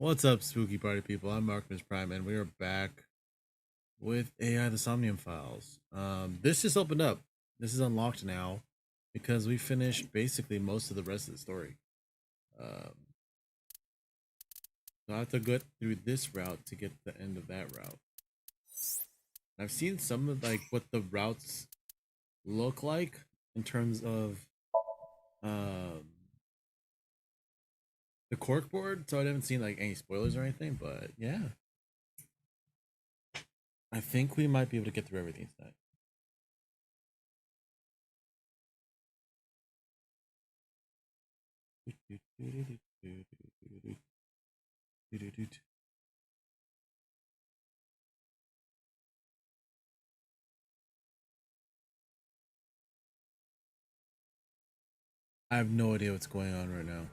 What's up, spooky party people? I'm Markman's Prime, and we are back with AI the Somnium files. This just opened up. This is unlocked now because we finished basically most of the rest of the story. So I have to go through this route to get to the end of that route. I've seen some of like what the routes look like in terms of the corkboard, so I haven't seen like any spoilers or anything, but yeah. I think we might be able to get through everything tonight. I have no idea what's going on right now.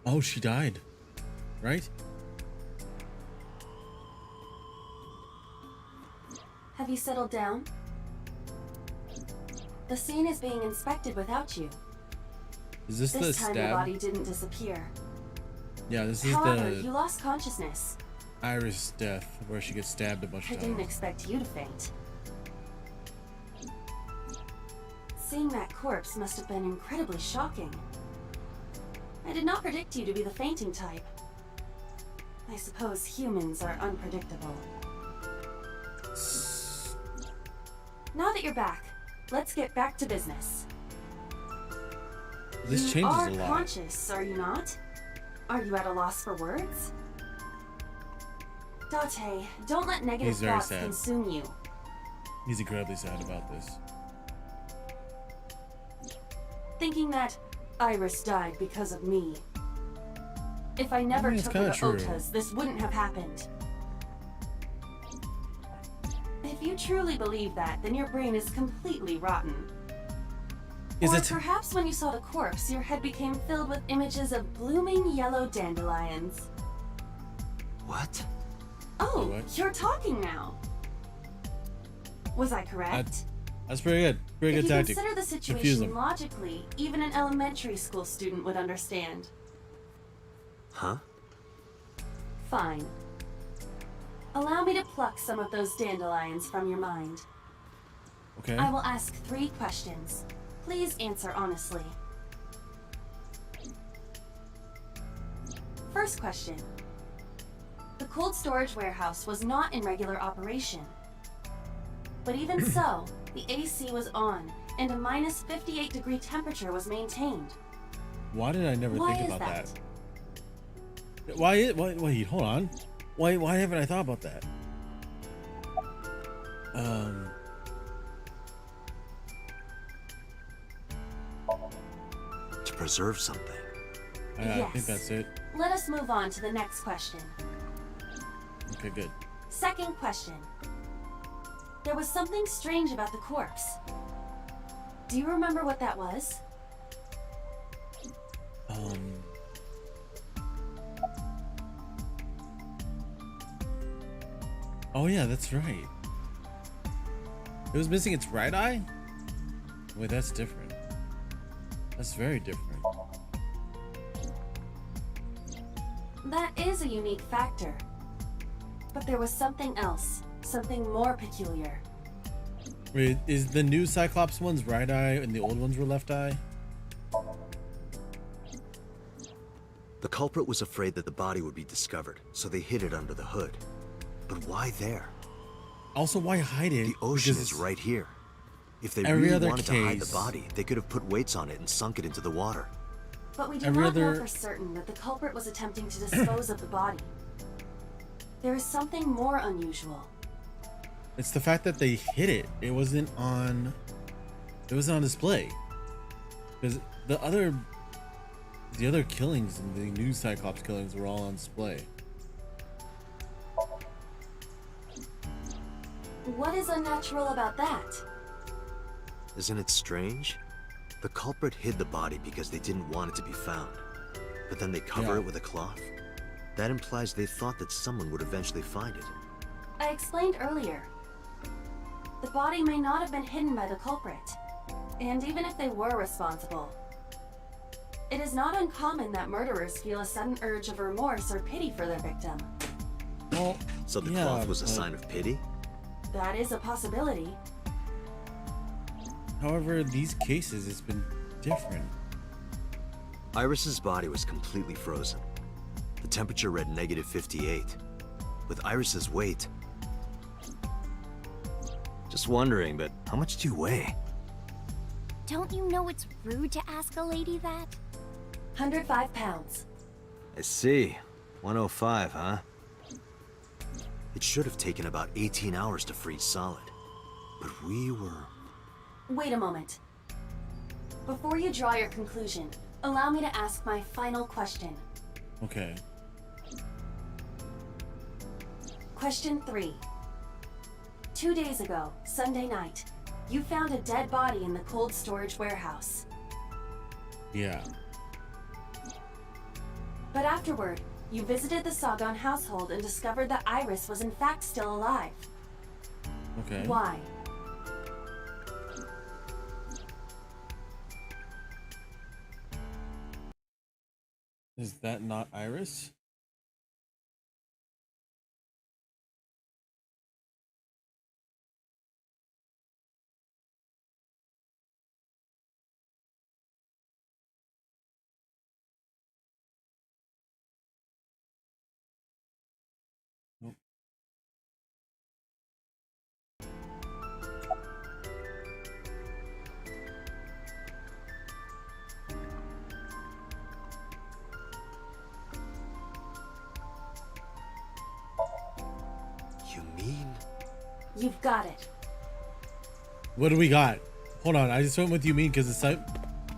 Oh, she died, right? Have you settled down? The scene is being inspected without you. Is this the This time stab? the body didn't disappear. Yeah, this is However, the you lost consciousness. Iris death, where she gets stabbed a bunch I of didn't times. expect you to faint. Seeing that corpse must have been incredibly shocking. I did not predict you to be the fainting type. I suppose humans are unpredictable. Now that you're back, let's get back to business. This You changes are a lot. conscious, are you not? Are you at a loss for words? Date, don't let negative He's very thoughts sad. consume you. He's incredibly sad about this. Thinking that Iris died because of me. If I never it's took her to kinda true. Ota's, this wouldn't have happened. If you truly believe that, then your brain is completely rotten. Is Or it? perhaps when you saw the corpse, your head became filled with images of blooming yellow dandelions. What? Oh, What? you're talking now. Was I correct? That's pretty good. Pretty If good you tactic. consider the Confuse situation them. logically, even an elementary school student would understand. Huh? Fine. Allow me to pluck some of those dandelions from your mind. Okay. I will ask 3 questions. Please answer honestly. First question. The cold storage warehouse was not in regular operation. But even so, the AC was on, and a minus 58-degree temperature was maintained. Why did I never Why think is about that? that? Wait, hold on. Why haven't I thought about that? To preserve something. I think Yes. that's it. Let us move on to the next question. Okay, good. Second question. There was something strange about the corpse. Do you remember what that was? Oh yeah, that's right. It was missing its right eye? Wait, that's different. That's very different. That is a unique factor. But there was something else, something more peculiar. Wait, is the new Cyclops one's right eye and the old ones were left eye? The culprit was afraid that the body would be discovered, so they hid it under the hood. But why there? Also, why hide it? The ocean Because is it's- right here. If they Every really other wanted to hide the case- body, they could have put weights on it and sunk it into the water. But we do Every not know other- for certain that the culprit was attempting to dispose of the body. There is something more unusual. It's the fact that they hid it. It wasn't on display. Because the other killings and the new Cyclops killings were all on display. What is unnatural about that? Isn't it strange? The culprit hid the body because they didn't want it to be found. But then they cover Yeah. it with a cloth? That implies they thought that someone would eventually find it. I explained earlier. The body may not have been hidden by the culprit. And even if they were responsible, It is not uncommon that murderers feel a sudden urge of remorse or pity for their victim. Well, So the yeah, cloth was a but sign of pity? That is a possibility. however, in these cases, it's been different. Iris's body was completely frozen. The temperature read -58. With Iris's weight... Just wondering, but how much do you weigh? Don't you know it's rude to ask a lady that? 105 pounds. I see. 105, huh? It should have taken about 18 hours to freeze solid. But we were... Wait a moment. Before you draw your conclusion, allow me to ask my final question. Okay. Question 3. 2 days ago, Sunday night, you found a dead body in the cold storage warehouse. Yeah. But afterward, you visited the Sagan household and discovered that Iris was in fact still alive. Okay. Why? Is that not Iris? Nope. You mean... You've got it. What do we got? Hold on, I just went with you mean because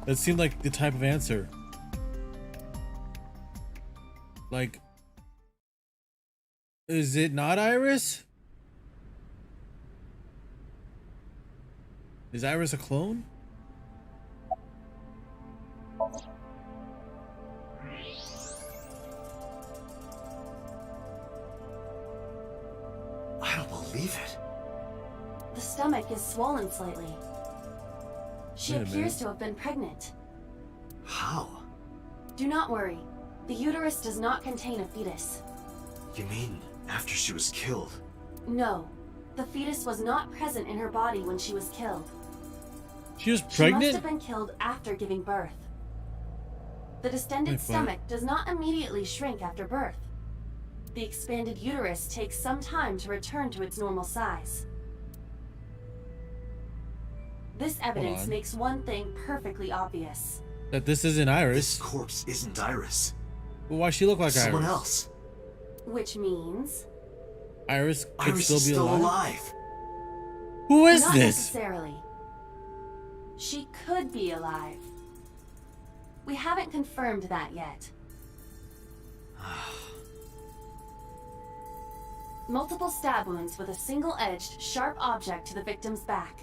it seemed like the type of answer. Like, is it not Iris? Is Iris a clone? I don't believe it. The stomach is swollen slightly. She Wait a appears minute. to have been pregnant. How? Do not worry. The uterus does not contain a fetus. You mean after she was killed? No, the fetus was not present in her body when she was killed. She was She must pregnant? have been killed after giving birth. The distended Wait, what? stomach does not immediately shrink after birth. The expanded uterus takes some time to return to its normal size. This evidence on. makes one thing perfectly obvious. That this isn't Iris. This corpse isn't Iris. But why she look like Someone Iris? else. Which means... Iris could Iris still is be still alive. alive. Who is not this? necessarily. She could be alive. We haven't confirmed that yet. Multiple stab wounds with a single-edged, sharp object to the victim's back.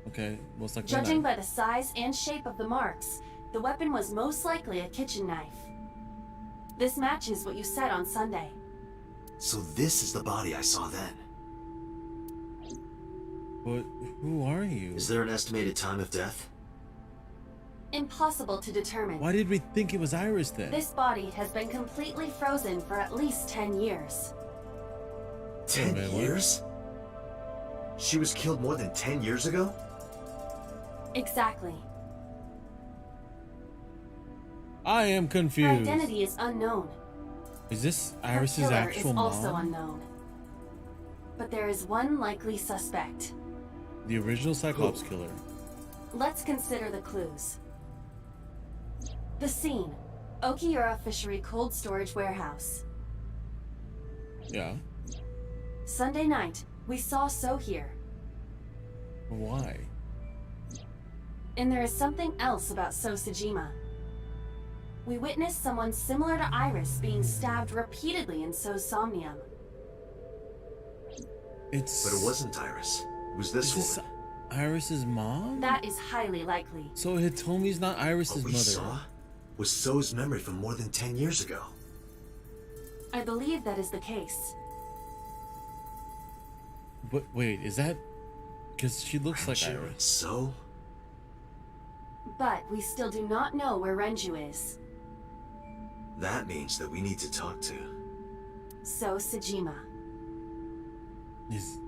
Okay, most likely Judging not. by the size and shape of the marks, the weapon was most likely a kitchen knife. This matches what you said on Sunday. So this is the body I saw then. But who are you? Is there an estimated time of death? Impossible to determine. Why did we think it was Iris then? This body has been completely frozen for at least 10 years. 10 man, what? years? She was killed more than 10 years ago? Exactly. I am Her confused. identity is unknown. Is this Her Iris's killer actual is mom? also unknown. But there is one likely suspect. The original Cyclops killer. Let's consider the clues. The scene. Okiura Fishery Cold Storage Warehouse. Yeah. Sunday night, we saw So here. Why? And there is something else about So Sajima. We witnessed someone similar to Iris being stabbed repeatedly in So's Somnium. It's. But it wasn't Iris. It was this Is this woman. Iris's mom? That is highly likely. So Hitomi's not Iris's What we mother. saw was So's memory from more than 10 years ago. I believe that is the case. But wait, is that? Because she looks like Ranjiro and Iris. So? But we still do not know where Renju is. That means that we need to talk to... So, Sejima. He's...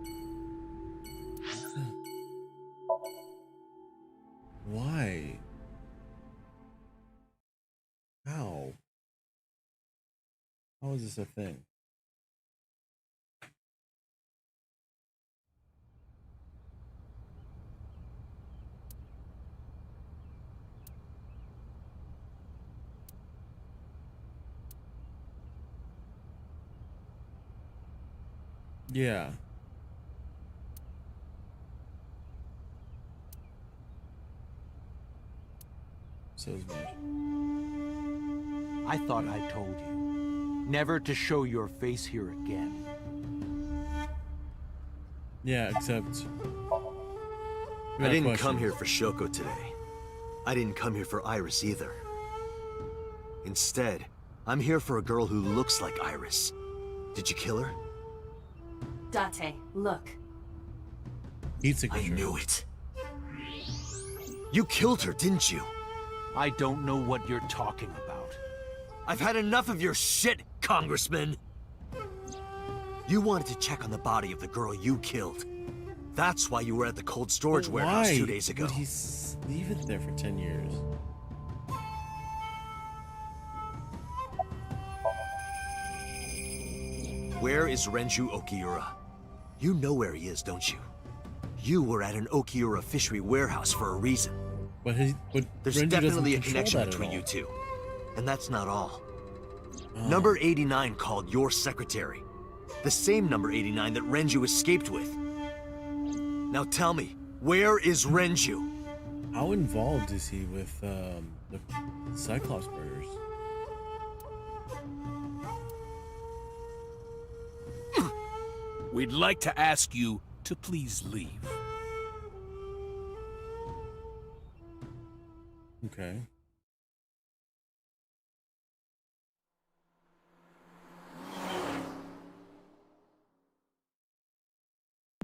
Why? How? How is this a thing? Yeah. So is Marge. I thought I told you. Never to show your face here again. Yeah, except... I didn't come here for Shoko today. I didn't come here for Iris either. Instead, I'm here for a girl who looks like Iris. Did you kill her? Date, look. Heat I signature. knew it. You killed her, didn't you? I don't know what you're talking about. I've had enough of your shit, Congressman! You wanted to check on the body of the girl you killed. That's why you were at the cold storage warehouse 2 days ago. Would he leave it there for 10 years? Where is Renju Okiura? You know where he is, don't you? You were at an Okiura fishery warehouse for a reason. But There's Renju doesn't definitely a control connection that at between all. you two. And that's not all. Oh. Number 89 called your secretary. The same number 89 that Renju escaped with. Now tell me, where is Renju? How involved is he with the Cyclops murders? We'd like to ask you to please leave. Okay.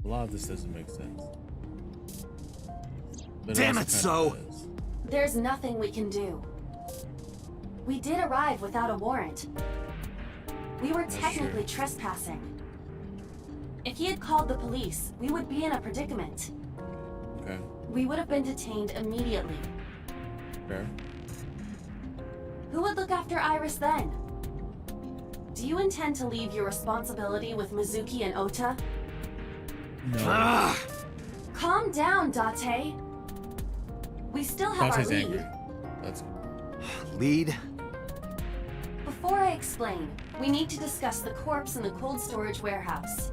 A lot of this doesn't make sense. But Damn also it, kinda so! does. There's nothing we can do. We did arrive without a warrant. We were That's technically true. trespassing. If he had called the police, we would be in a predicament. Okay. We would have been detained immediately. Fair. Who would look after Iris then? Do you intend to leave your responsibility with Mizuki and Ota? No. Ah! Calm down, Date. We still have Date's our lead. angry. That's Lead? Before I explain, we need to discuss the corpse in the cold storage warehouse.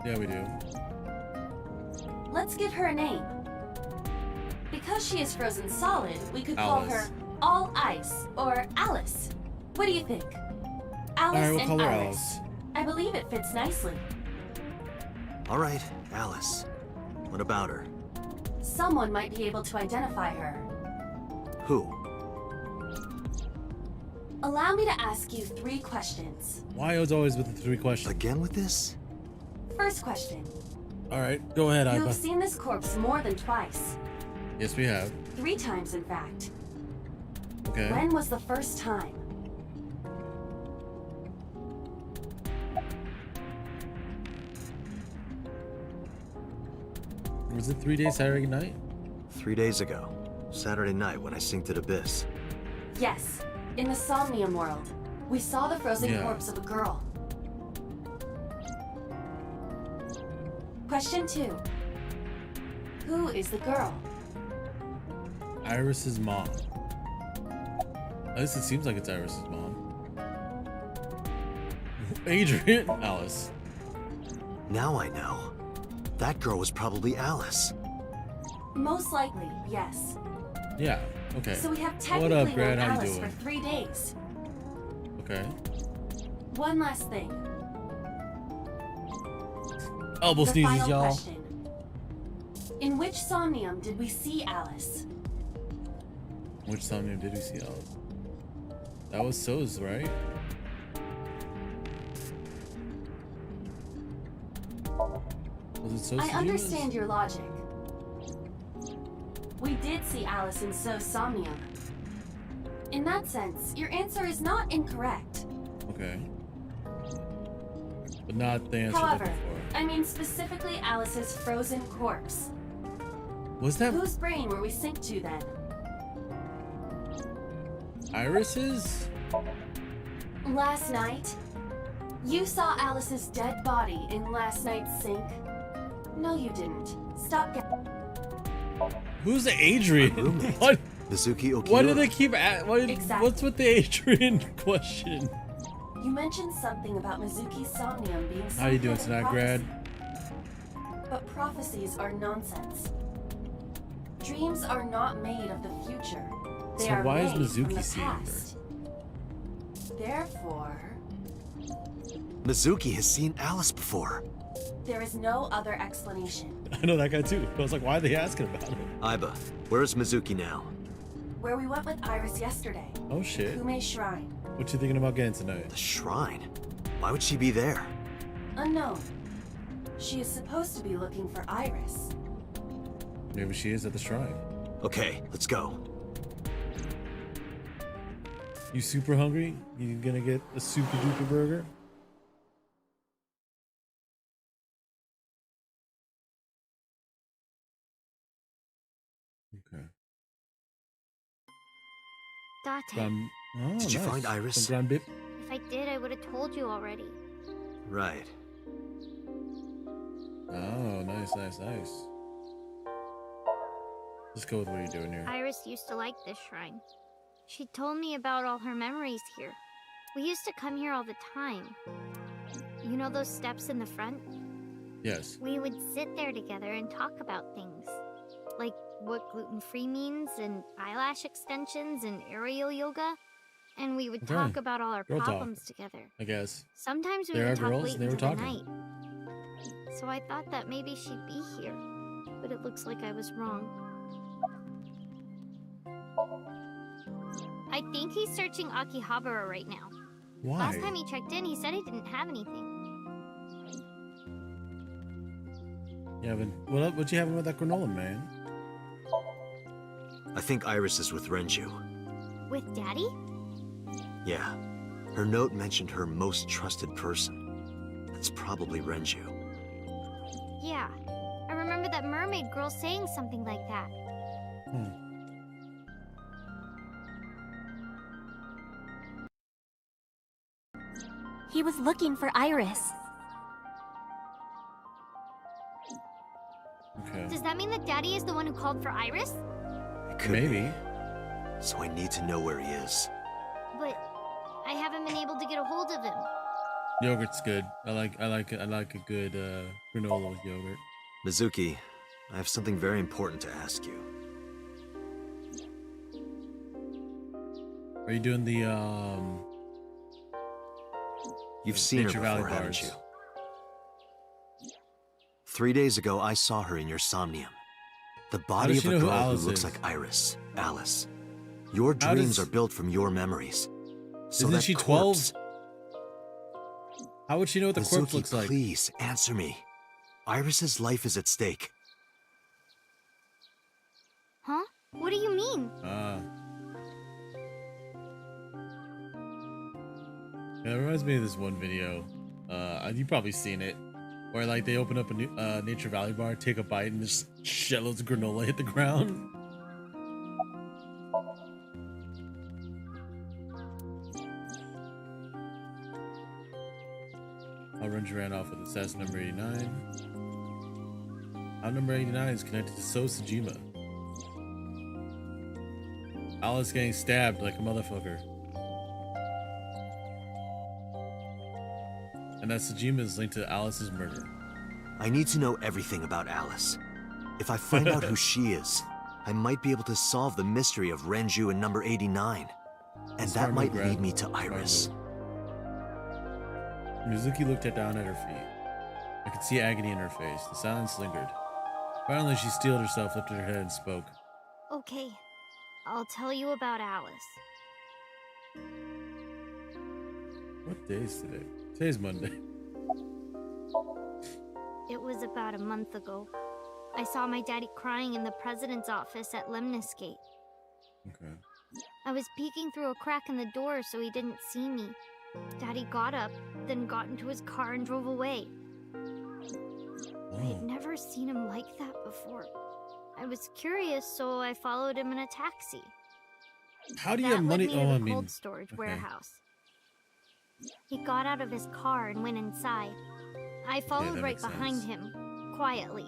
yeah, we do. Let's give her a name. Because she is frozen solid, we could call Alice. her All Ice or Alice. What do you think? Alice Alright, we'll and call her Iris. Alice. I believe it fits nicely. All right, Alice. What about her? Someone might be able to identify her. Who? Allow me to ask you 3 questions. Why is always with the 3 questions? Again with this? First question. Alright, go ahead, You Iba. have seen this corpse more than twice. Yes, we have. 3 times, in fact. Okay. When was the first time? Was it 3 days Saturday night? 3 days ago. Saturday night when I synced at Abyss. Yes, in the Somnium world. We saw the frozen Yeah. corpse of a girl. Question 2. Who is the girl? Iris's mom. At least it seems like it's Iris's mom. Adrian? Alice. Now I know. That girl was probably Alice. Most likely, yes. Yeah, okay. So we have What technically up, known Grant? How you Alice for doing? 3 days. Okay. One last thing. Elbow The sneezes, final y'all. question. In which Somnium did we see Alice? Which Somnium did we see Alice? That was So's, right? Was it So's? I understand your logic. we did see Alice in Somnium. In that sense, your answer is not incorrect. Okay. But not the answer However, before. I mean specifically Alice's frozen corpse. Was that Whose brain were we synced to then? Iris's? Last night? You saw Alice's dead body in last night's sink? No, you didn't. Stop Who's Adrian? Roommate. What? Mizuki Okiura. Why do they keep Exactly. What's with the Adrian question? You mentioned something about Mizuki's Somnium being some How you doing kind of tonight, Grad? prophecy. But prophecies are nonsense. Dreams are not made of the future. They So are why is made from Mizuki the seeing her? past. Therefore, Mizuki has seen Alice before. there is no other explanation. I know that guy too. I was like, why are they asking about it? Aiba, where is Mizuki now? Where we went with Iris yesterday. Oh shit. Kume's shrine. What you thinking about getting tonight? The shrine? Why would she be there? Unknown. She is supposed to be looking for Iris. Maybe she is at the shrine. Okay, let's go. You super hungry? You gonna get a super duper burger? Okay. Date. Oh, Did you nice. find Iris? Some grand bip. If I did, I would have told you already. Right. Oh, nice, nice, nice. Let's go with what you're doing here. Iris used to like this shrine. She told me about all her memories here. We used to come here all the time. You know those steps in the front? Yes. We would sit there together and talk about things. Like what gluten-free means, and eyelash extensions, and aerial yoga. And we would Okay. talk about all our Girl talk. problems together. I guess. Sometimes we There would are talk girls, late and they were into the talking. night. So I thought that maybe she'd be here. But it looks like I was wrong. I think he's searching Akihabara right now. Why? Last time he checked in, he said he didn't have anything. You haven't. What you having with that granola, man? I think Iris is with Renju. With Daddy? Yeah. Her note mentioned her most trusted person. That's probably Renju. Yeah. I remember that mermaid girl saying something like that. He was looking for Iris. Okay. Does that mean that Daddy is the one who called for Iris? It could Maybe. be. So I need to know where he is. But I haven't been able to get a hold of him. Yogurt's good. I like a good granola with yogurt. Mizuki, I have something very important to ask you. Are you doing the You've seen her Nature Valley before, haven't bars? you? 3 days ago, I saw her in your Somnium. The body does of she a know who girl who Alice looks is? like Iris, Alice. Your How dreams does- are built from your memories. So Isn't that she corpse- 12? How would she know what the corpse Mizuki, looks like? please answer me. Iris's life is at stake. Huh? What do you mean? Yeah, it reminds me of this one video. You've probably seen it, where like they open up a new Nature Valley bar, take a bite, and just shitloads of granola hit the ground. Orange ran off with assassin number 89. How number 89 is connected to Sojima. Alice getting stabbed like a motherfucker. And that Sojima is linked to Alice's murder. I need to know everything about Alice. If I find out who she is, I might be able to solve the mystery of Renju and number 89. And Smart that might move, lead Grad. me to Smart Iris. move. Mizuki looked down at her feet. I could see agony in her face. The silence lingered. Finally, she steeled herself, lifted her head, and spoke. Okay. I'll tell you about Alice. What day is today? Today's Monday. It was about a month ago. I saw my daddy crying in the president's office at Lemniscate. Okay. I was peeking through a crack in the door so he didn't see me. Daddy got up, then got into his car and drove away. I'd Whoa. never seen him like that before. I was curious, so I followed him in a taxi. How do you That have led money? me to Oh, the I mean, cold storage okay. warehouse. He got out of his car and went inside. I followed that right makes behind sense. him, quietly.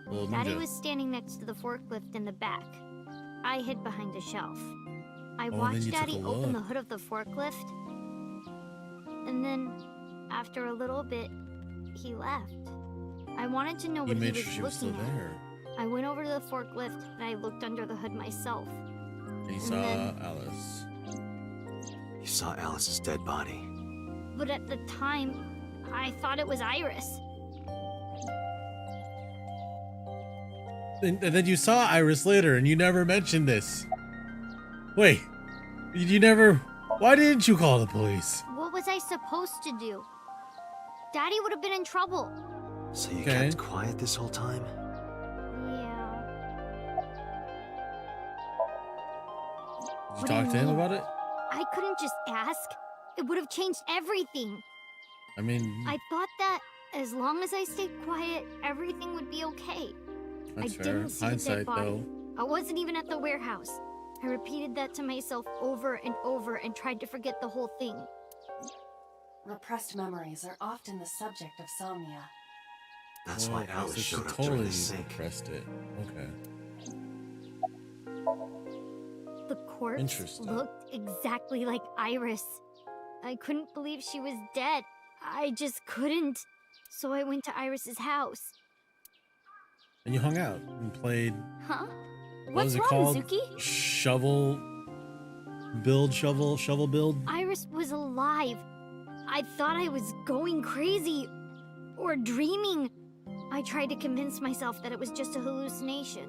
Little Daddy ninja. was standing next to the forklift in the back. I hid behind a shelf. I Oh, then watched you took a Daddy open the look. hood of the forklift. And then, after a little bit, he left. I wanted to know You what he made was sure she was still looking at. there. I went over to the forklift and I looked under the hood myself. And you And saw then- Alice. You saw Alice's dead body. But at the time, I thought it was Iris. And then you saw Iris later, and you never mentioned this. Wait, you never. Why didn't you call the police? What was I supposed to do? Daddy would have been in trouble. So you Okay. kept quiet this whole time? Yeah. Did you What do talk you to him mean? about it? I couldn't just ask. It would have changed everything. I mean, I thought that as long as I stayed quiet, everything would be okay. that's I fair. didn't see the Hindsight, dead body. though. I wasn't even at the warehouse. I repeated that to myself over and over and tried to forget the whole thing. Repressed memories are often the subject of somnia. That's Oh, why okay, Alice so she showed up totally during the sink. pressed it. Okay. The corpse Interesting. looked exactly like Iris. I couldn't believe she was dead. I just couldn't. So I went to Iris's house. And you hung out and played. Huh? What What's was it wrong, called? Zuki? Shovel build. Iris was alive. I thought I was going crazy or dreaming. I tried to convince myself that it was just a hallucination.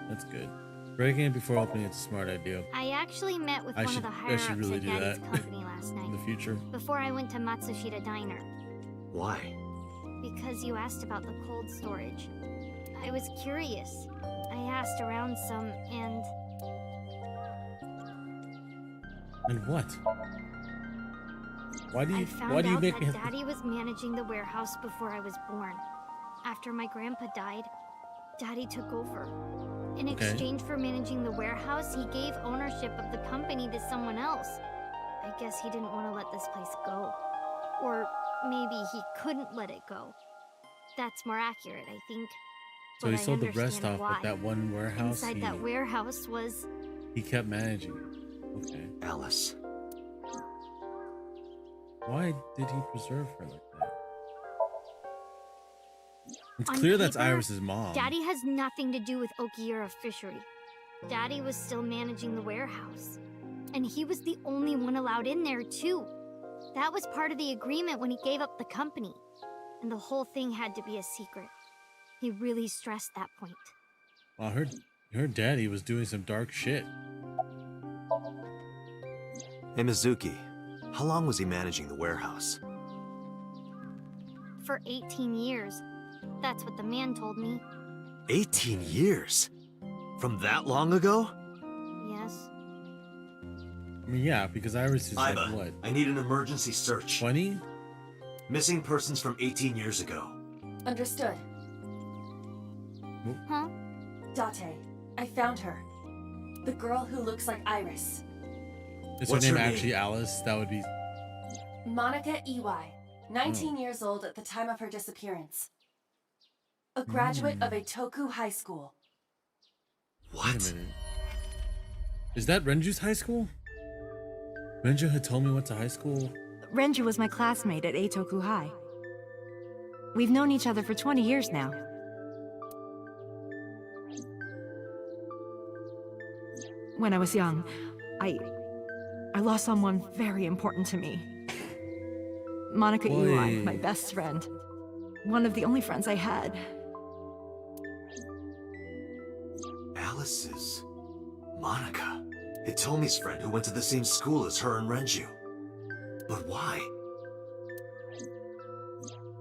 That's good. Breaking it before opening it's a smart idea. I actually met with one of the I higher-ups should really at do Daddy's that company last in the night, future. before I went to Matsushita Diner. Why? Because you asked about the cold storage. I was curious. I asked around some, and And what? Why do I you? found Why do you out make that me? Daddy was managing the warehouse before I was born. After my grandpa died, Daddy took over. In Okay. exchange for managing the warehouse, he gave ownership of the company to someone else. I guess he didn't want to let this place go. Or maybe he couldn't let it go. That's more accurate, I think. So But he I sold the rest understand off, why. but that one warehouse, Inside that warehouse was... he kept managing it. Okay. Alice. Why did he preserve her like that? It's On clear that's paper, Iris's mom. Daddy has nothing to do with Okiura Fishery. Daddy was still managing the warehouse. And he was the only one allowed in there, too. That was part of the agreement when he gave up the company. And the whole thing had to be a secret. He really stressed that point. Well, her daddy was doing some dark shit. Hey, Mizuki. How long was he managing the warehouse? For 18 years. That's what the man told me. 18 years? From that long ago? Yes. I mean, yeah, because Iris is like Iva, what, I need an emergency search. 20? Missing persons from 18 years ago. Understood. Huh? Date, I found her. The girl who looks like Iris. Is What's her her name name? actually Alice? That would be. Monica EY, 19 years old at the time of her disappearance. A graduate of a Toku high school. Wait What? a minute. Is that Renju's high school? Renju had told me went to high school. Renju was my classmate at Eitoku High. We've known each other for 20 years now. When I was young, I lost someone very important to me. Monica Boy. Iwai, my best friend. One of the only friends I had. Alice is Monica. Hitomi's friend who went to the same school as her and Renju. But why?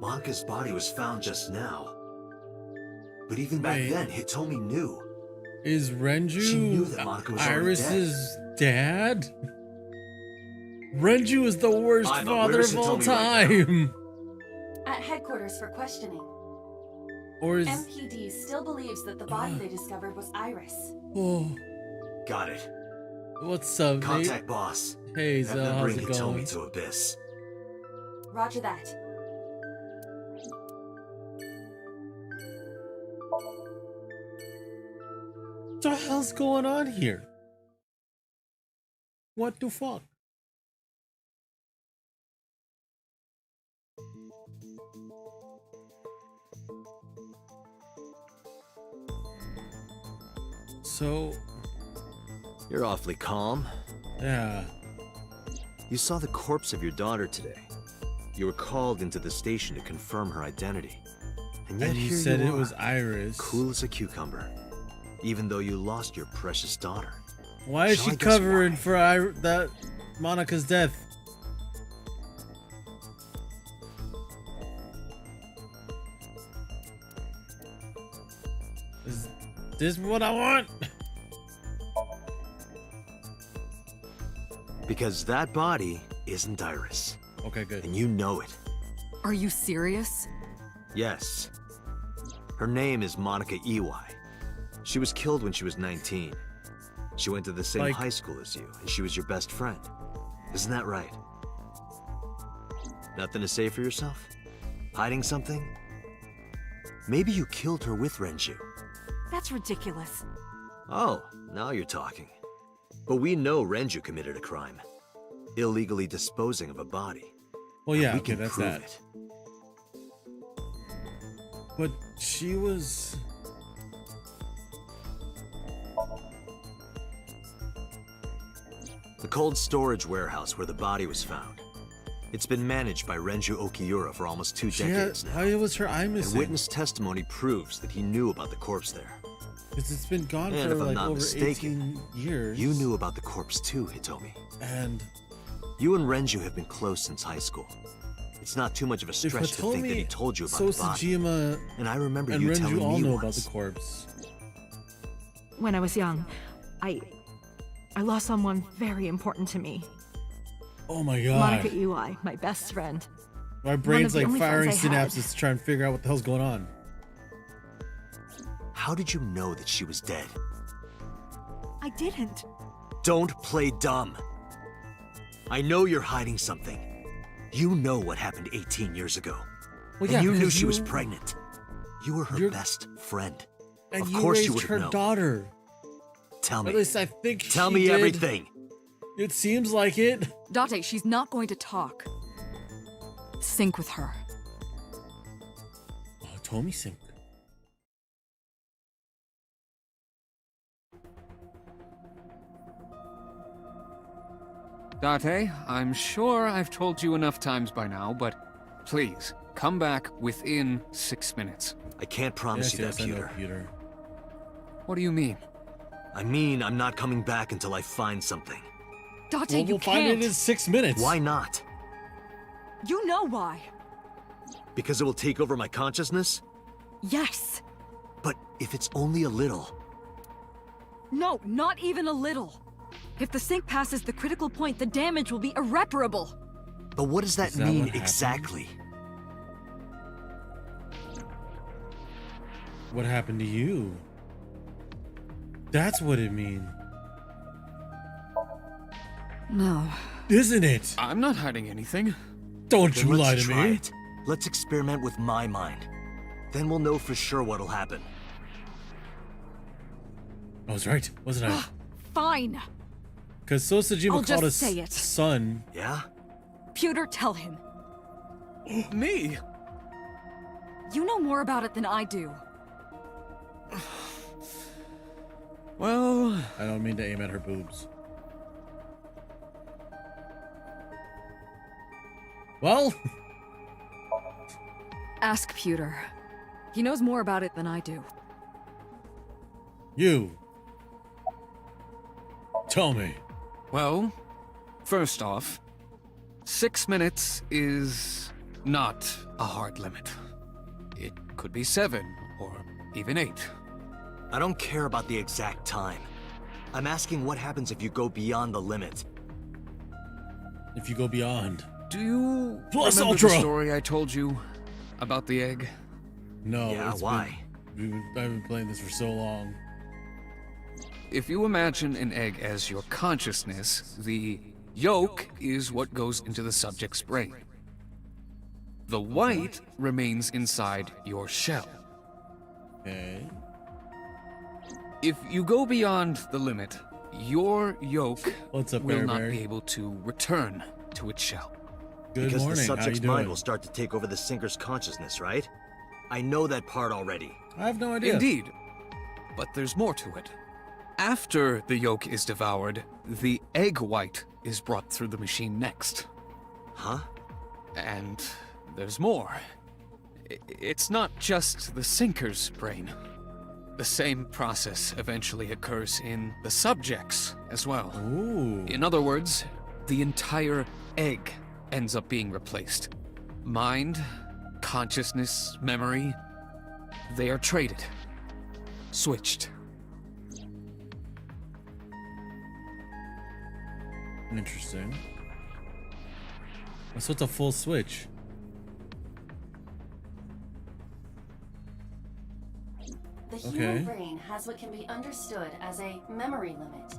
Monika's body was found just now. But even back Wait. then, Hitomi knew. Is She knew Renju that Monica was already Iris's dad? Renju is the worst Aiba, father where's of all Hitomi right now? time. At headquarters for questioning. Or is MPD still believes that the body they discovered was Iris. oh, Got it. what's up, Nate? Contact boss. Hey, Have Zell, them how's bring it going? Hitomi to Abyss. Roger that. What the hell's going on here? What the fuck? So, You're awfully calm. yeah. You saw the corpse of your daughter today. You were called into the station to confirm her identity. And yet And you here said you it are, was Iris. cool as a cucumber. Even though you lost your precious daughter. Why is Shall she I guess covering why? for that Monica's death? Is this what I want? Because that body isn't Iris. Okay, good. And you know it. Are you serious? Yes. Her name is Monica Iwai. She was killed when she was 19. She went to the same Like- high school as you, and she was your best friend. Isn't that right? Nothing to say for yourself? Hiding something? Maybe you killed her with Renju. That's ridiculous. Oh, now you're talking. But we know Renju committed a crime. Illegally disposing of a body. Well, And yeah, we okay, can that's prove that. it. But she was. The cold storage warehouse where the body was found. It's been managed by Renju Okiura for almost 2 She decades had, now. why was her eye And missing? witness testimony proves that he knew about the corpse there. Because it's been gone And for if I'm like not over mistaken, 18 years. You knew about the corpse too, Hitomi. And You and Renju have been close since high school. It's not too much of a if stretch to think that he Hitomi, told you about the body. Sosajima, And I remember and you Renju telling all me know once. about the corpse. When I was young, I lost someone very important to me. Oh my Monica god. Iwai, my best friend. My brain's the like only firing friends I had. synapses to try and figure out what the hell's going on. How did you know that she was dead? I didn't. Don't play dumb. I know you're hiding something. You know what happened 18 years ago. Well, And yeah, you knew because she was pregnant. You were her you're- best friend. And Of you course raised you would her have known. daughter. Tell At me. least I think Tell she me did. everything. It seems like it. Date, she's not going to talk. Sync with her. Oh, Tomi Sync. Date, I'm sure I've told you enough times by now, but please, come back within 6 minutes. I can't promise Yes, you yes, that, I know, Peter. Peter. What do you mean? I mean, I'm not coming back until I find something. Date, Well, you we'll find can't. it in 6 minutes. Why not? You know why. Because it will take over my consciousness? Yes. But if it's only a little, No, not even a little. If the sync passes the critical point, the damage will be irreparable. but what does that Is that mean what happened? exactly? What happened to you? That's what it means, No. isn't it? I'm not hiding anything. Don't Then you lie let's to try me. it. Let's experiment with my mind. Then we'll know for sure what'll happen. I was right, wasn't I? Fine. Because Sosajima I'll called just us say it. son. Yeah? Pewter, tell him. Me? You know more about it than I do. Well, I don't mean to aim at her boobs. Well, Ask Pewter. He knows more about it than I do. you. Tell me. well, first off, 6 minutes is not a hard limit. It could be 7 or even 8. I don't care about the exact time. I'm asking what happens if you go beyond the limit. If you go beyond. Do you Plus remember Ultra! the story I told you about the egg? No. Yeah, why? I've been playing this for so long. If you imagine an egg as your consciousness, the yolk is what goes into the subject's brain. The white remains inside your shell. Okay. If you go beyond the limit, your yolk What's up, will Bear not Bear? be able to return to its shell. Good Because morning. the How subject's you doing? mind will start to take over the sinker's consciousness, right? I know that part already. I have no idea. Indeed. But there's more to it. After the yolk is devoured, the egg white is brought through the machine next. Huh? And there's more. It's not just the sinker's brain. The same process eventually occurs in the subject's as well. Ooh. In other words, the entire egg ends up being replaced. Mind, consciousness, memory, they are traded. Switched. Interesting. So it's a full switch. The human Okay. brain has what can be understood as a memory limit.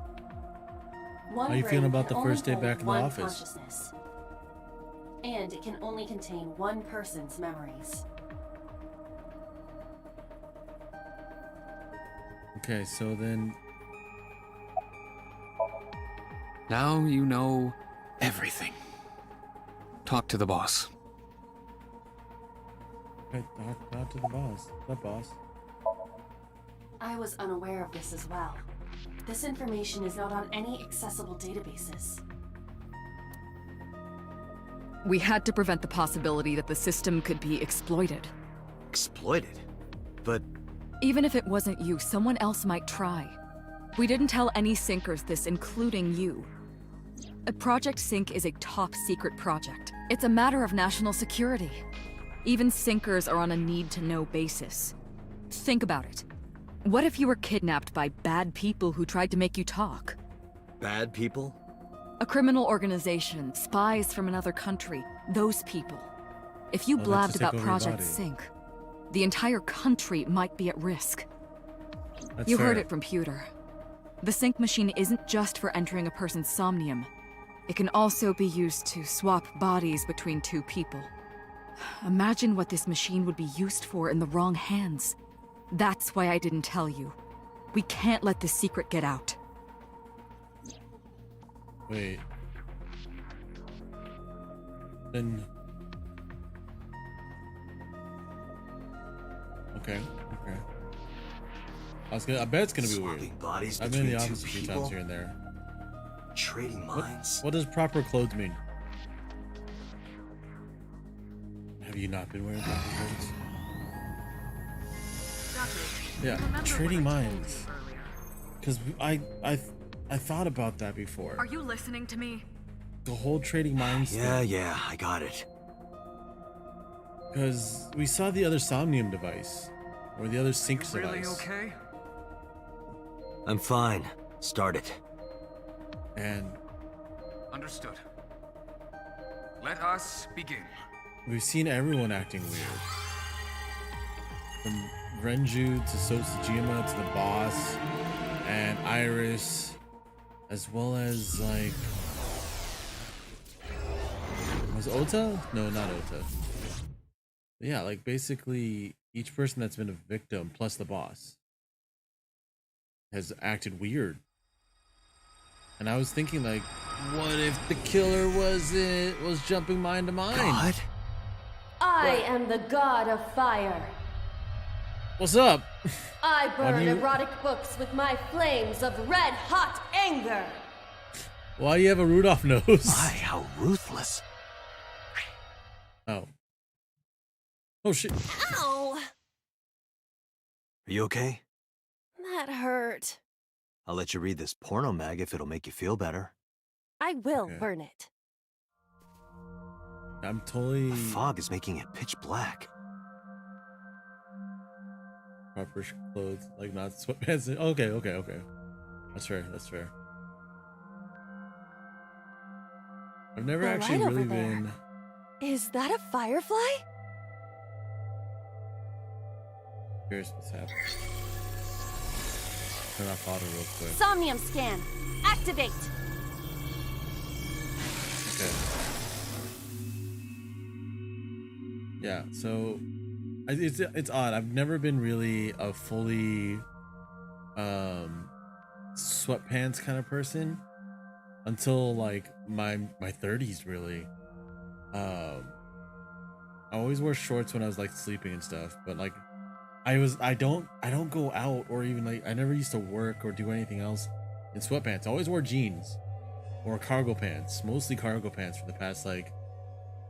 One How you feeling brain about can the first day only back hold in the one office? consciousness. And it can only contain one person's memories. Okay, so then Now you know everything. Talk to the boss. talk to the boss. The boss. I was unaware of this as well. This information is not on any accessible databases. We had to prevent the possibility that the system could be exploited. Exploited? But Even if it wasn't you, someone else might try. We didn't tell any sinkers this, including you. Project Sync is a top-secret project. It's a matter of national security. Even sinkers are on a need-to-know basis. Think about it. What if you were kidnapped by bad people who tried to make you talk? bad people? A criminal organization, spies from another country, those people. If you Oh, they blabbed just take about over your Project body. Sync, the entire country might be at risk. That's You fair. heard it from Pewter. The sync machine isn't just for entering a person's somnium. It can also be used to swap bodies between two people. Imagine what this machine would be used for in the wrong hands. That's why I didn't tell you. We can't let this secret get out. Wait. Then. Okay. Okay. I bet it's gonna be weird. Swapping bodies I've been in the between office two a few people? times here and there. Trading minds? What does proper clothes mean? Have you not been wearing proper clothes? Yeah, trading minds. Because I thought about that before. Are you listening to me? The whole trading minds Yeah, I got it. Because we saw the other Somnium device. Or the other sync device. okay? I'm fine. Start it. And Understood. Let us begin. we've seen everyone acting weird. From Renju to Sosajima to the boss and Iris, as well as like, was Ota? No, not Ota. Yeah, like basically each person that's been a victim plus the boss has acted weird. And I was thinking like, what if the killer was jumping mind to mind? God? I am the god of fire. What's up? I Why burn do you- erotic books with my flames of red hot anger. Why do you have a Rudolph nose? My, how ruthless. Oh. Oh shit. Ow! Are you okay? That hurt. I'll let you read this porno mag if it'll make you feel better. I will Okay. burn it. I'm totally... The fog is making it pitch black. Proper clothes, like not sweatpants. Okay. That's fair, that's fair. I've never The actually light really over there. been... Is that a firefly? Curious what's happening. Turn off auto real quick. Somnium scan. Activate. Okay. Yeah, so it's odd. I've never been really a fully sweatpants kind of person until like my 30s really. I always wore shorts when I was like sleeping and stuff, but like I don't go out or even like I never used to work or do anything else in sweatpants. I always wore jeans or cargo pants, mostly cargo pants for the past like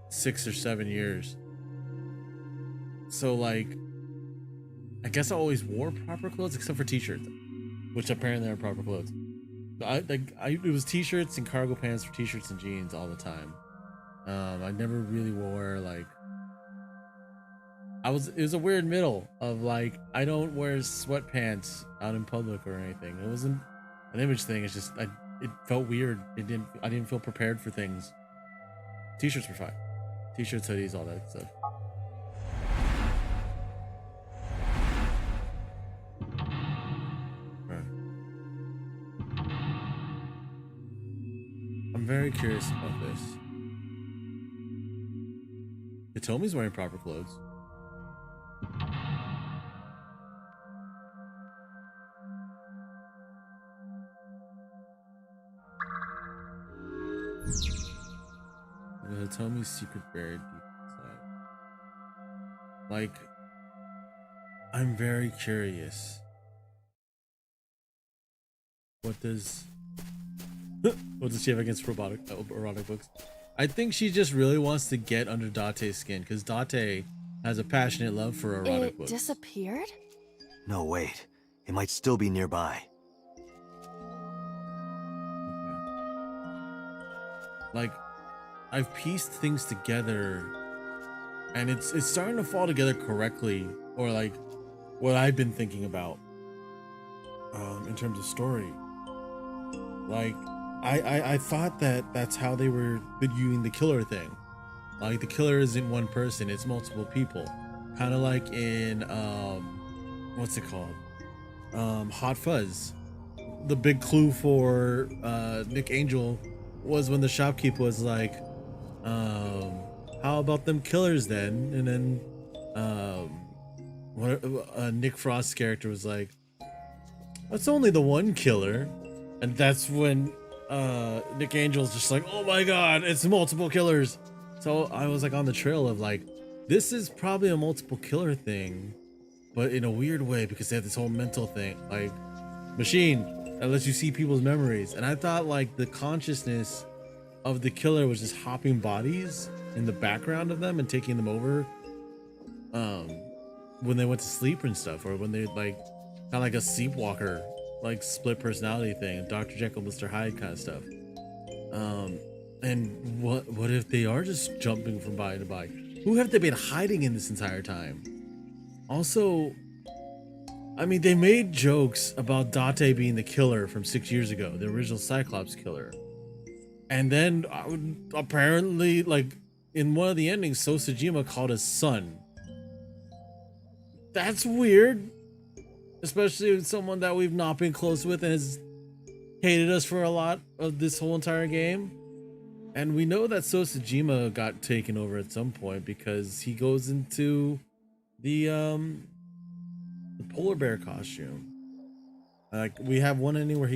6 or 7 years. So like I guess I always wore proper clothes except for t-shirts, which apparently are proper clothes. It was t-shirts and cargo pants for t-shirts and jeans all the time. I never really wore like it was a weird middle of like I don't wear sweatpants out in public or anything. It wasn't an image thing. It's just it felt weird. I didn't feel prepared for things. T-shirts were fine. T-shirts, hoodies, all that stuff. Right. I'm very curious about this. Hitomi's wearing proper clothes. Hitomi's secret buried deep inside. Like, I'm very curious. What does she have against erotic books? I think she just really wants to get under Date's skin because Date has a passionate love for erotic books. It disappeared? No, wait. It might still be nearby. Like, I've pieced things together and it's starting to fall together correctly, or like what I've been thinking about in terms of story. Like I thought that's how they were viewing the killer thing. Like the killer isn't one person, it's multiple people. Kind of like in what's it called? Hot Fuzz. The big clue for Nick Angel was when the shopkeeper was like, how about them killers then? And then Nick Frost's character was like, that's only the one killer. And that's when Nick Angel's just like, oh my god, it's multiple killers. So I was like on the trail of like, this is probably a multiple killer thing, but in a weird way because they have this whole mental thing, like machine that lets you see people's memories. And I thought like the consciousness of the killer was just hopping bodies in the background of them and taking them over when they went to sleep and stuff, or when they like kind of like a sleepwalker, like split personality thing, Dr. Jekyll, Mr. Hyde kind of stuff. And what if they are just jumping from body to body? Who have they been hiding in this entire time? Also, I mean, they made jokes about Date being the killer from 6 years ago, the original Cyclops killer. And then apparently, like in one of the endings, Sosajima called his son. That's weird, especially with someone that we've not been close with and has hated us for a lot of this whole entire game. And we know that Sosajima got taken over at some point because he goes into the polar bear costume. Like we have one ending where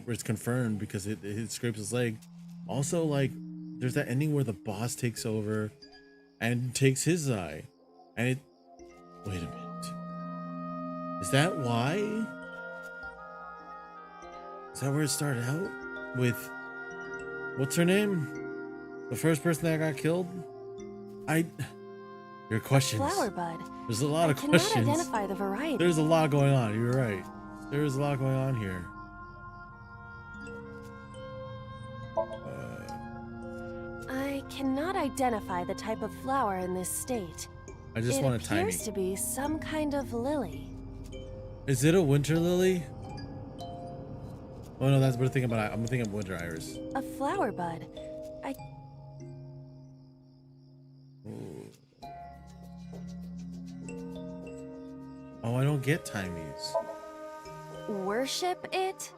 it's confirmed because it scrapes his leg. Also, like there's that ending where the boss takes over and takes his eye, and it. Wait a minute. Is that why? Is that where it started out? With what's her name? The first person that got killed? Your questions. Flower bud. There's a lot of I cannot questions. identify the variety. There's a lot going on. You're right. There is a lot going on here. I cannot identify the type of flower in this state. I just want a It tiny. appears to be some kind of lily. Is it a winter lily? Oh no, that's we're thinking about. I'm thinking of winter iris. A flower bud. Ooh. Oh, I don't get timies. Worship it?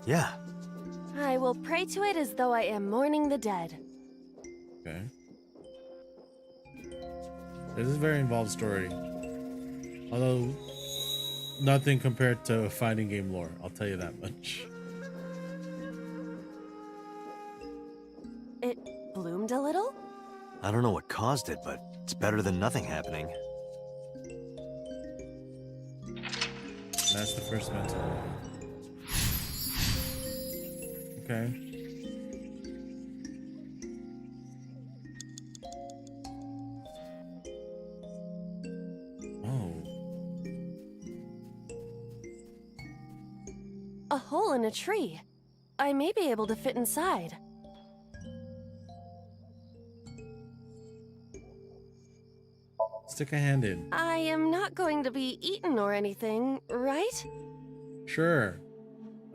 Yeah. I will pray to it as though I am mourning the dead. Okay. This is a very involved story. Although, nothing compared to fighting game lore. I'll tell you that much. It bloomed a little? I don't know what caused it, but it's better than nothing happening. That's the first mental. Okay. Oh. A hole in a tree. I may be able to fit inside. Stick a hand in. I am not going to be eaten or anything, right? Sure.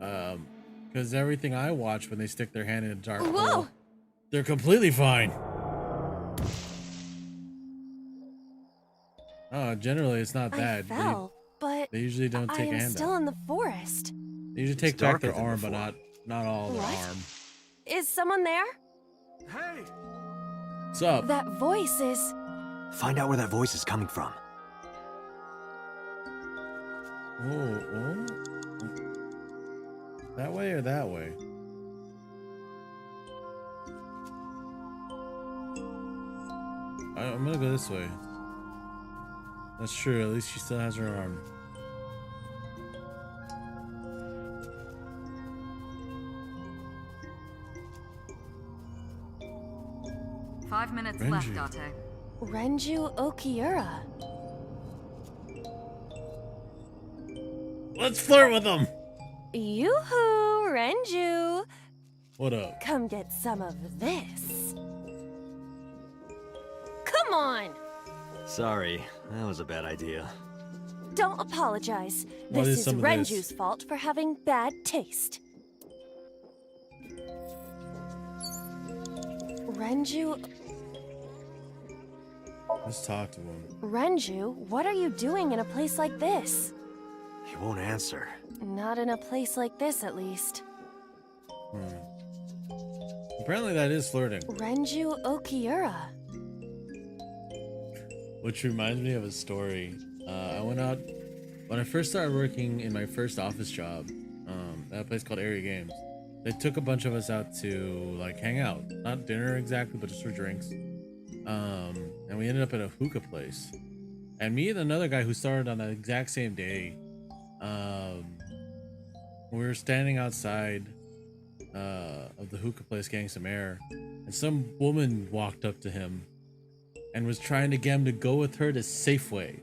Because everything I watch when they stick their hand in a dark Whoa! hole, they're completely fine. Generally it's not I bad. fell, but They usually don't I take a am hand still out. in the forest. They usually take It's back their darker than arm, but before. not all their What? arm. Is someone there? Hey! What's up? That voice is... Find out where that voice is coming from. Oh. That way or that way? I'm gonna go this way. That's true, at least she still has her arm. Five minutes Renji. left, Date. Renju Okiura. Let's flirt with them! Yoo-hoo, Renju! What up? Come get some of this. Come on! Sorry, that was a bad idea. Don't apologize. What This is is some of Renju's this? fault for having bad taste. Renju... Let's talk to him. Renju, what are you doing in a place like this? He won't answer. Not in a place like this, at least. Apparently that is flirting. Renju Okiura. Which reminds me of a story. I went out when I first started working in my first office job at a place called Area Games. They took a bunch of us out to like hang out, not dinner exactly, but just for drinks. And we ended up at a hookah place. And me and another guy who started on that exact same day, we were standing outside of the hookah place getting some air, and some woman walked up to him and was trying to get him to go with her to Safeway.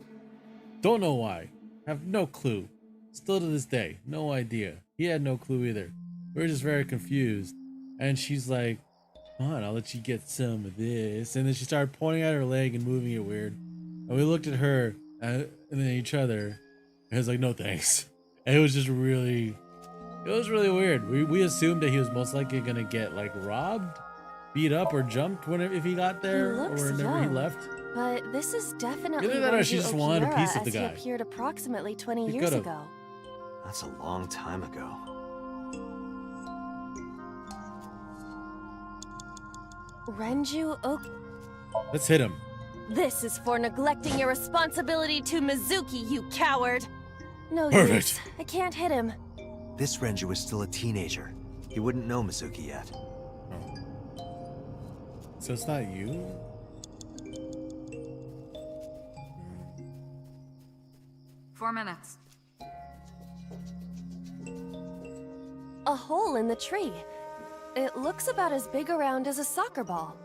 Don't know why. Have no clue. Still to this day, no idea. He had no clue either. We were just very confused. And she's like, come on, I'll let you get some of this. And then she started pointing at her leg and moving it weird. And we looked at her and then each other. And it was like, no thanks. And it was just really, it was really weird. We assumed that he was most likely gonna get like robbed, beat up, or jumped whenever if he got there, He or looks whenever he young. left. But this is definitely Either that or she Renju just wanted a Okiura piece of the as he guy. appeared approximately 20 He years could've. ago. That's a long time ago. Renju Ok... Let's hit him. This is for neglecting your responsibility to Mizuki, you coward! No Perfect. use. I can't hit him. This Renju is still a teenager. He wouldn't know Mizuki yet. So it's not you? 4 minutes. A hole in the tree. It looks about as big around as a soccer ball.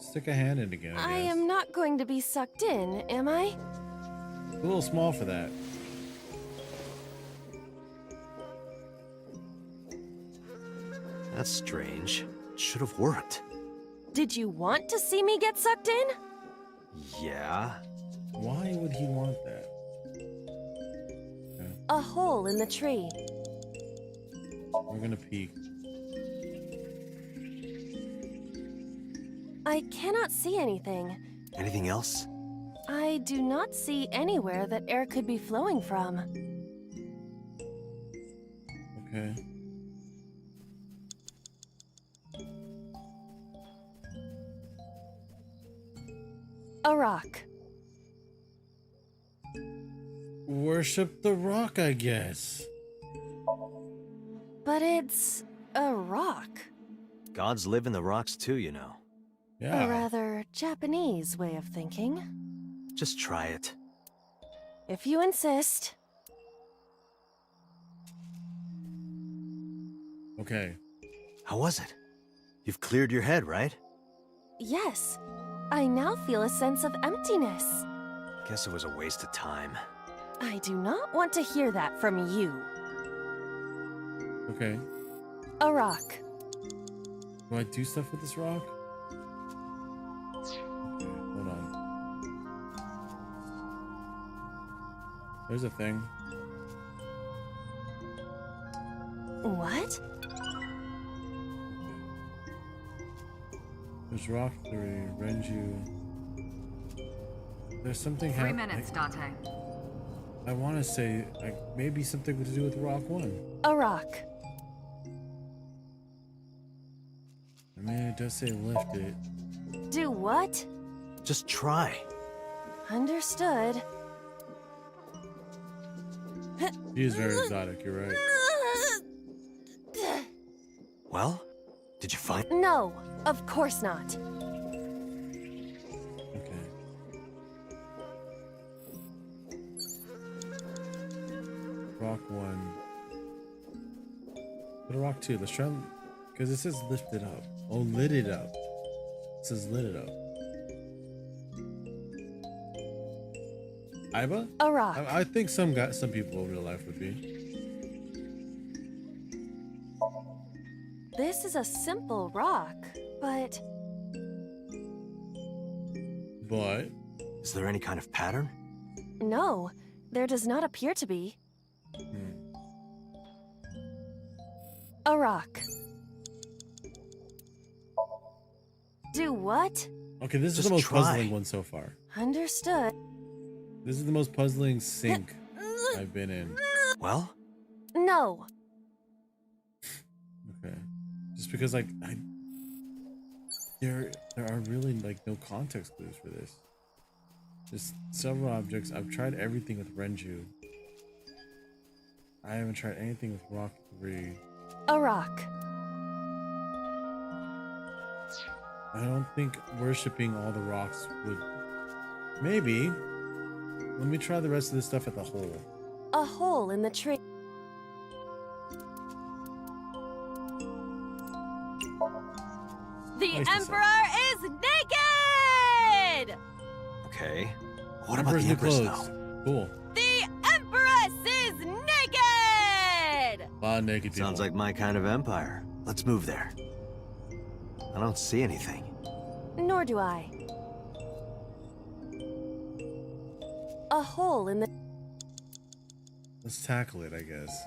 Stick a hand in again, I I guess. am not going to be sucked in, am I? A little small for that. That's strange. Should have worked. Did you want to see me get sucked in? Yeah. Why would he want that? A hole in the tree. We're gonna peek. I cannot see anything. Anything else? I do not see anywhere that air could be flowing from. Okay. A rock. Worship the rock, I guess. But it's a rock. Gods live in the rocks too, you know. Yeah. A rather Japanese way of thinking. Just try it. If you insist. Okay. How was it? You've cleared your head, right? Yes. I now feel a sense of emptiness. Guess it was a waste of time. I do not want to hear that from you. Okay. A rock. Do I do stuff with this rock? Okay, hold on. There's a thing. What? There's rock 3, Renju. There's something 3 minutes, Dante. I want to say like maybe something to do with rock 1. A rock. I mean, it does say lift it. Do what? Just try. Understood. She is very exotic, you're right. Well, did you find? No, of course not. Okay. Rock 1. Put a rock 2. Let's try, because it says lift it up. Oh, lit it up. It says lit it up. Iba? A rock. I think some people in real life would be. This is a simple rock, but But Is there any kind of pattern? no, there does not appear to be. A rock. Do what? okay, this is Just the most try. puzzling one so far. Understood. This is the most puzzling sink I've been in. Well, No. Okay. Just because like there are really like no context clues for this. Just several objects. I've tried everything with Renju. I haven't tried anything with Rock 3. A rock. I don't think worshipping all the rocks would. Maybe. Let me try the rest of this stuff at the hole. A hole in the tree. The Nice to Emperor is naked! okay. What about Emperor's the new Empress, clothes. though? Cool. The Empress is naked! A lot of naked people. Sounds like my kind of empire. Let's move there. I don't see anything. Nor do I. A hole in the... Let's tackle it, I guess.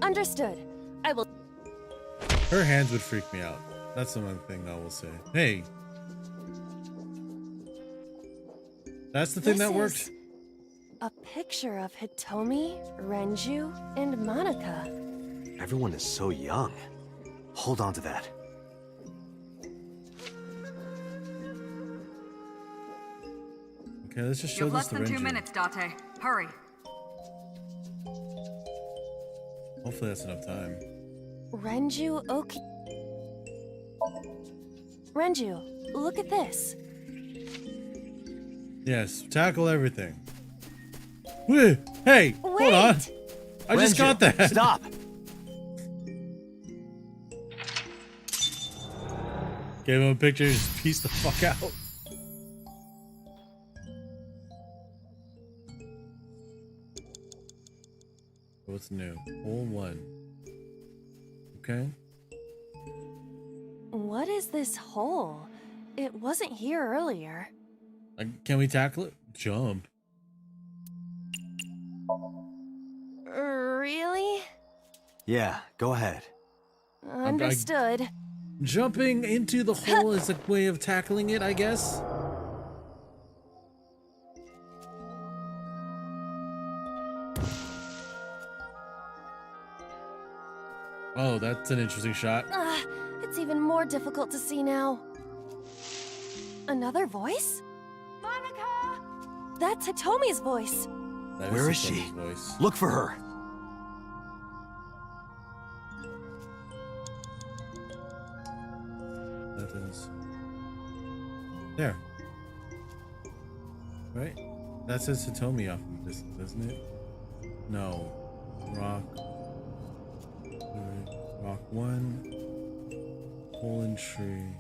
Understood. I will... Her hands would freak me out. That's the one thing I will say. Hey. That's the thing This that worked? is a picture of Hitomi, Renju, and Monica. Everyone is so young. Hold on to that. Okay, let's just show You have this less to than 2 Renju. minutes, Date. Hurry. Hopefully that's enough time. Renju Oki... Renju, look at this. Yes, tackle everything. Wait, hey, hold on. I just Renju, got that. Stop! Gave him a picture, just pieced the fuck out. What's new? Hole 1. Okay. What is this hole? It wasn't here earlier. Can we tackle it? Jump. Really? Yeah, go ahead. Understood. Jumping into the hole is a way of tackling it, I guess. Oh, that's an interesting shot. It's even more difficult to see now. Another voice? Monica! That's Hitomi's voice. Where is she? Voice. Look for her. Nothing's there. Right? That says Hitomi off in the distance, doesn't it? No. Rock. Rock 1. Hole in tree.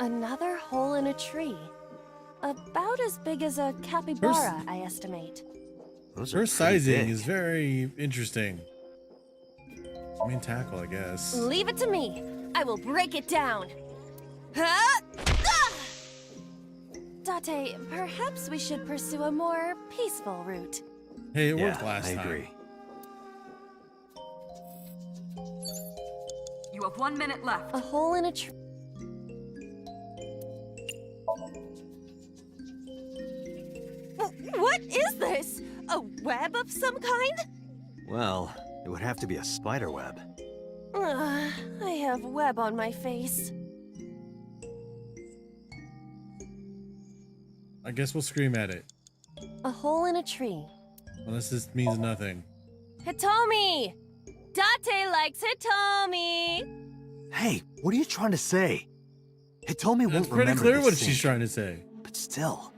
Another hole in a tree. About as big as a capybara, I estimate. Her sizing is very interesting. I mean, tackle, I guess. Leave it to me. I will break it down. Huh? Ah! Date, perhaps we should pursue a more peaceful route. Hey, it worked last time. I agree. You have 1 minute left. A hole in a tree. What is this? A web of some kind? Well, it would have to be a spider web. I have web on my face. I guess we'll scream at it. A hole in a tree. Unless this means nothing. Hitomi! Date likes Hitomi! Hey, what are you trying to say? Hitomi won't It's pretty remember clear this what scene, she's trying to say. But still.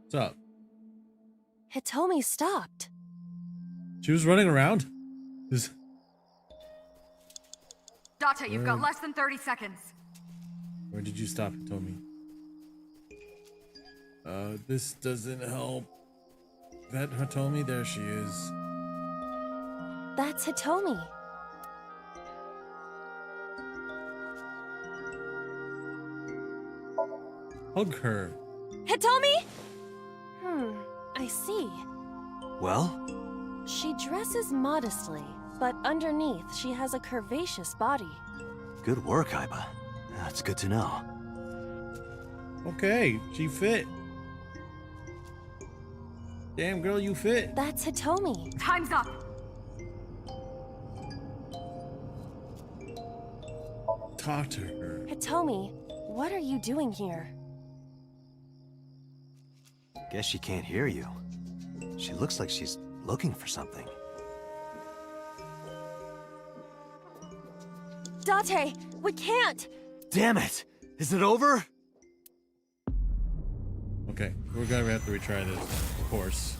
What's up? Hitomi stopped. She was running around? Date, you've got less than 30 seconds. Where did you stop, Hitomi? This doesn't help. That Hitomi? There she is. That's Hitomi. Hug her. Hitomi? I see. Well? She dresses modestly, but underneath she has a curvaceous body. Good work, Aiba. That's good to know. Okay, she fit. Damn, girl, you fit. That's Hitomi. Time's up. Talk to her. Hitomi, what are you doing here? Guess she can't hear you. She looks like she's looking for something. Date, we can't! Damn it! Is it over? Okay, we're gonna have to retry this, of course.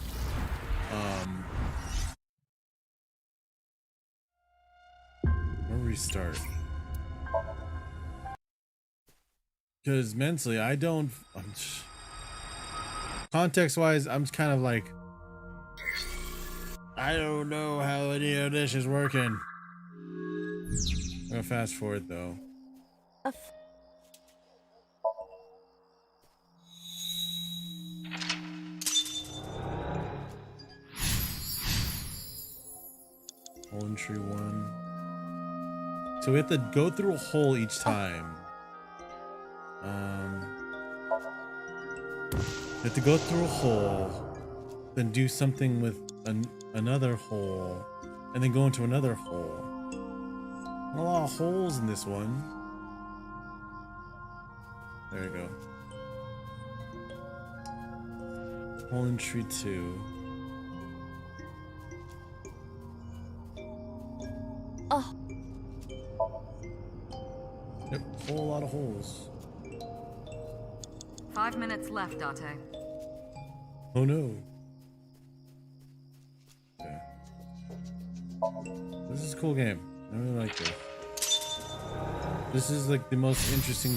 We'll restart. Because mentally, context-wise, I'm kind of like, I don't know how any of this is working. I'm gonna fast forward though. Hole in tree 1. So we have to go through a hole each time. We have to go through a hole, then do something with another hole, and then go into another hole. A lot of holes in this one. There you go. Hole in tree 2. Oh. Yep, a whole lot of holes. 5 minutes left, Date. Oh no. Okay. This is a cool game. I really like this. This is like the most interesting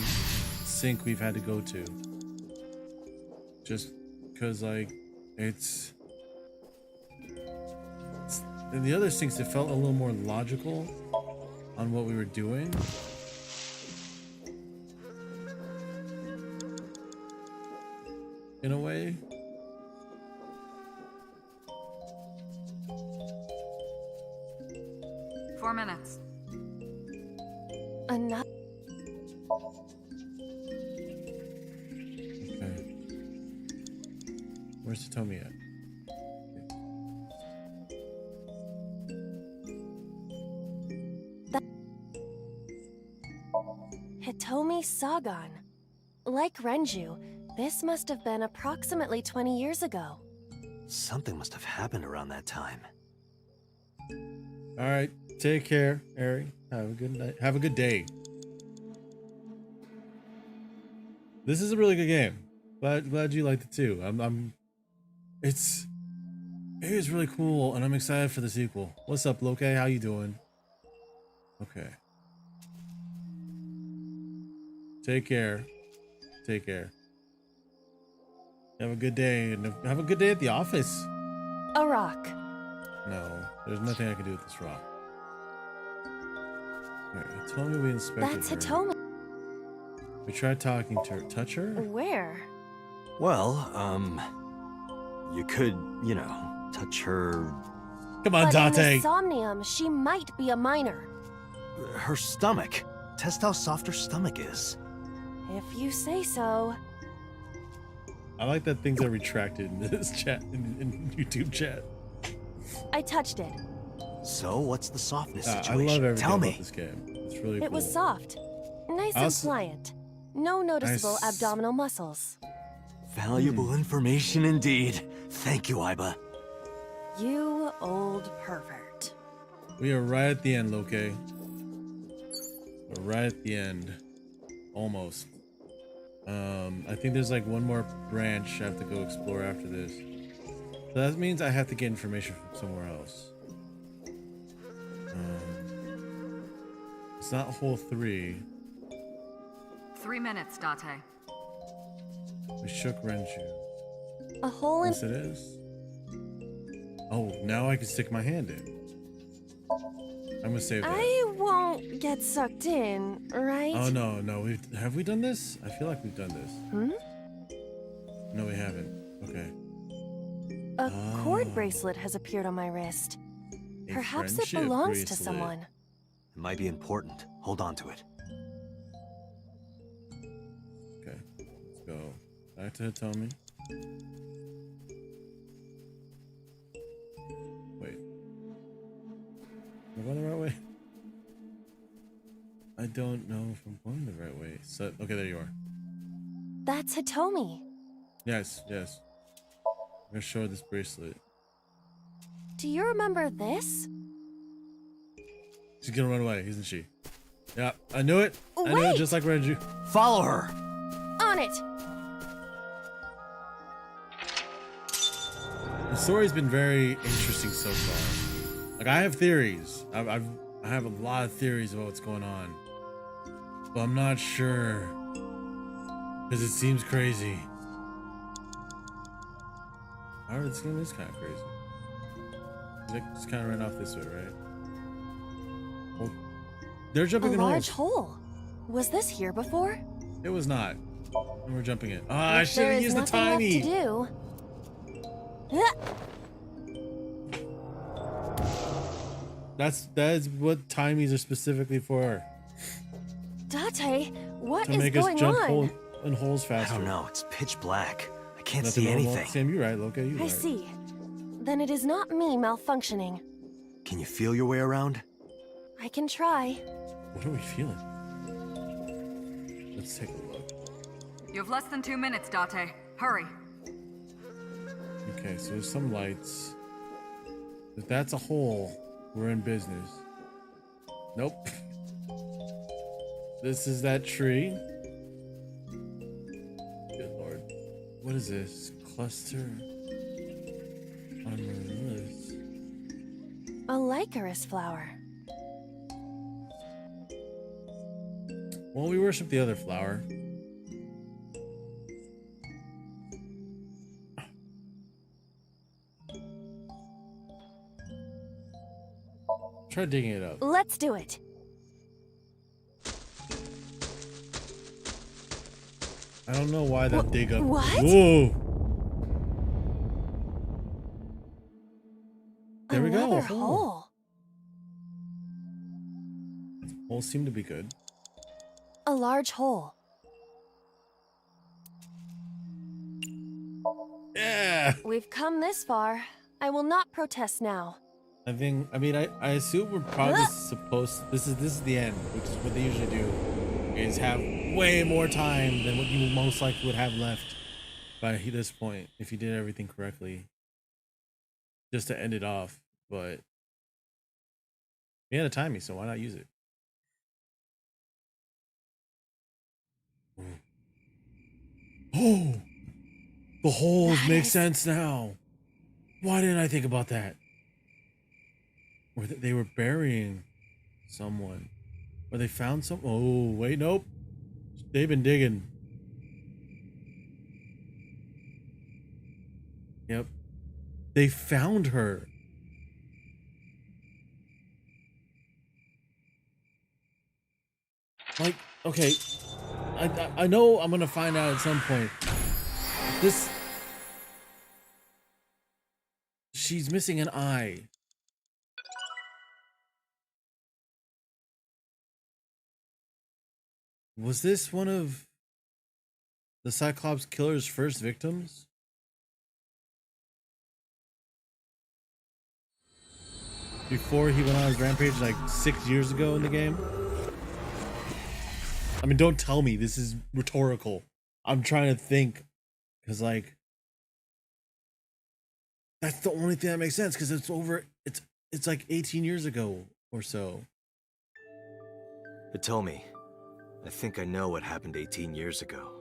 sync we've had to go to. just because like it's and the other things it felt a little more logical on what we were doing. In a way. 4 minutes. Enough. Okay. Where's Hitomi at? Hitomi Sagan. Like Renju, this must have been approximately 20 years ago. Something must have happened around that time. All right, take care, Eri. Have a good night. Have a good day. This is a really good game. Glad you liked it too. It is really cool, and I'm excited for the sequel. What's up, Loke? How you doing? Okay. Take care. Take care. Have a good day, and have a good day at the office. A rock. No, there's nothing I can do with this rock. Alright, tell me we inspected That's her. Hitomi. We tried talking to her. Touch her? Where? Well, you could, you know, touch her... Come on, But in Date. the Somnium, she might be a minor. her stomach. Test how soft her stomach is. If you say so. I like that things are retracted in this chat, in YouTube chat. I touched it. So, what's the softness I situation? love everything Tell about me. this game. It's really cool. It was soft. Nice and Also- pliant. No noticeable abdominal muscles. Valuable information indeed. Thank you, Iba. You old pervert. We are right at the end, Loke. We're right at the end. Almost. I think there's like one more branch I have to go explore after this. So that means I have to get information from somewhere else. It's not hole 3. 3 minutes, Date. We shook Renju. A hole in. Yes, it is. Oh, now I can stick my hand in. I'm gonna save that. I won't get sucked in, right? Oh no, have we done this? I feel like we've done this. Hmm? No, we haven't. Okay. A cord bracelet has appeared on my wrist. A Perhaps it friendship belongs to bracelet. someone. It might be important. Hold on to it. Okay, let's go back to Hitomi. Wait, am I going the right way? I don't know if I'm going the right way. So, okay, there you are. That's Hitomi. Yes. I'm gonna show her this bracelet. Do you remember this? She's gonna run away, isn't she? Yeah, I knew it. I knew it, Wait! just like Renju. Follow her! On it! The story's been very interesting so far. Like, I have theories. I have a lot of theories about what's going on, but I'm not sure because it seems crazy. However, this game is kind of crazy. They just kind of ran off this way, right? Well, they're A jumping in large holes. hole. Was this here before? It was not. And we're jumping in. Ah, I If should there have is used the nothing left tiny. to do. That is what timies are specifically for. Date, what To is make us going jump on? in holes I faster. don't know. It's pitch black. I can't Nothing see normal. anything. Sam, you're right. Look, you're I right. see. Then it is not me malfunctioning. Can you feel your way around? I can try. What are we feeling? Let's take a look. You have less than 2 minutes, Date. Hurry. Okay, so there's some lights. If that's a hole, we're in business. Nope. This is that tree. Good lord. What is this? Cluster amaryllis. A Lycaris flower. Well, we worship the other flower. Try digging it up. Let's do it. I don't know why that dig up. What? Whoa! There we go. Another hole. Holes seem to be good. A large hole. Yeah. We've come this far. I will not protest now. I assume we're probably supposed. This is the end, which is what they usually do. Is have way more time than what you most likely would have left by this point if you did everything correctly. Just to end it off, but we had a timing, so why not use it? Oh, the holes make sense now. Why didn't I think about that? Or that they were burying someone, or they found some. Oh wait, nope. They've been digging. Yep, they found her. Like, okay, I know I'm gonna find out at some point. She's missing an eye. Was this one of the Cyclops killer's first victims? Before he went on his rampage like 6 years ago in the game? I mean, don't tell me this is rhetorical. I'm trying to think, because like that's the only thing that makes sense, because it's like 18 years ago or so. But tell me, I think I know what happened 18 years ago.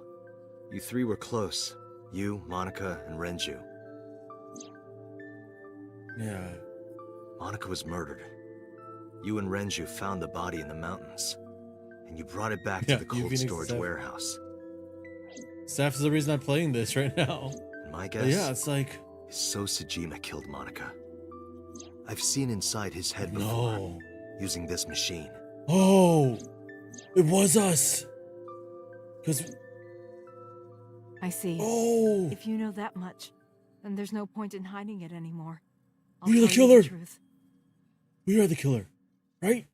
You three were close. You, Monica, and Renju. Yeah. Monica was murdered. You and Renju found the body in the mountains. And you brought it back to the cold storage warehouse. Staff is the reason I'm playing this right now. And my guess? But yeah, it's like... So Sejima killed Monica. I've seen inside his head before. Using this machine. Oh! It was us! Because... I see. Oh! If you know that much, then there's no point in hiding it anymore. We're the killer! We are the killer, right?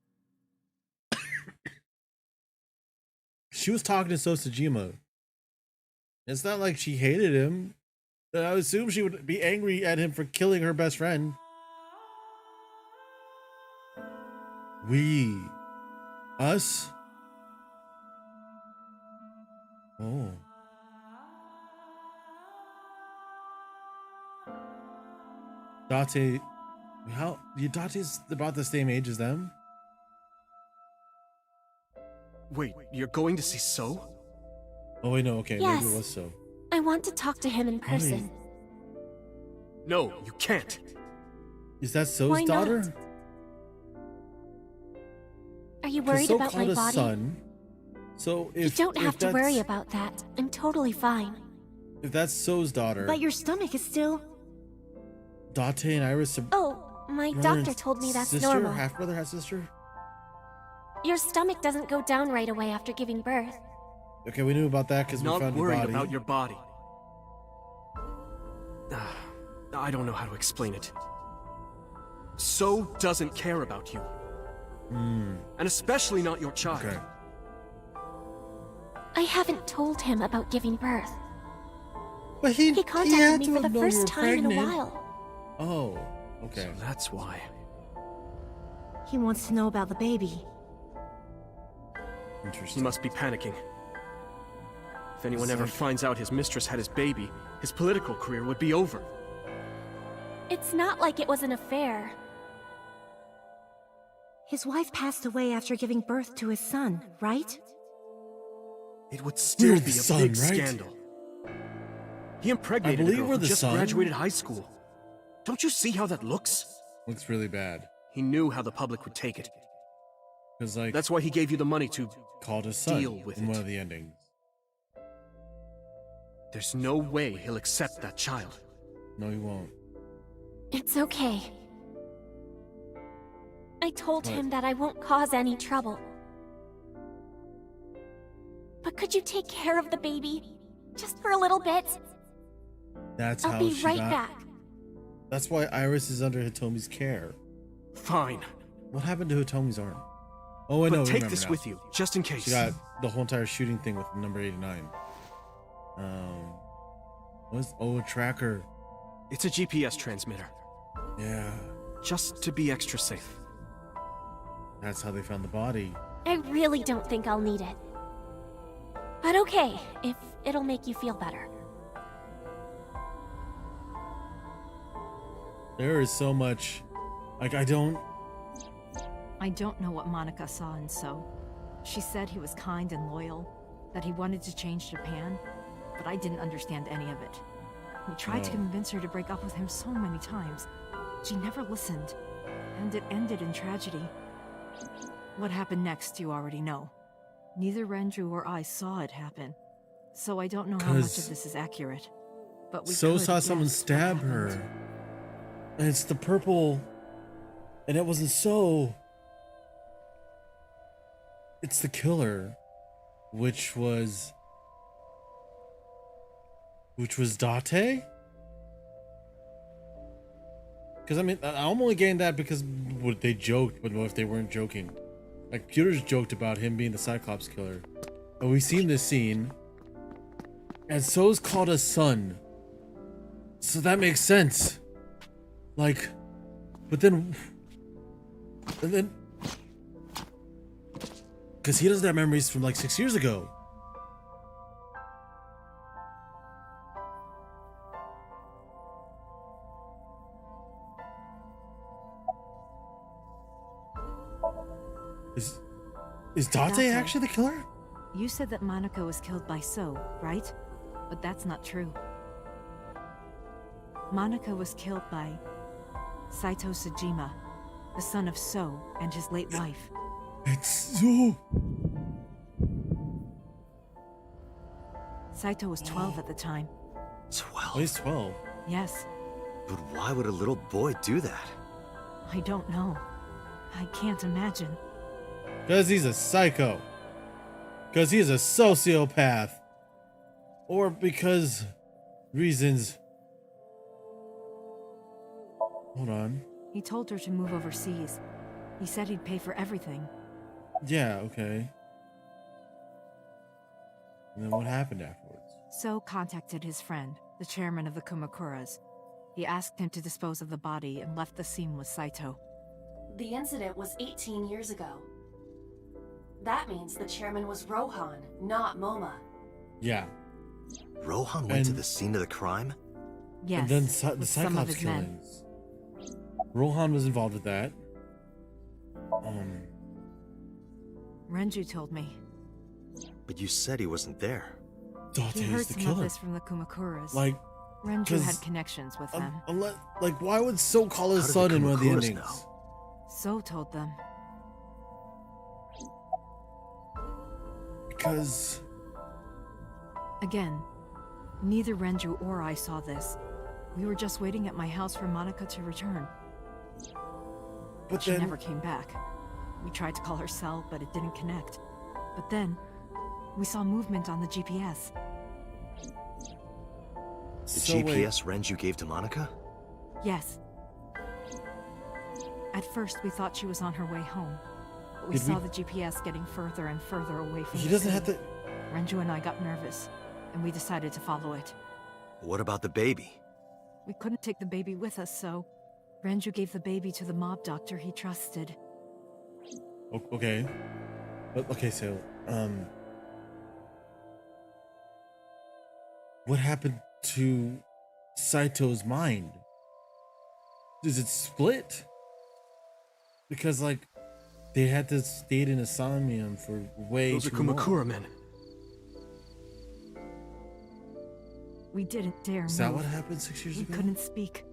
She was talking to Sosajima. It's not like she hated him. I would assume she would be angry at him for killing her best friend. We. Us? Oh. Date. How? Date's about the same age as them? Wait, you're going to see So? Oh wait, no, okay, Yes. maybe it was So. I want to talk to him in person. No, you can't. Is that So's Why not? daughter? Are you worried So about my called a body? son. So if You don't if have to worry that's- about that. I'm totally fine. If that's So's daughter, But your stomach is still... Date and Iris are Oh, my brother doctor and told me that's sister, normal. half brother, half sister. Your stomach doesn't go down right away after giving birth. Okay, we knew about that because we Not found your worried body. about your body. I don't know how to explain it. So doesn't care about you. And especially not your child. Okay. I haven't told him about giving birth. But he contacted had me to for the have known you first were time in a pregnant. while. Oh, okay. So that's why. He wants to know about the baby. He Interesting. must be panicking. If anyone It's ever like- finds out his mistress had his baby, his political career would be over. It's not like it was an affair. His wife passed away after giving birth to his son, right? It would still We're be the a son, big right? scandal. He impregnated a believe girl we're who the just son. graduated high school. Don't you see how that looks? Looks really bad. He knew how the public would take it. Because like That's why he gave you the money to called his son deal with in it. one of the endings. There's no way he'll accept that child. No, he won't. It's okay. I told What? him that I won't cause any trouble. But could you take care of the baby? Just for a little bit? That's I'll how be she right got. back. That's why Iris is under Hitomi's care. Fine. What happened to Hitomi's arm? Oh, I But know. take remember this now. with you, just in case. She got the whole entire shooting thing with number 89. What's a tracker? It's a GPS transmitter. Yeah, Just to be extra safe. that's how they found the body. I really don't think I'll need it. But okay, if it'll make you feel better. There is so much. Like, I don't know what Monica saw in So. She said he was kind and loyal, that he wanted to change Japan, but I didn't understand any of it. We tried to No. convince her to break up with him so many times. She never listened, and it ended in tragedy. What happened next, you already know. Neither Renju or I saw it happen, so I don't know how much 'Cause of this is accurate. But we So could saw someone guess what stab happened. her. And it's the purple. And it wasn't So. It's the killer. Which was Date? Because I mean, I'm only getting that because what they joked, but what if they weren't joking? Like, computers joked about him being the Cyclops killer. And we've seen this scene. And So's called a son. So that makes sense. Like, but then, and then, because he doesn't have memories from like 6 years ago. Is Date Date. actually the killer? You said that Monica was killed by So, right? But that's not true. Monica was killed by Saito Sejima, the son of So and his late wife. It's So. Saito was 12 at the time. 12? Oh, he's 12. Yes, But why would a little boy do that? I don't know. I can't imagine. Because he's a psycho. Because he's a sociopath. Or because reasons. Hold on. He told her to move overseas. He said he'd pay for everything. Yeah, okay. And then what happened afterwards? So contacted his friend, the chairman of the Kumakuras. He asked him to dispose of the body and left the scene with Saito. The incident was 18 years ago. That means the chairman was Rohan, not Moma. Yeah. Rohan went to And- the scene of the crime? Yes, and then the with some of Cyclops his men. killings. Rohan was involved with that. Renju told me. But you said he wasn't there. Date He heard is the some of killer. this from the Kumakuras. Like, Renju 'cause- had connections with them. unless, like, why would So call his How did son the in one of the Kumakuras endings? know? So told them. Because Again, neither Renju or I saw this. We were just waiting at my house for Monica to return. But She then never came back. We tried to call her cell, but it didn't connect. But then, we saw movement on the GPS. The So wait, GPS Renju gave to Monica? Yes. At first, we thought she was on her way home. But we Did we- saw the GPS getting further and further away from he the doesn't city. have to. Renju and I got nervous, and we decided to follow it. What about the baby? We couldn't take the baby with us, so Renju gave the baby to the mob doctor he trusted. Okay. But okay, so what happened to Saito's mind? Does it split? Because like they had to stay in a Somnium for way Those are too long. Kumakura men. We didn't dare Is that move. what happened 6 years We ago? couldn't speak.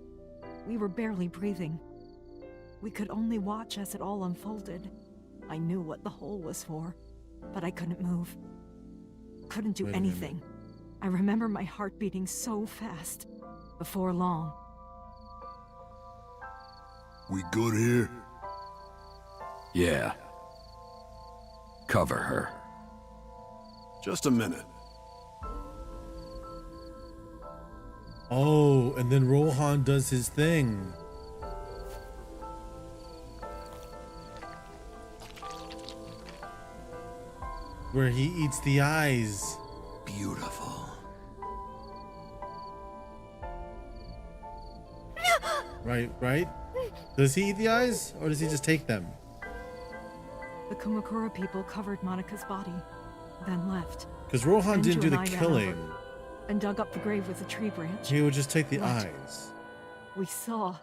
We were barely breathing. We could only watch as it all unfolded. I knew what the hole was for, but I couldn't move. Couldn't do Wait a minute. anything. I remember my heart beating so fast. Before long, We good here? Yeah. Cover her. Just a minute. Oh, and then Rohan does his thing. Where he eats the eyes. Beautiful. Right? Does he eat the eyes, or does he just take them? The Kumakura people covered Monika's body, then left. Because Rohan didn't do Renju the and I ran killing. over and dug up the grave with a tree branch. He would just take the What? eyes. We saw.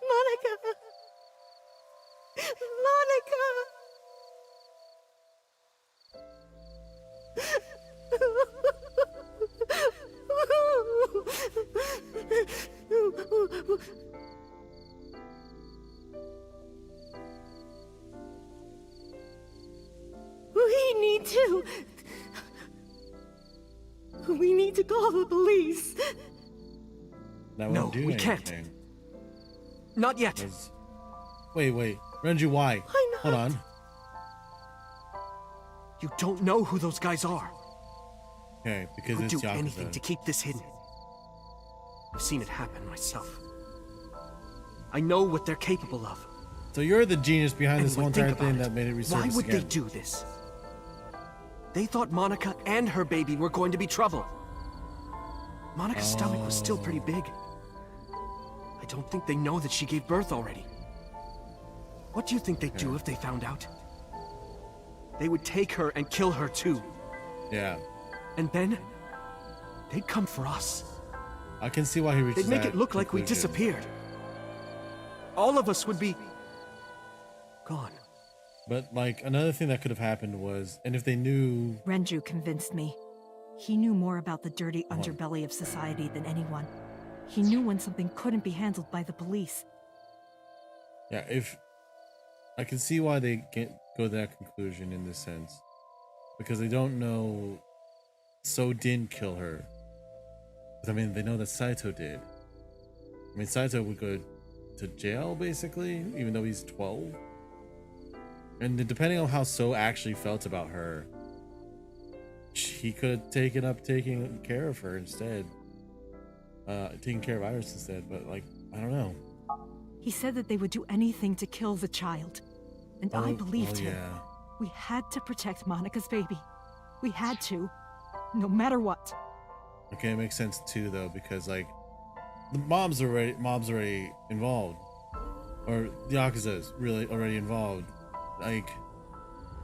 Monica! Monica! We need to call the police. That No, won't do we anything. can't. Not yet. Wait. Renju, why? Why not? Hold on. You don't know who those guys are. Okay, because I'd it's do anything Yakuza. to keep this hidden. I've seen it happen myself. I know what they're capable of. So you're the genius behind this whole Anyway, think entire thing about that made it resurface Why would again. they do this? They thought Monica and her baby were going to be trouble. Monica's stomach was still pretty big. I don't think they know that she gave birth already. What do you think they'd do if they found out? They would take her and kill her too. Yeah. And then, they'd come for us. I can see why he reaches They'd make that it look like we conclusion. disappeared. All of us would be gone. But like another thing that could have happened was, and if they knew, Renju convinced me. He knew more about the dirty underbelly of society than anyone. He knew when something couldn't be handled by the police. yeah, if I can see why they can't go to that conclusion in this sense, because they don't know So didn't kill her. I mean, they know that Saito did. I mean, Saito would go to jail basically, even though he's 12. And then depending on how So actually felt about her, he could have taking care of her instead. Taking care of Iris instead, but like, I don't know. He said that they would do anything to kill the child. And I believed him. Yeah. We had to protect Monica's baby. We had to. No matter what. Okay, it makes sense too though, because like the mob's already involved. Or the Yakuza's really already involved. Like,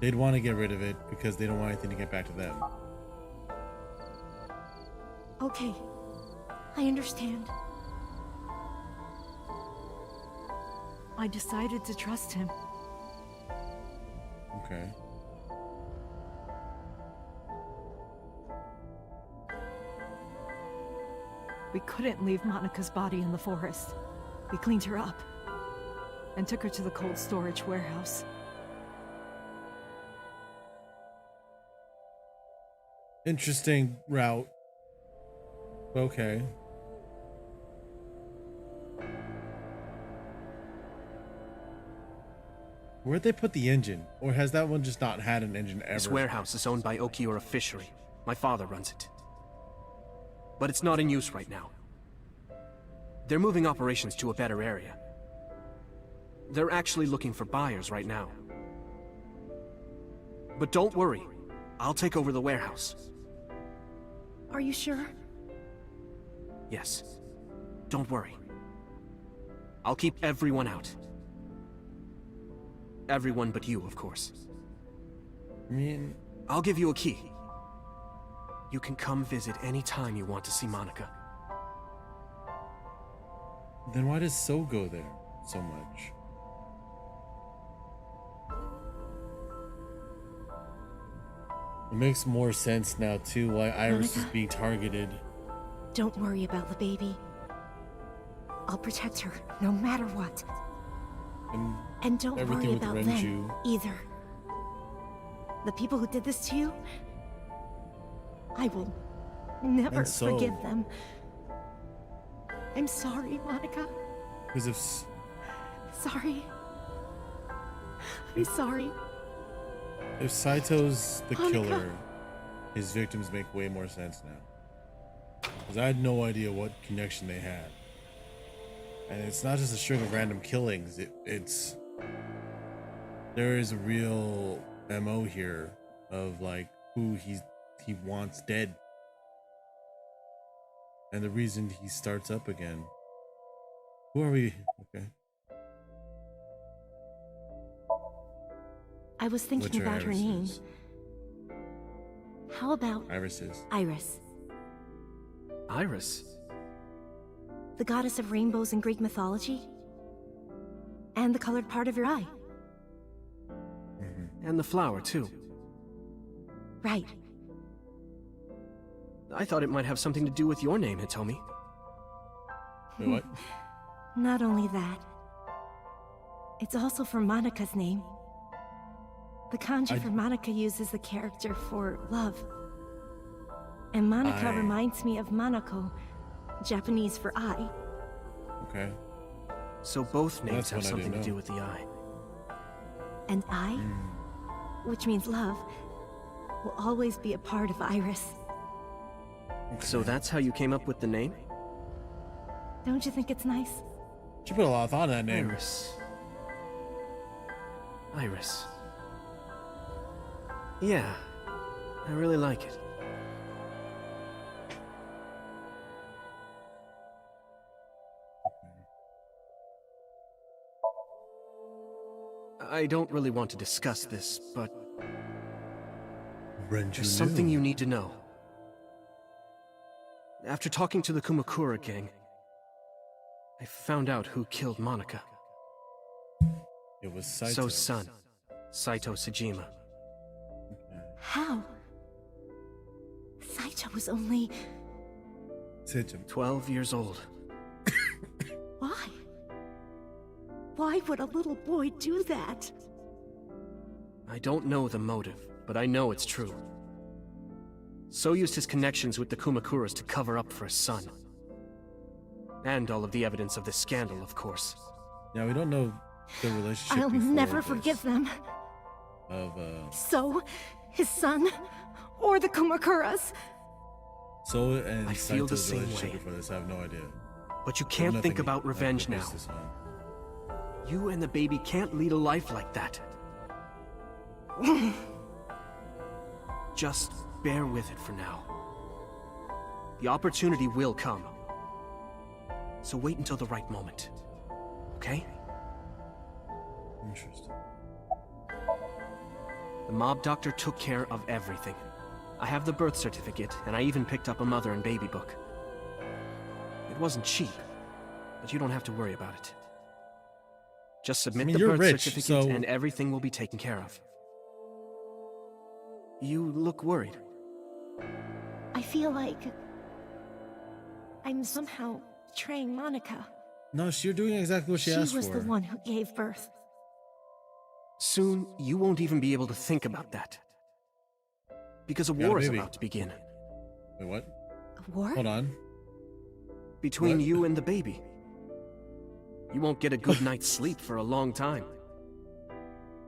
they'd want to get rid of it because they don't want anything to get back to them. Okay, I understand. I decided to trust him. Okay. We couldn't leave Monica's body in the forest. We cleaned her up and took her to the cold storage warehouse. Interesting route. Okay. Where'd they put the engine? Or has that one just not had an engine ever? This warehouse is owned by Okiura Fishery. My father runs it. But it's not in use right now. They're moving operations to a better area. They're actually looking for buyers right now. But don't worry, I'll take over the warehouse. Are you sure? Yes. Don't worry. I'll keep everyone out. Everyone but you, of course. I mean, I'll give you a key. You can come visit any time you want to see Monica. then why does So go there so much? It makes more sense now too why Iris is being targeted. Don't worry about the baby. I'll protect her, no matter what. And And don't everything worry with about Renju. them either. The people who did this to you, I will never And so- forgive them. I'm sorry, Monica. Because if Sorry. I'm sorry. Saito's the Monica. killer, his victims make way more sense now. Because I had no idea what connection they had. And it's not just a string of random killings. It's there is a real MO here of like who he wants dead. And the reason he starts up again. Who are we? Okay. I was thinking What's your about her name. irises? How about Irises. Iris, Iris? the goddess of rainbows in Greek mythology? And the colored part of your eye. And the flower, too. Right. I thought it might have something to do with your name, Hitomi. Wait, what? Not only that, it's also for Monika's name. The kanji for Monica uses the character for love. And Monica reminds me of Manako, Japanese for eye. Okay. So both names That's have what I something to didn't do know. with the eye. And I, which means love, will always be a part of Iris. So that's how you came up with the name? Don't you think it's nice? She put a lot of thought in that name. Iris. Iris. Yeah, I really like it. I don't really want to discuss this, but there's something you need to know. After talking to the Kumakura gang, I found out who killed Monica. It was Saito. So's son, Saito Sejima. How? Saito was only 12 years old. Why? Why would a little boy do that? I don't know the motive, but I know it's true. So used his connections with the Kumakuras to cover up for his son. And all of the evidence of this scandal, of course. Now we don't know the relationship. I'll before never this forgive them. Of So, his son, or the Kumakuras. So and I feel the Saito's same relationship way. before this, I have no idea. But you There's can't nothing think about I can revenge base now. this on. You and the baby can't lead a life like that. Just bear with it for now. The opportunity will come. So wait until the right moment. Okay? Interesting. The mob doctor took care of everything. I have the birth certificate, and I even picked up a mother and baby book. It wasn't cheap, but you don't have to worry about it. Just submit the you're birth rich, certificate so- and everything will be taken care of. You look worried. I feel like I'm somehow betraying Monica. No, you're doing exactly what she asked She was for. the one who gave birth. Soon, you won't even be able to think about that. Because a Got a war is baby. about to begin. Wait, what? A war? Hold on. Between What? you and the baby. You won't get a good night's sleep for a long time.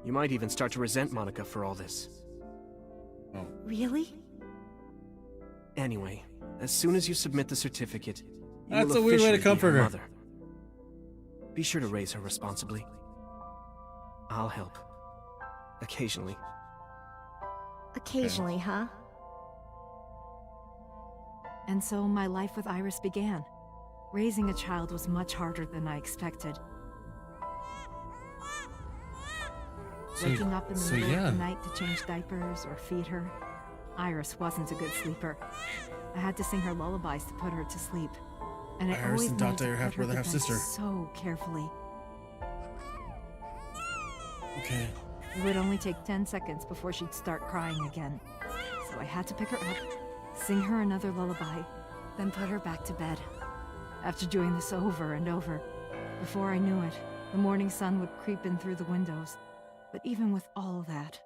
You might even start to resent Monica for all this. Oh. Really? Anyway, as soon as you submit the certificate, you That's will a weird way to officially be comfort her. mother. Be sure to raise her responsibly. I'll help. Occasionally. Occasionally, huh? And so my life with Iris began. Raising a child was much harder than I expected. Waking up in the middle of the night to change diapers or feed her. Iris wasn't a good sleeper. I had to sing her lullabies to put her to sleep. And I Iris always and needed Dante to are put half her brother, to half bed sister. so carefully. Okay. It would only take 10 seconds before she'd start crying again. So I had to pick her up, sing her another lullaby, then put her back to bed. After doing this over and over, before I knew it, The morning sun would creep in through the windows. But even with all of that,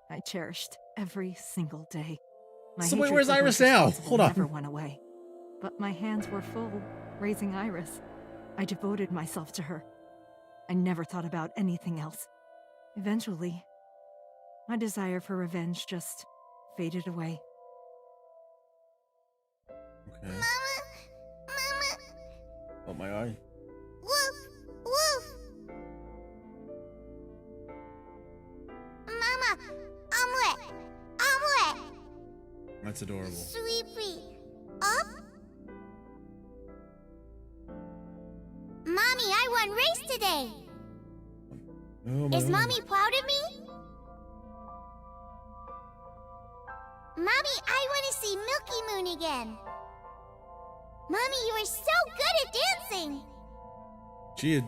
I cherished every single day. My So wait, hatred where's for Iris those now? responsible Hold on. never went away. But my hands were full, raising Iris. I devoted myself to her. I never thought about anything else. Eventually, my desire for revenge just faded away. Okay. Oh my eye. Woof! Woof! Mama! Omelet! Omelet! That's adorable. Sleepy. Up? Mommy, I won race today! Oh my Is eye. Mommy proud of me? Mommy, I want to see Milky Moon again! Mommy, you are so good at dancing! She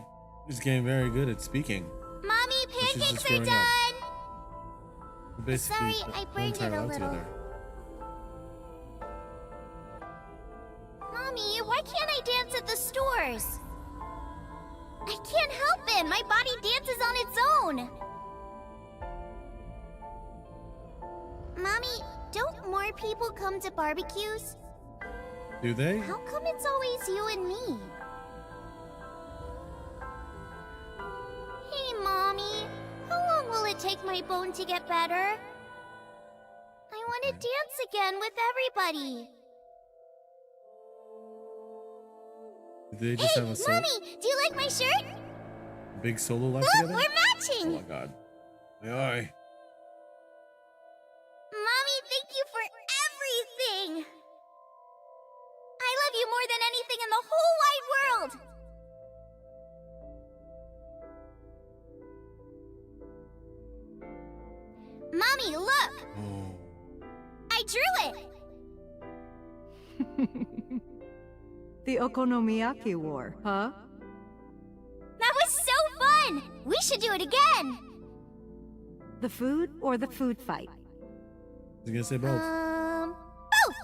is getting very good at speaking. Mommy, But she's just pancakes are growing done! up. Basically, Sorry, the I whole burned entire it a life little. together. Mommy, why can't I dance at the stores? I can't help it. My body dances on its own. Mommy, don't more people come to barbecues? Do they? How come it's always you and me? Hey, Mommy. How long will it take my bone to get better? I want to dance again with everybody. Do they just Hey, have a Mommy, do you like my shirt? big solo life Look, together? we're Oh matching. my god. My eye. Mommy, thank you for everything. I love you more than anything in the whole wide world. Mommy, look. Oh. I drew it. The Okonomiyaki War, huh? That was so fun. We should do it again. The food or the food fight? I was gonna say both. Both.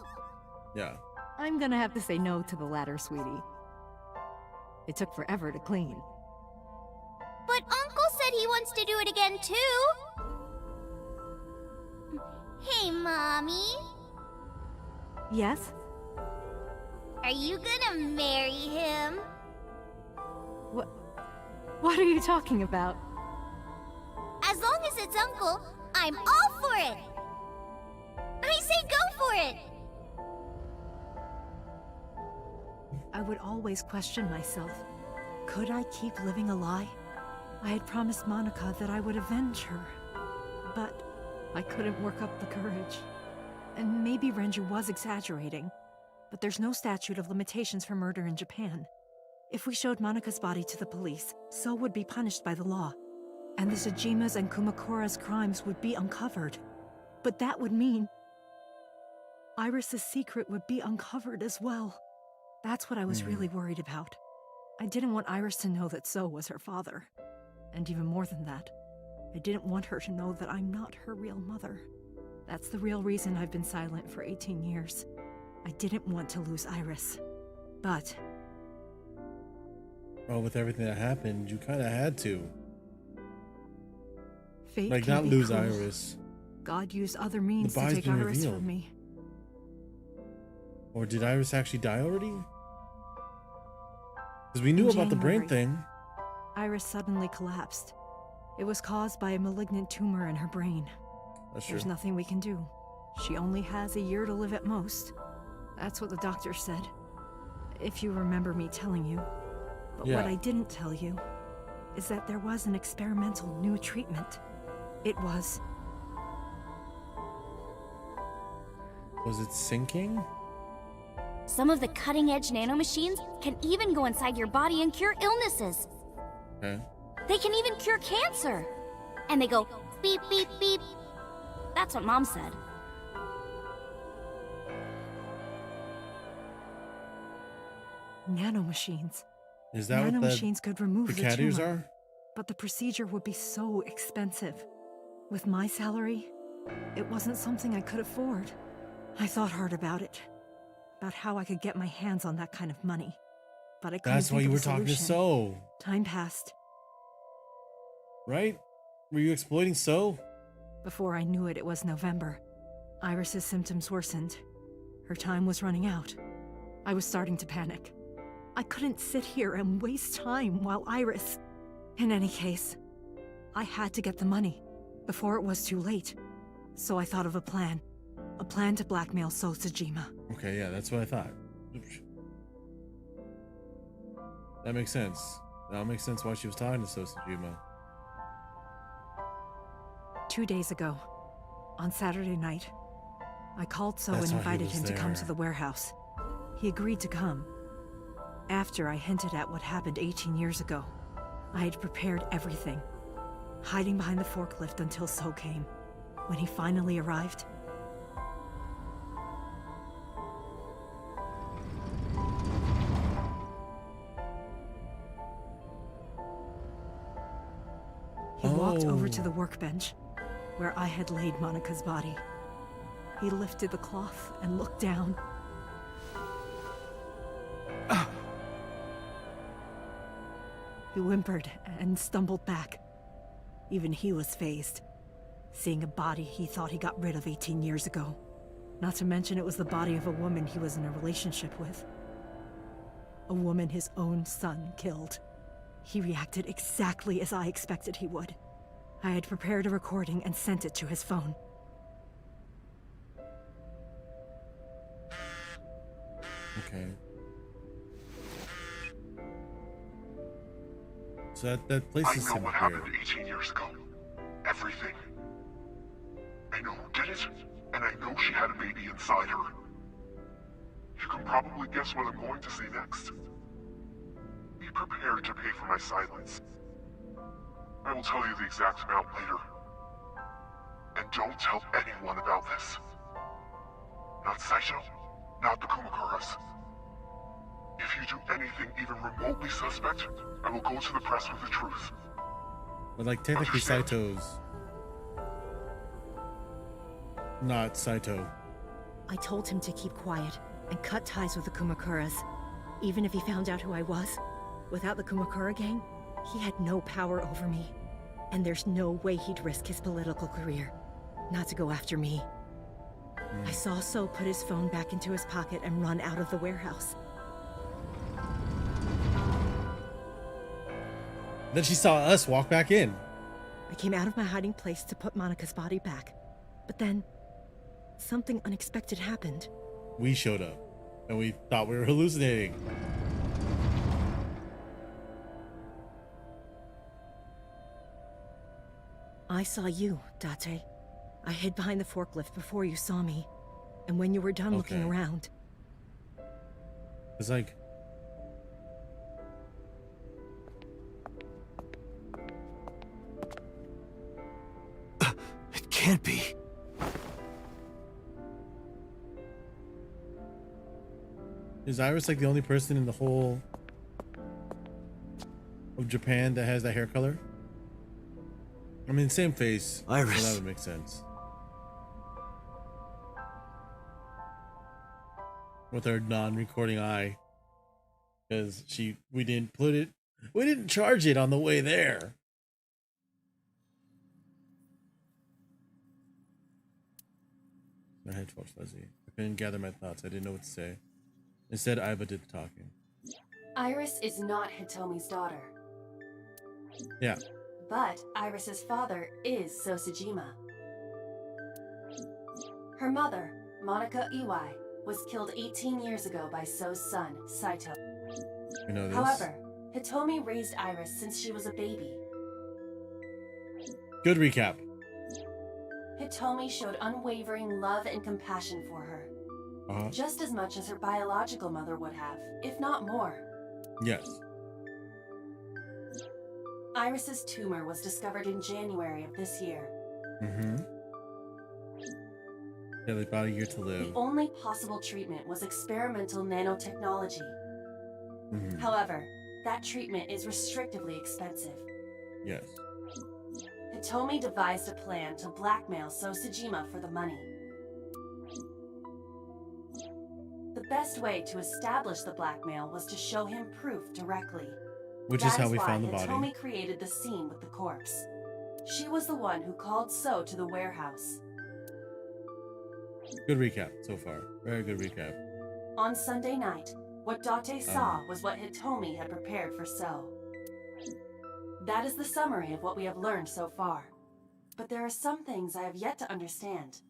Yeah. I'm gonna have to say no to the latter, sweetie. It took forever to clean. But Uncle said he wants to do it again too. Hey, Mommy. Yes? Are you gonna marry him? What are you talking about? As long as it's Uncle, I'm all for it. I say go for it. I would always question myself. Could I keep living a lie? I had promised Monica that I would avenge her. But I couldn't work up the courage. And maybe Renju was exaggerating. But there's no statute of limitations for murder in Japan. If we showed Monica's body to the police, So would be punished by the law. And the Tsujima's and Kumakura's crimes would be uncovered. But that would mean Iris's secret would be uncovered as well. That's what I was really worried about. I didn't want Iris to know that So was her father. And even more than that, I didn't want her to know that I'm not her real mother. That's the real reason I've been silent for 18 years. I didn't want to lose Iris. But Well, with everything that happened, you kind of had to. fate Like, can not be lose cruel. Iris. God used other means to body's take been Iris revealed. from me. Or did Iris actually die already? Because we knew In about the brain January, thing. Iris suddenly collapsed. It was caused by a malignant tumor in her brain. That's There's true. nothing we can do. She only has a year to live at most. That's what the doctor said. If you remember me telling you. But what Yeah. I didn't tell you is that there was an experimental new treatment. It was Was it sinking? Some of the cutting-edge nanomachines can even go inside your body and cure illnesses. Okay. They can even cure cancer. And they go beep, beep, beep. That's what Mom said. nanomachines. Is that what Nanomachines could remove the the caddies tumor. are? But the procedure would be so expensive. With my salary, it wasn't something I could afford. I thought hard about it. About how I could get my hands on that kind of money. But I couldn't That's why think you of were a talking to solution. So. Time passed. Right? Were you exploiting So? Before I knew it, it was November. Iris's symptoms worsened. Her time was running out. I was starting to panic. I couldn't sit here and waste time while Iris... In any case, I had to get the money before it was too late. So I thought of a plan. A plan to blackmail Sosajima. Okay, yeah, that's what I thought. That makes sense. That makes sense why she was talking to Sosajima. 2 days ago, on Saturday night, I called So That's and why he invited was him to come to there. the warehouse. He agreed to come. After I hinted at what happened 18 years ago, I had prepared everything, hiding behind the forklift until So came. When he finally arrived, he walked over to the workbench, where I had laid Monica's body. He lifted the cloth and looked down. He whimpered and stumbled back. Even he was fazed, seeing a body he thought he got rid of 18 years ago. Not to mention it was the body of a woman he was in a relationship with. A woman his own son killed. He reacted exactly as I expected he would. I had prepared a recording and sent it to his phone. Okay. So that place is I know what happened weird. 18 years ago. Everything. I know who did it, and I know she had a baby inside her. You can probably guess what I'm going to say next. Be prepared to pay for my silence. I will tell you the exact amount later. And don't tell anyone about this. Not Saito, not the Kumakuras. If you do anything even remotely suspect, I will go to the press with the truth. But like technically Saito's not Saito. I told him to keep quiet and cut ties with the Kumakuras. Even if he found out who I was, without the Kumakura gang, he had no power over me. And there's no way he'd risk his political career, not to go after me. I saw So put his phone back into his pocket and run out of the warehouse. Then she saw us walk back in. I came out of my hiding place to put Monica's body back. But then, something unexpected happened. We showed up, and we thought we were hallucinating. I saw you, Date. I hid behind the forklift before you saw me. And when you were done looking around... It's like... It can't be. Is Iris like the only person in the whole of Japan that has that hair color? I mean, same face. Iris. So that would make sense. With her non-recording eye, because we didn't charge it on the way there. My head felt fuzzy. I couldn't gather my thoughts. I didn't know what to say. Instead, Iva did the talking. Iris is not Hitomi's daughter. Yeah. But Iris's father is Sosajima. Her mother, Monica Iwai, was killed 18 years ago by So's son, Saito. We know this. However, Hitomi raised Iris since she was a baby. Good recap. Hitomi showed unwavering love and compassion for her. Just as much as her biological mother would have, if not more. Yes. Iris's tumor was discovered in January of this year. Mm-hmm. Yeah, they about a year to The live. only possible treatment was experimental nanotechnology. Mm-hmm. However, that treatment is restrictively expensive. Yes. Hitomi devised a plan to blackmail Sosajima for the money. The best way to establish the blackmail was to show him proof directly. Which That is how is we why found the body. Hitomi created the scene with the corpse. She was the one who called So to the warehouse. Good recap so far. Very good recap. On Sunday night, what Date saw was what Hitomi had prepared for So. That is the summary of what we have learned so far. But there are some things I have yet to understand.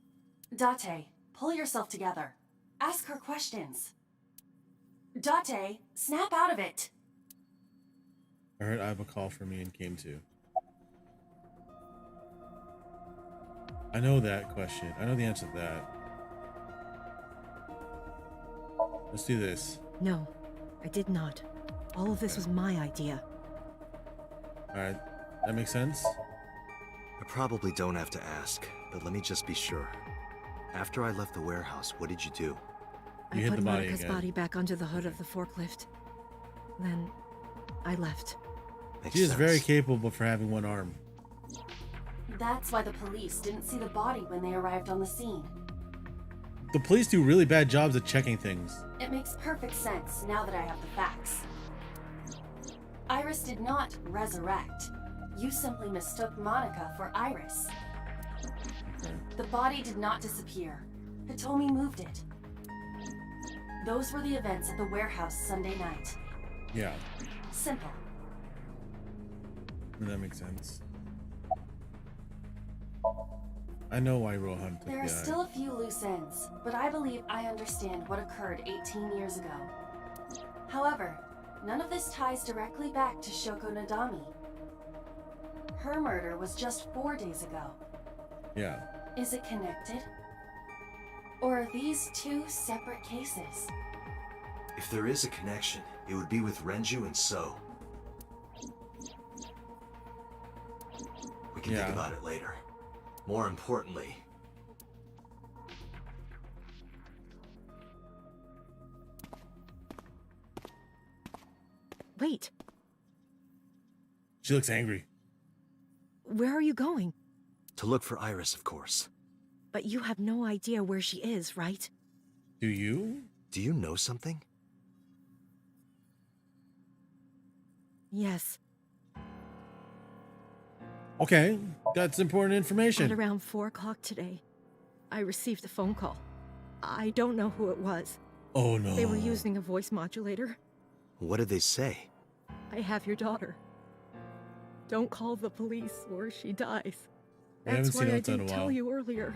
Date, pull yourself together. Ask her questions. Date, snap out of it. I heard I have a call for me and came to. I know that question. I know the answer to that. Let's do this. No, I did not. All of this was my idea. Alright, that makes sense? I probably don't have to ask, but let me just be sure. After I left the warehouse, what did you do? You I hit put the body Monica's again. body back onto the hood of the forklift. Then, I left. Makes She is sense. very capable for having one arm. That's why the police didn't see the body when they arrived on the scene. The police do really bad jobs at checking things. It makes perfect sense now that I have the facts. Iris did not resurrect. You simply mistook Monica for Iris. The body did not disappear. Hitomi moved it. Those were the events at the warehouse Sunday night. Yeah, Simple. that makes sense. I know why Rohan took There the are eye. still a few loose ends, but I believe I understand what occurred 18 years ago. However, none of this ties directly back to Shoko Nadami. Her murder was just 4 days ago. Yeah. Is it connected? Or are these two separate cases? If there is a connection, it would be with Renju and So. We can think about it later. More importantly, Wait, She looks angry. where are you going? to look for Iris, of course. But you have no idea where she is, right? Do you? Do you know something? Yes. Okay, that's important At information. around 4 o'clock today, I received a phone call. I don't know who it was. Oh no. They were using a voice modulator. What did they say? I have your daughter. Don't call the police or she dies. I haven't That's seen why I Ota in a didn't while. tell you earlier.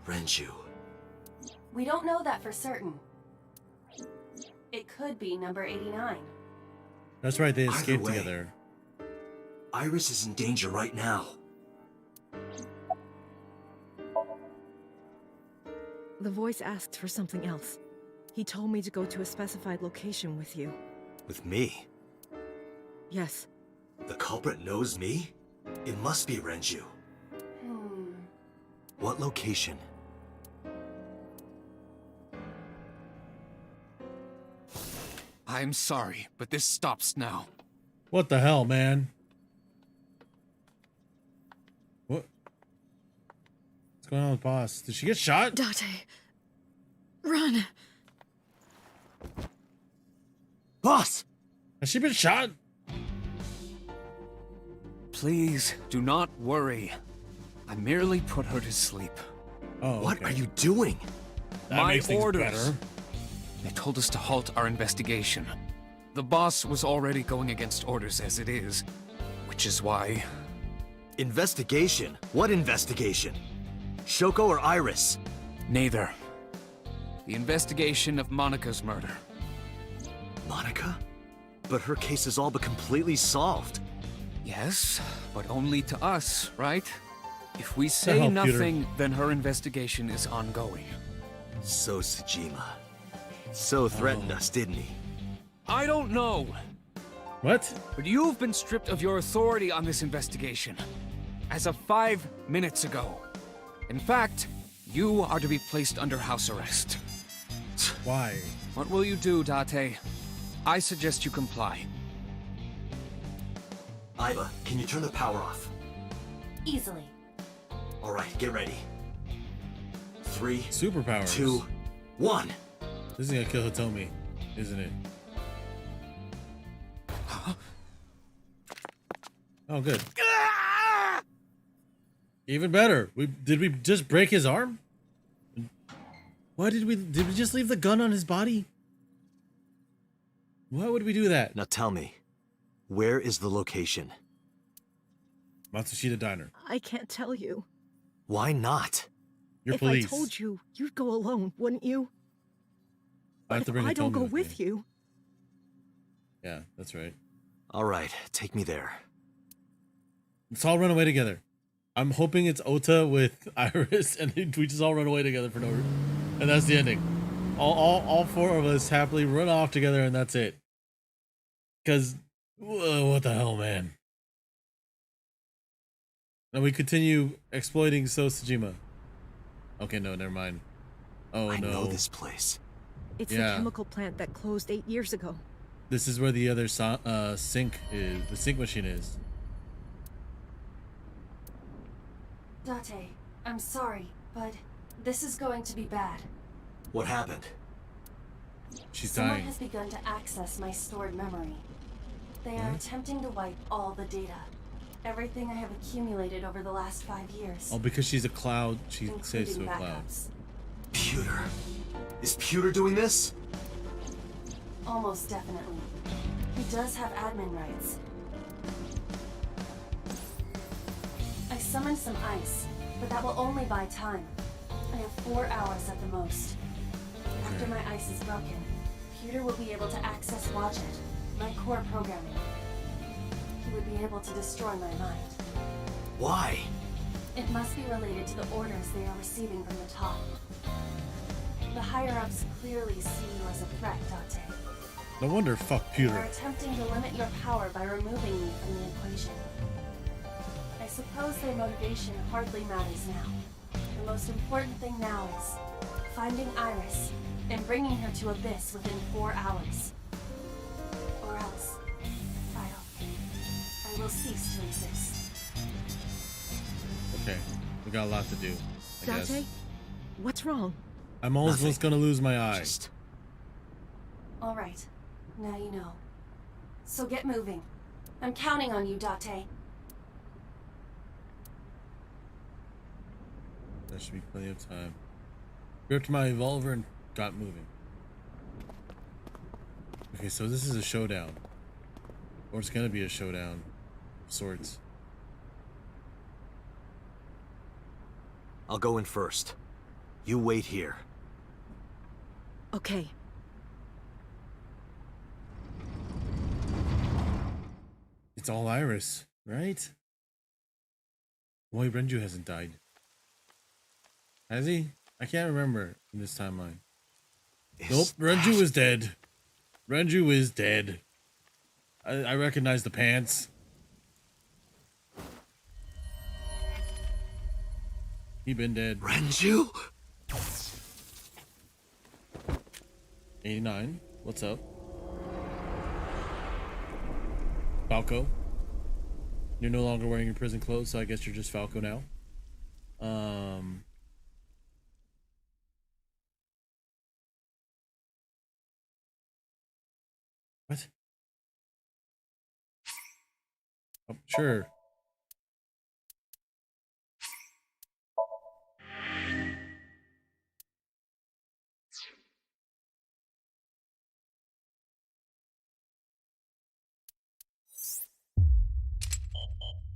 Renju. We don't know that for certain. It could be number 89. That's right, they Either escaped way. together. Iris is in danger right now. The voice asked for something else. He told me to go to a specified location with you. With me? Yes. The culprit knows me? It must be Renju. What location? I'm sorry, but this stops now. What the hell, man? What? What's going on with Boss? Did she get shot? Date. Run! Boss! Has she been shot? Please, do not worry. I merely put her to sleep. Oh, What okay. are you doing? That My makes things orders. better. They told us to halt our investigation. The boss was already going against orders as it is, which is why... Investigation? What investigation? Shoko or Iris? Neither. The investigation of Monica's murder. Monica? But her case is all but completely solved. Yes, but only to us, right? If we The say hell, Peter? nothing, then her investigation is ongoing. So Tsujima. So threatened us, didn't he? I don't know, What? but you've been stripped of your authority on this investigation. As of 5 minutes ago. In fact, you are to be placed under house arrest. Why? What will you do, Date? I suggest you comply. Iva, can you turn the power off? Easily. All right, get ready. 3, Superpowers. 2, 1. This is gonna kill Hitomi, isn't it? Oh, good. Even better. Did we just break his arm? Why did we just leave the gun on his body? Why would we do that? Now tell me, where is the location? Matsushita Diner. I can't tell you. Why not? You're If police. I told you, you'd go alone, wouldn't you? I have But to if bring I a don't Tommy go with me. you. Yeah, that's right. All right, take me there. Let's all run away together. I'm hoping it's Ota with Iris, and we just all run away together for no reason. And that's the ending. All four of us happily run off together, and that's it. Because, what the hell, man? And we continue exploiting Sosajima. Okay, no, never mind. Oh, I no. know this place. It's the chemical plant that closed 8 years ago. This is where the other sink is. The sink machine is. Date, I'm sorry, but this is going to be bad. What happened? She's Someone dying. has begun to access my stored memory. They are What? attempting to wipe all the data. Everything I have accumulated over the last 5 years. Oh, because she's a cloud. She saves to a including cloud. backups. Pewter. Is Pewter doing this? Almost definitely. He does have admin rights. I summoned some ice, but that will only buy time. I have 4 hours at the most. After my ice is broken, Pewter will be able to access Watch It, my core programming. He would be able to destroy my mind. Why? It must be related to the orders they are receiving from the top. The higher-ups clearly see you as a threat, Date. No wonder fuck They are Pewter. attempting to limit your power by removing me from the equation. I suppose their motivation hardly matters now. The most important thing now is finding Iris and bringing her to Abyss within 4 hours. Or else, I will cease to exist. Okay, we got a lot to do, I guess. Date, what's wrong? I'm almost gonna lose my eye. All right, now you know. So get moving. I'm counting on you, Date. There should be plenty of time. Gripped my revolver and got moving. Okay, so this is a showdown. Or it's gonna be a showdown of sorts. I'll go in first. You wait here. Okay. It's all Iris, right? Why Renju hasn't died? Has he? I can't remember in this timeline. Nope, Renju is dead. Renju is dead. I recognize the pants. He been dead. Renju? 89. What's up? Falco. You're no longer wearing your prison clothes, so I guess you're just Falco now. What? Oh, sure.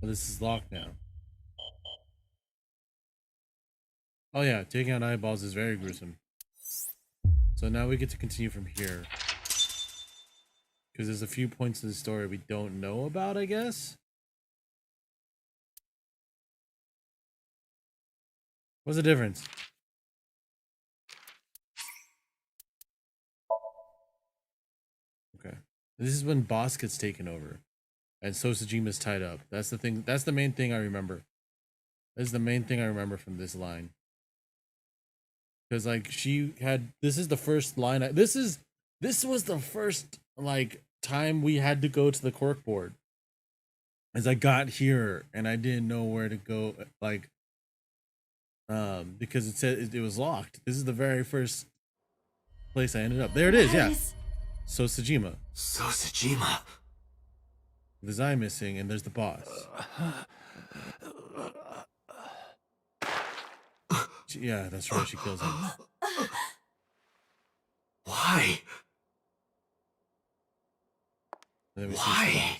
Well, this is locked now. Oh yeah, taking out eyeballs is very gruesome. So now we get to continue from here. Because there's a few points in the story we don't know about, I guess? What's the difference? Okay. This is when Boss gets taken over. And Sosajima's tied up. That's the thing. That's the main thing I remember. This is the main thing I remember from this line. Because like she had, this is the first line. This was the first like time we had to go to the cork board. As I got here and I didn't know where to go, like, because it said it was locked. This is the very first place I ended up. There it is. Yeah. Sosajima. Sosajima. with his eye missing, and there's the boss. Yeah, that's right. She kills him. Why? And then we see Why?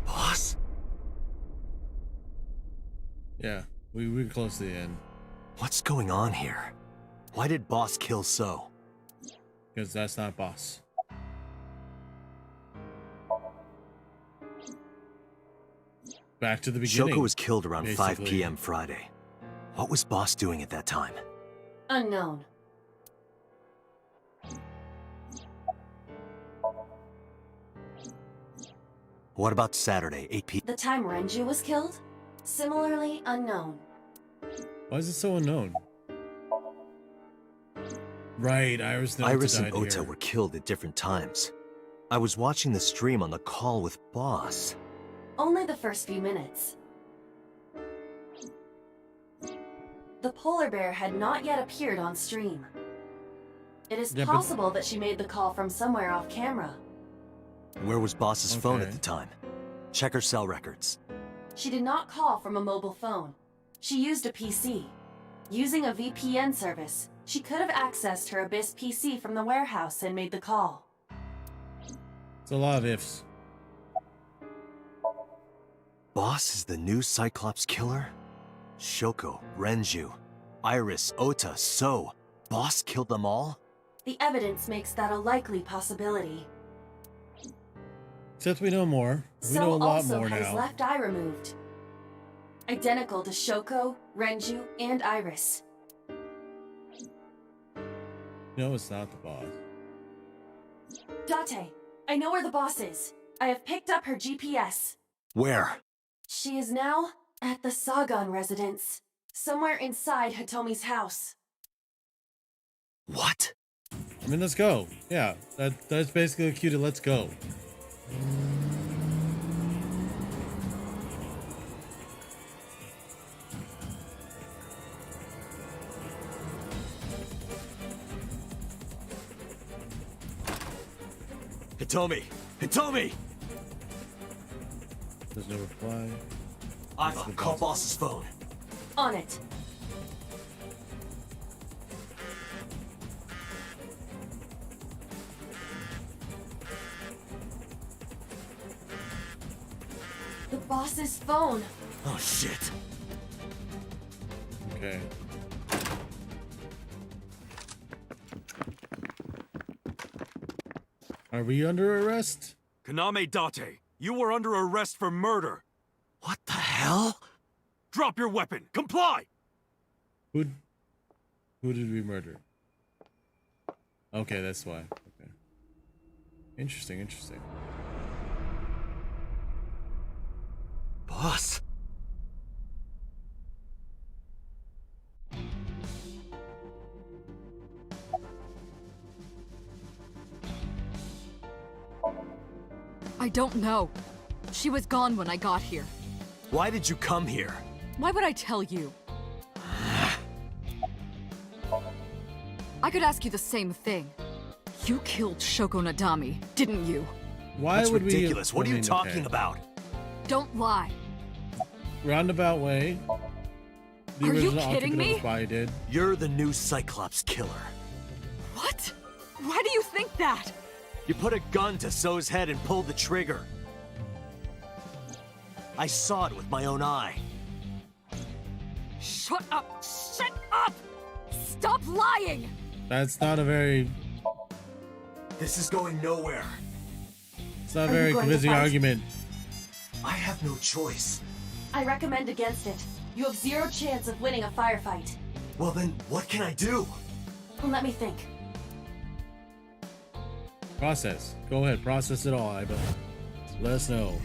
Boss? Yeah, we're close to the end. What's going on here? Why did Boss kill So? Because that's not boss. Back to the beginning. Shoko was killed around 5 basically. p.m. Friday. What was Boss doing at that time? Unknown. What about Saturday, 8 p.m.? The time Renju was killed? Similarly unknown. Why is it so unknown? Right, Iris and Ota Iris and died Ota here. were killed at different times. I was watching the stream on the call with Boss. Only the first few minutes. The polar bear had not yet appeared on stream. It is Yeah, but- possible that she made the call from somewhere off camera. Where was Boss's phone at Okay. the time? Check her cell records. She did not call from a mobile phone. She used a PC. Using a VPN service, she could have accessed her Abyss PC from the warehouse and made the call. It's a lot of ifs. Boss is the new Cyclops killer? Shoko, Renju, Iris, Ota, So. Boss killed them all? The evidence makes that a likely possibility. Except we know more. We know a lot also more had his now. left eye removed. Identical to Shoko, Renju, and Iris. No, it's not the boss. Date, I know where the boss is. I have picked up her GPS. Where? She is now at the Sagan residence, somewhere inside Hitomi's house. What? I mean, let's go. Yeah, that's basically the cue to let's go. Hitomi! Hitomi! There's no reply. Iva, call Boss's phone. On it. The boss's phone. Oh shit. Okay. Are we under arrest? Kaname Date, you were under arrest for murder. What the hell? Drop your weapon. Comply! Who did we murder? Okay, that's why. Okay. Interesting, interesting. Boss? I don't know. She was gone when I got here. Why did you come here? Why would I tell you? I could ask you the same thing. You killed Shoko Nadami, didn't you? Why That's would ridiculous. we? What are you I mean, talking okay. about? Don't lie. Roundabout way. The Are you original kidding Octopus me? Spy did. You're the new Cyclops killer. What? Why do you think that? You put a gun to So's head and pulled the trigger. I saw it with my own eye. Shut up! Shut up! Stop lying! That's not a very. This is going nowhere. It's not a Are you very going to convincing fight? argument. I have no choice. I recommend against it. You have zero chance of winning a firefight. Well then, what can I do? Let me think. Process. Go ahead, process it all, Iva. Let us know.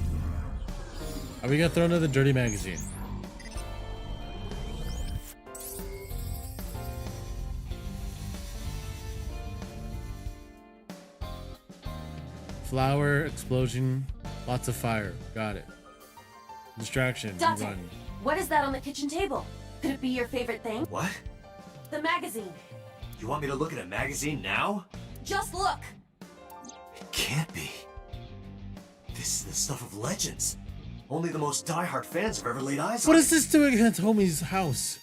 Are we gonna throw another dirty magazine? Flower, explosion, lots of fire. Got it. Distraction. Date, Run. what is that on the kitchen table? Could it be your favorite thing? What? The magazine. You want me to look at a magazine now? Just look! It can't be. This is the stuff of legends. Only the most diehard fans have ever laid eyes on What it. is this doing at Homie's house?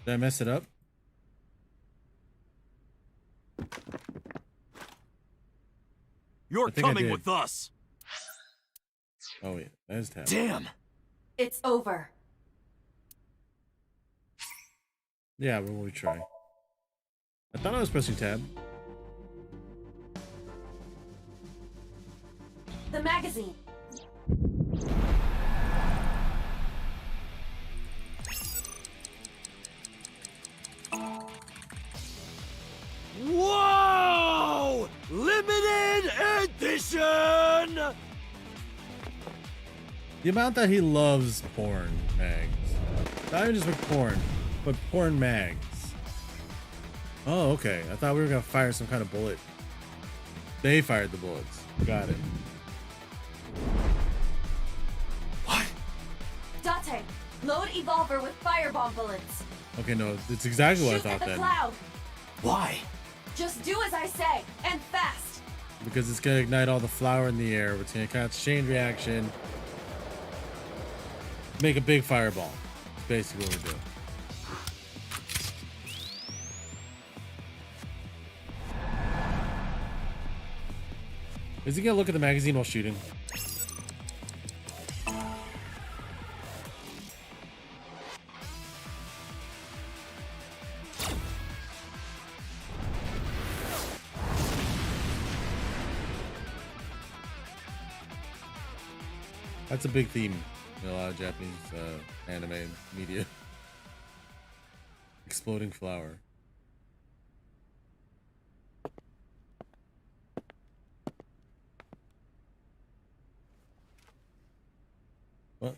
Did I mess it up? You're I think I coming did. with us. Oh yeah, that's tab. Damn. It's over. Yeah, we'll retry. I thought I was pressing tab. The magazine. Whoa! Limited edition! The amount that he loves porn mags. Not even just for porn, but porn mags. Oh, okay. I thought we were gonna fire some kind of bullet. They fired the bullets. Got it. Date, load Evolver with firebomb bullets. Okay, no, it's exactly what I Shoot thought at the then. cloud. Why? Just do as I say, and fast. Because it's gonna ignite all the flour in the air. It's gonna catch chain reaction. Make a big fireball. That's basically what we're doing. Is he gonna look at the magazine while shooting? That's a big theme in a lot of Japanese anime media. Exploding flower. What?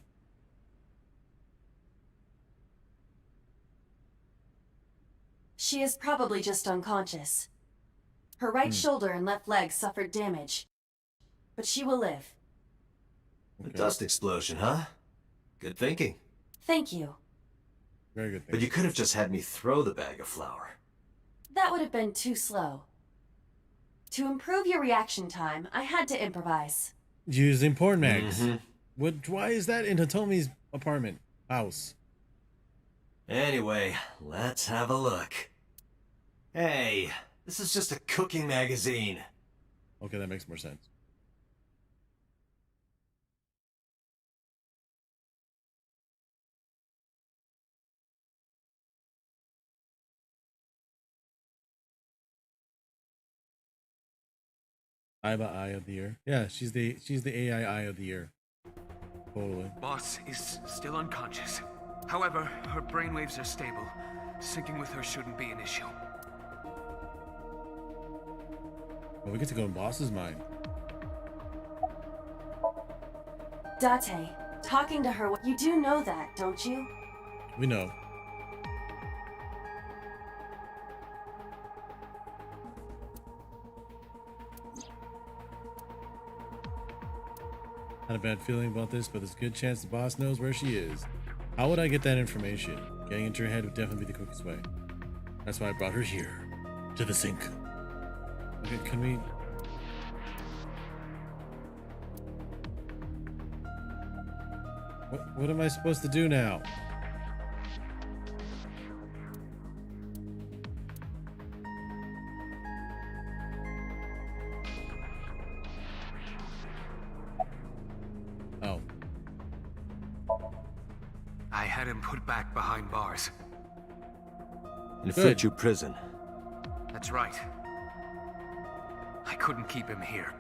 She is probably just unconscious. Her right shoulder and left leg suffered damage, but she will live. A dust explosion, huh? Good thinking. Thank you. Very good. But you could have just had me throw the bag of flour. That would have been too slow. To improve your reaction time, I had to improvise. Using porn mags. Mm-hmm. Why is that in Hitomi's apartment house? Anyway, let's have a look. Hey, this is just a cooking magazine. Okay, that makes more sense. Aiba Eye of the Year. Yeah, she's the AI Eye of the Year. Totally. Boss is still unconscious. However, her brainwaves are stable. Syncing with her shouldn't be an issue. Well, we get to go in Boss's mind. Date, talking to her, you do know that, don't you? We know. Had a bad feeling about this, but there's a good chance the boss knows where she is. How would I get that information? Getting into her head would definitely be the quickest way. That's why I brought her here, to the sink. Okay, can we... What am I supposed to do now? Oh. I had him put back behind bars. In Fuju prison. That's right. I couldn't keep him here.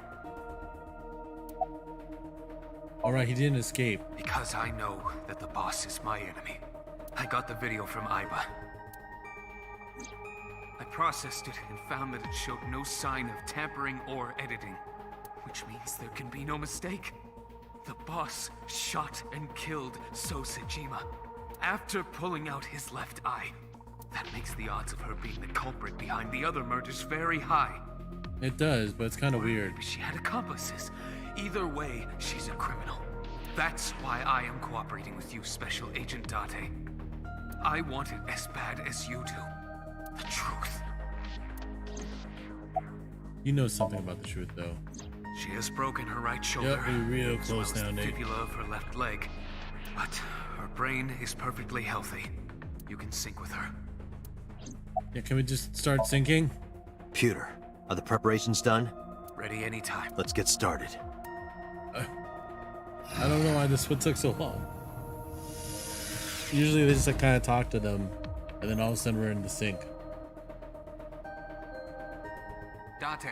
Alright, he didn't escape. Because I know that the boss is my enemy. I got the video from Aiba. I processed it and found that it showed no sign of tampering or editing, which means there can be no mistake. The boss shot and killed So Sejima after pulling out his left eye. That makes the odds of her being the culprit behind the other murders very high. It does, but it's kind of weird. Maybe she had accomplices. Either way, she's a criminal. That's why I am cooperating with you, Special Agent Date. I want it as bad as you do. The truth. You know something about the truth, though. She has broken her right shoulder. Yep, we're real as close well as now, the Nate. fibula of her left leg. But her brain is perfectly healthy. You can sync with her. Yeah, can we just start syncing? Pewter, are the preparations done? Ready anytime. Let's get started. I don't know why this one took so long. Usually they just like, kind of talk to them, and then all of a sudden we're in the sync. Date.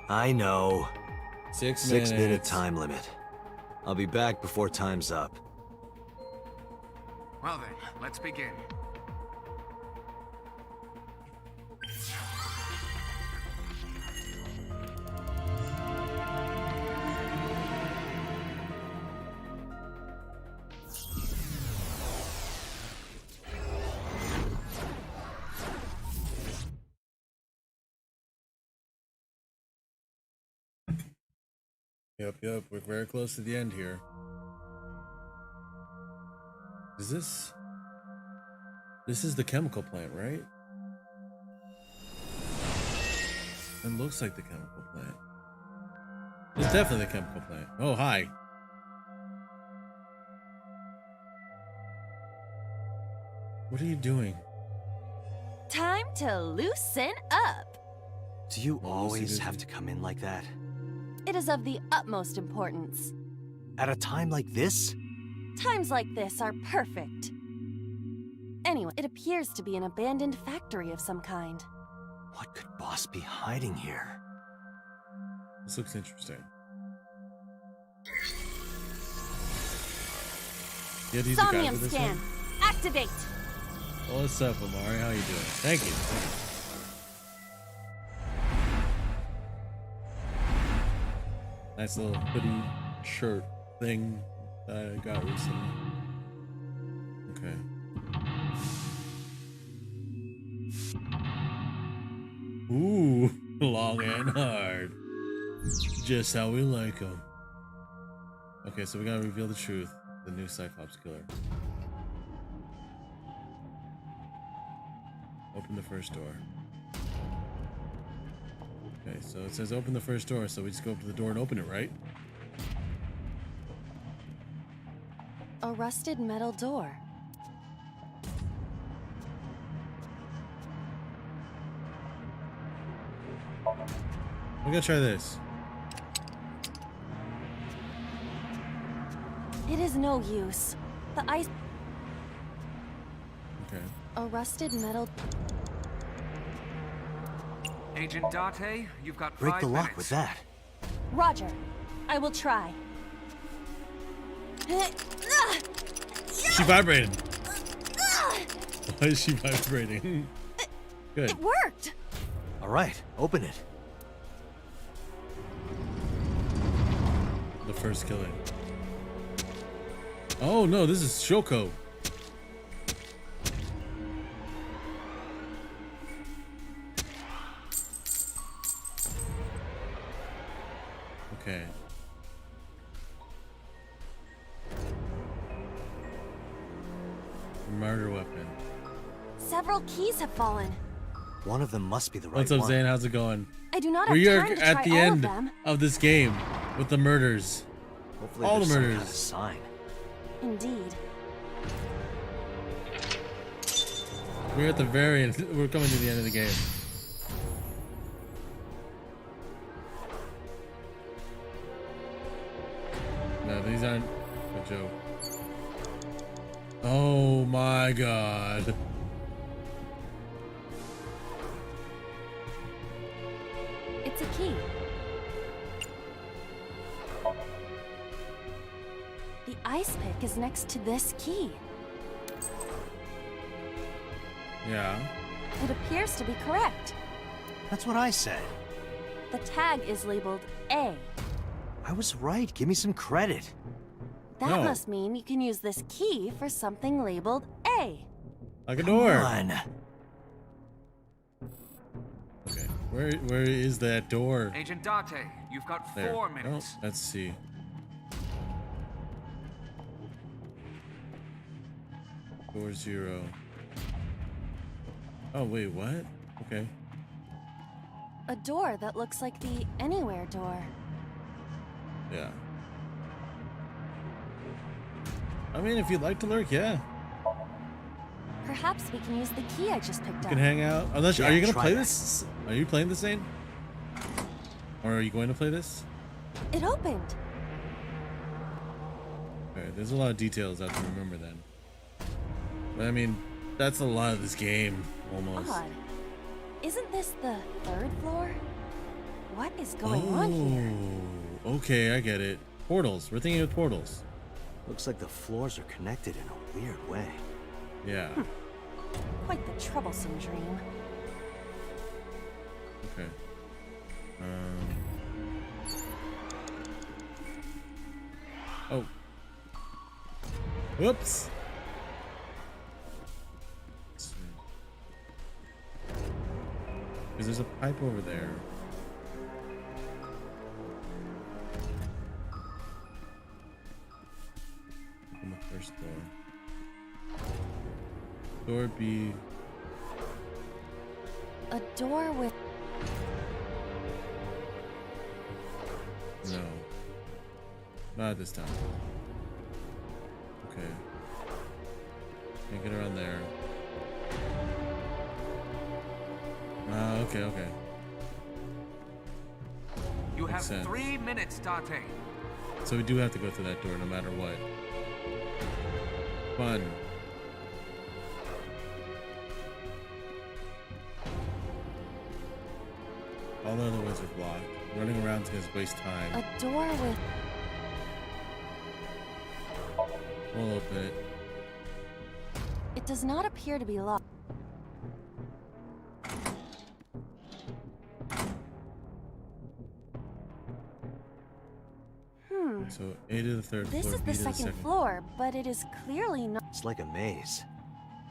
I know. 6 minute minutes. time limit. I'll be back before time's up. Well then, let's begin. Yep, we're very close to the end here. Is this... This is the chemical plant, right? It looks like the chemical plant. It's definitely the chemical plant. Oh, hi. What are you doing? Time to loosen up. Do you always have to come in like that? It is of the utmost importance. At a time like this? Times like this are perfect. Anyway, it appears to be an abandoned factory of some kind. What could Boss be hiding here? This looks interesting. Yeah, these are guys Somnium with this scan. one? Activate. What's up, Amari? How you doing? Thank you. Nice little hoodie shirt thing that I got recently. Okay. Ooh, long and hard. Just how we like them. Okay, so we gotta reveal the truth. The new Cyclops killer. Open the first door. Okay, so it says open the first door, so we just go up to the door and open it, right? A rusted metal door. We're gonna try this. It is no use. The ice... Okay. A rusted metal... Agent Date, you've got Break 5 the minutes. lock with that. Roger. I will try. She vibrated. Why is she vibrating? Good. It worked! All right, open it. The first killing. Oh no, this is Shoko. Okay. Murder weapon. Several keys have fallen. One of them must be the right What's up, one. Zane? How's it going? I do not have We are time to at try the all end of them. of this game with the murders. Hopefully all there's the some murders. kind of sign. Indeed. We're at the very end. We're coming to the end of the game. No, these aren't a joke. Oh my god. It's a key. The ice pick is next to this key. Yeah. It appears to be correct. That's what I said. The tag is labeled A. I was right. Give me some credit. That must mean you can use this key for something labeled A. Like a door. Come on. Okay, where is that door? Agent Date, you've got There. 4 Oh, minutes. let's see. Door 0. Oh wait, what? Okay. A door that looks like the anywhere door. Yeah. I mean, if you'd like to lurk, yeah. Perhaps we can use the key I just picked You up. can hang out. Unless, Yeah, are you gonna try play that. this? Are you playing this, Zane? Or are you going to play this? It opened. Okay, there's a lot of details I have to remember then. But I mean, that's a lot of this game, almost. Odd. Isn't this the 3rd floor? What is going on here? Oh, okay, I get it. Portals. We're thinking of portals. Looks like the floors are connected in a weird way. Yeah. Quite the troublesome dream. Okay. Oh. Whoops. Because there's a pipe over there. On the first floor. Door B. A door with... No. Not at this time. Okay. Can't get around there. Okay. You Makes have sense. 3 minutes, Date. So we do have to go through that door no matter what. Fun. All the other ways are blocked. Running around is gonna waste time. A door with... We'll open it. It does not appear to be locked. So A to the 3rd This floor, is B the to second floor, but it is clearly not... It's like a maze.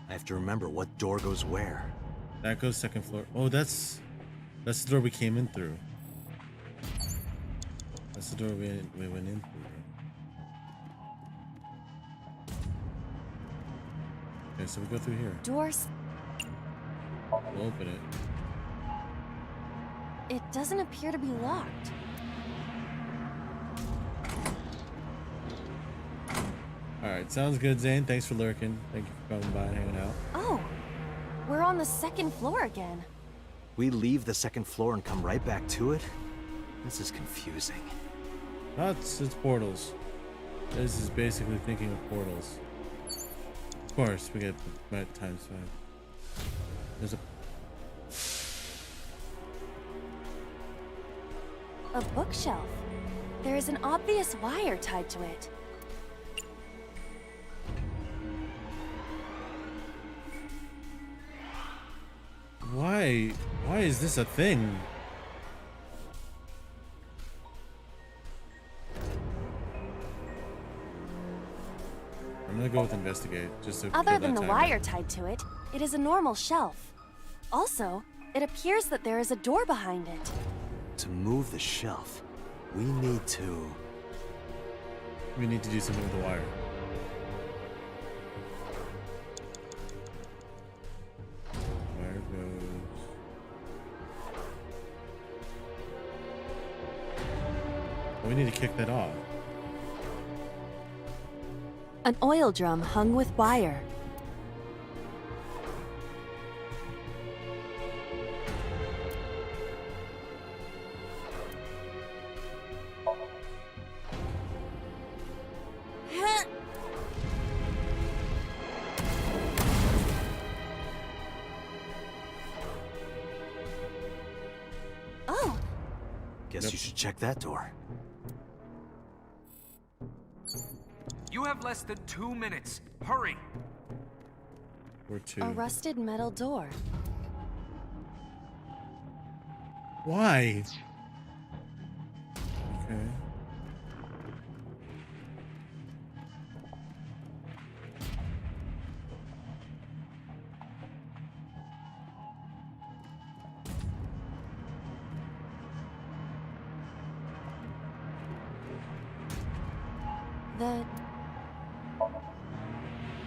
I have to remember what door goes where. That goes 2nd floor. Oh, that's the door we came in through. That's the door we went in through. Okay, so we go through here. Doors... We'll open it. It doesn't appear to be locked. Alright, sounds good, Zane. Thanks for lurking. Thank you for coming by and hanging out. Oh, we're on the 2nd floor again. We leave the 2nd floor and come right back to it? This is confusing. No, it's portals. This is basically thinking of portals. Of course, we get by times 5. There's A bookshelf. There is an obvious wire tied to it. Why is this a thing? I'm gonna go with investigate, just to Other kill than that the timer. wire tied to it, it is a normal shelf. Also, it appears that there is a door behind it. To move the shelf, we need to... We need to do something with the wire. Wire goes... Oh, we need to kick that off. An oil drum hung with wire. Oh, Guess you should check that door. You have less than 2 minutes. Hurry. Or 2. a rusted metal door. Why? Okay. The...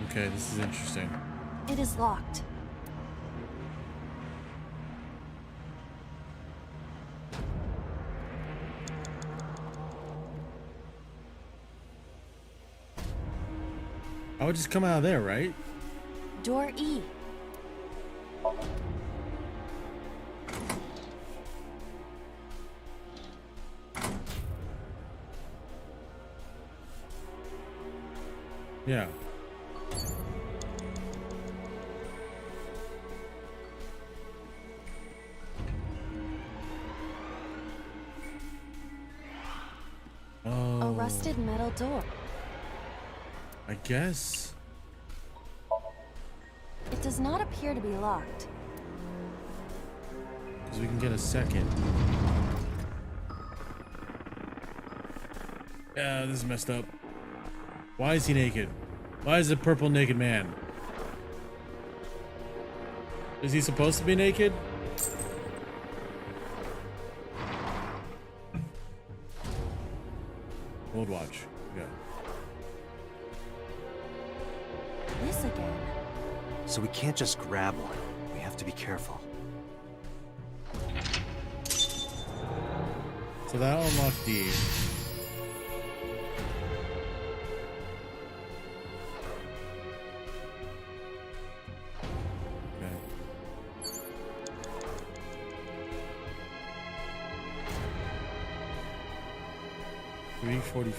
Okay, this is interesting. It is locked. I would just come out of there, right? Door E. Yeah. Oh. A rusted metal door. I guess. It does not appear to be locked. Because we can get a second. Yeah, this is messed up. Why is he naked? Why is a purple naked man? Is he supposed to be naked? World Watch. Yeah. This again. So we can't just grab one. We have to be careful. So that'll unlock D. Okay. $3.45.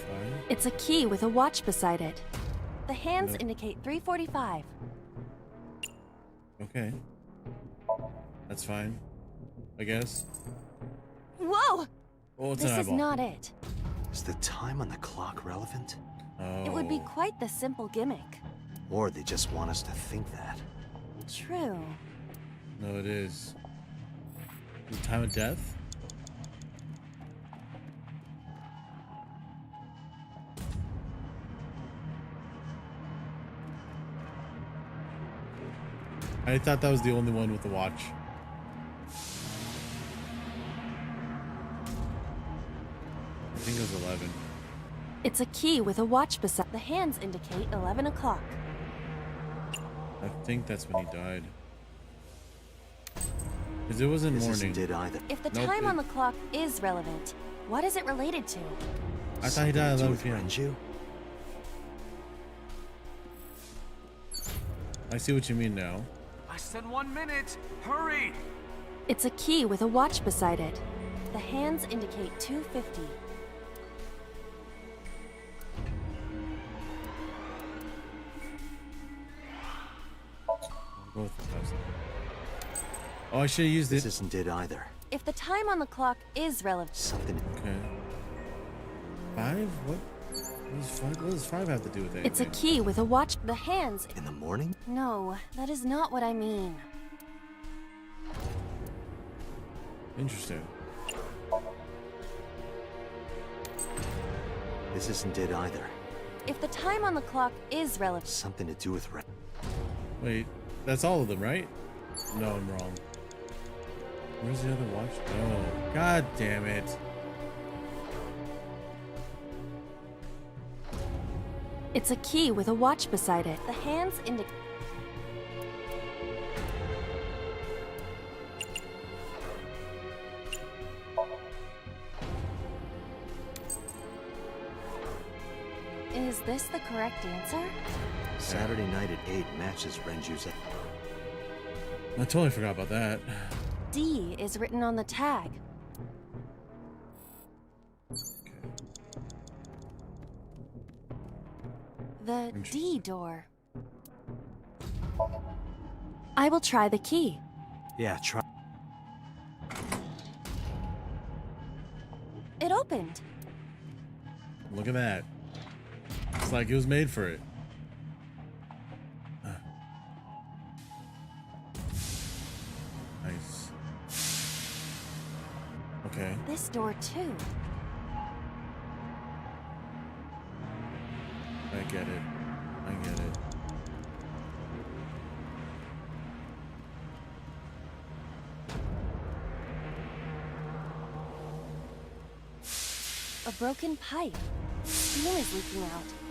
It's a key with a watch beside it. The hands Nope. indicate 3:45. Okay. That's fine. I guess. Whoa! Oh, it's This an is eyeball. not it. Is the time on the clock relevant? Oh. It would be quite the simple gimmick. Or they just want us to think that. True. No, it is. The time of death? I thought that was the only one with the watch. I think it was 11. It's a key with a watch beside. The hands indicate 11 o'clock. I think that's when he died. Because it wasn't This morning. isn't it either. If the Nope, time it- on the clock is relevant, what is it related to? I thought he died at Something 11 to do with p.m. Renju? I see what you mean now. Less than 1 minute. Hurry! It's a key with a watch beside it. The hands indicate 2:50. I'll go with the 5 seconds. Oh, I should have used This it. isn't it either. If the time on the clock is relevant, Something. Okay. 5? What? What does 5 have to do with it? it's a key with a watch. The hands. In the morning? No, that is not what I mean. Interesting. This isn't it either. If the time on the clock is relevant, Something to do with Wait, that's all of them, right? No, I'm wrong. Where's the other watch? Oh, god damn it. it's a key with a watch beside it. The hands indicate. Is this the correct answer? Saturday night at 8 matches Renju's. I totally forgot about that. D is written on the tag. The D door. I will try the key. Yeah, try. It opened. Look at that. It's like it was made for it. Nice. Okay. This door too. I get it. I get it. A broken pipe. Steam is leaking out.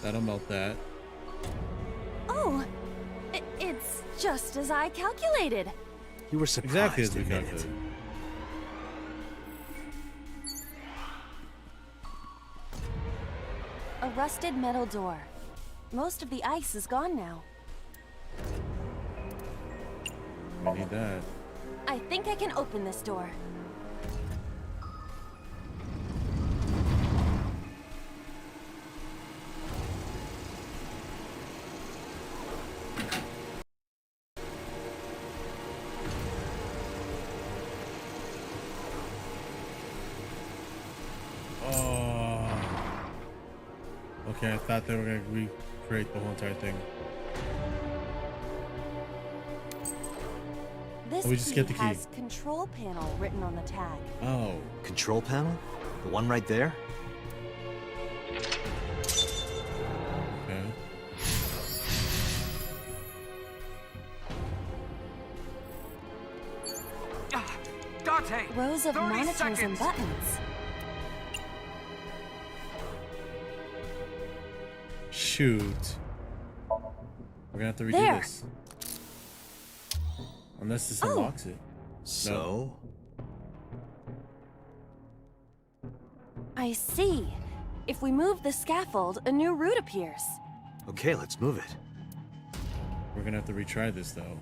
That'll melt that. Oh, it's just as I calculated. You were surprised. Exactly as we admit it. calculated. A rusted metal door. Most of the ice is gone now. We need that. I think I can open this door. Oh. Okay, I thought they were gonna recreate the whole entire thing. This we just key get the key. has control panel written on the tag. Oh. Control panel? The one right there? Okay. Dante! Rows of 30 monitors and seconds. buttons. Shoot. We're gonna have to redo There. this. Unless this Oh. unlocks it. So? I see. If we move the scaffold, a new route appears. Okay, let's move it. We're gonna have to retry this though.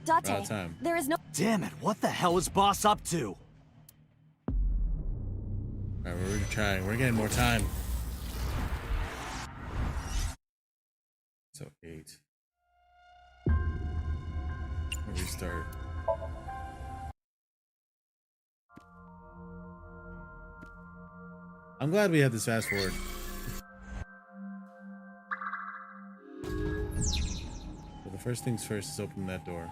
Date, About time. there is no— Damn it, what the hell is Boss up to? Alright, we're retrying. We're getting more time. So 8. Restart. I'm glad we had this fast forward. So the first things first is open that door.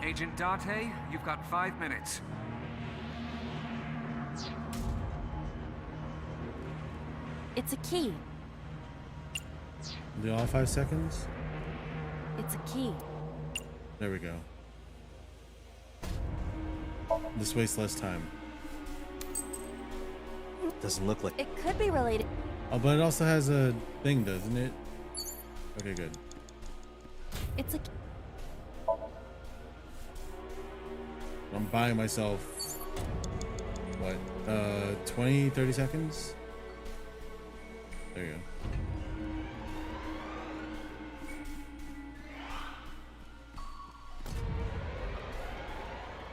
Agent Date, you've got 5 minutes. It's a key. Do all 5 seconds? It's a key. There we go. This wastes less time. Doesn't look like... It could be related. Oh, but it also has a thing, doesn't it? Okay, good. It's a key. I'm buying myself, what, 20, 30 seconds? There you go.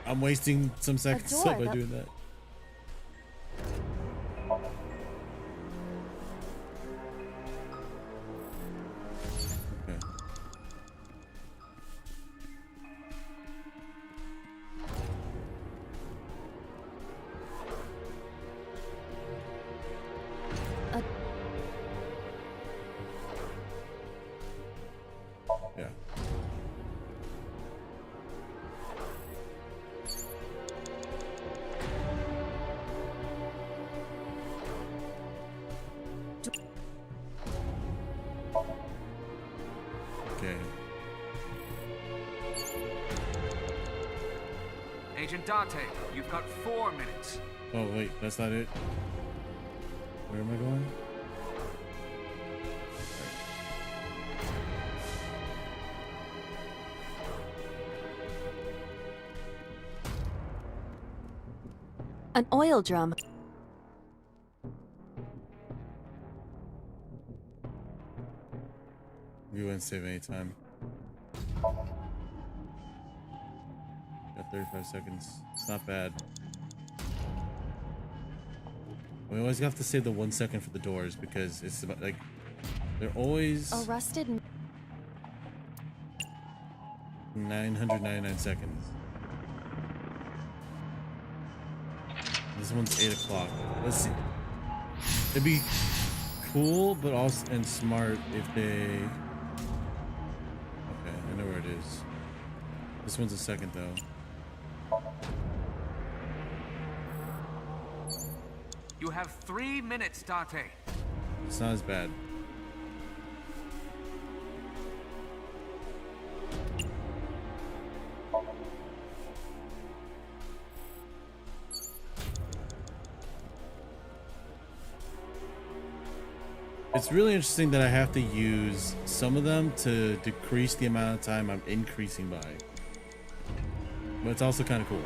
I'm wasting some seconds door by that- doing that. Okay. Yeah. Okay. Agent Date, you've got 4 minutes. Oh, wait, that's not it. Where am I going? An oil drum. We wouldn't save any time. Got 35 seconds. It's not bad. We always have to save the 1 second for the doors because it's about, like, they're always A rusted. 999 seconds. This one's 8 o'clock. Let's see. It'd be cool, but also and smart if they. Okay, I know where it is. This one's a second though. You have 3 minutes, Date. It's not as bad. It's really interesting that I have to use some of them to decrease the amount of time I'm increasing by. But it's also kind of cool.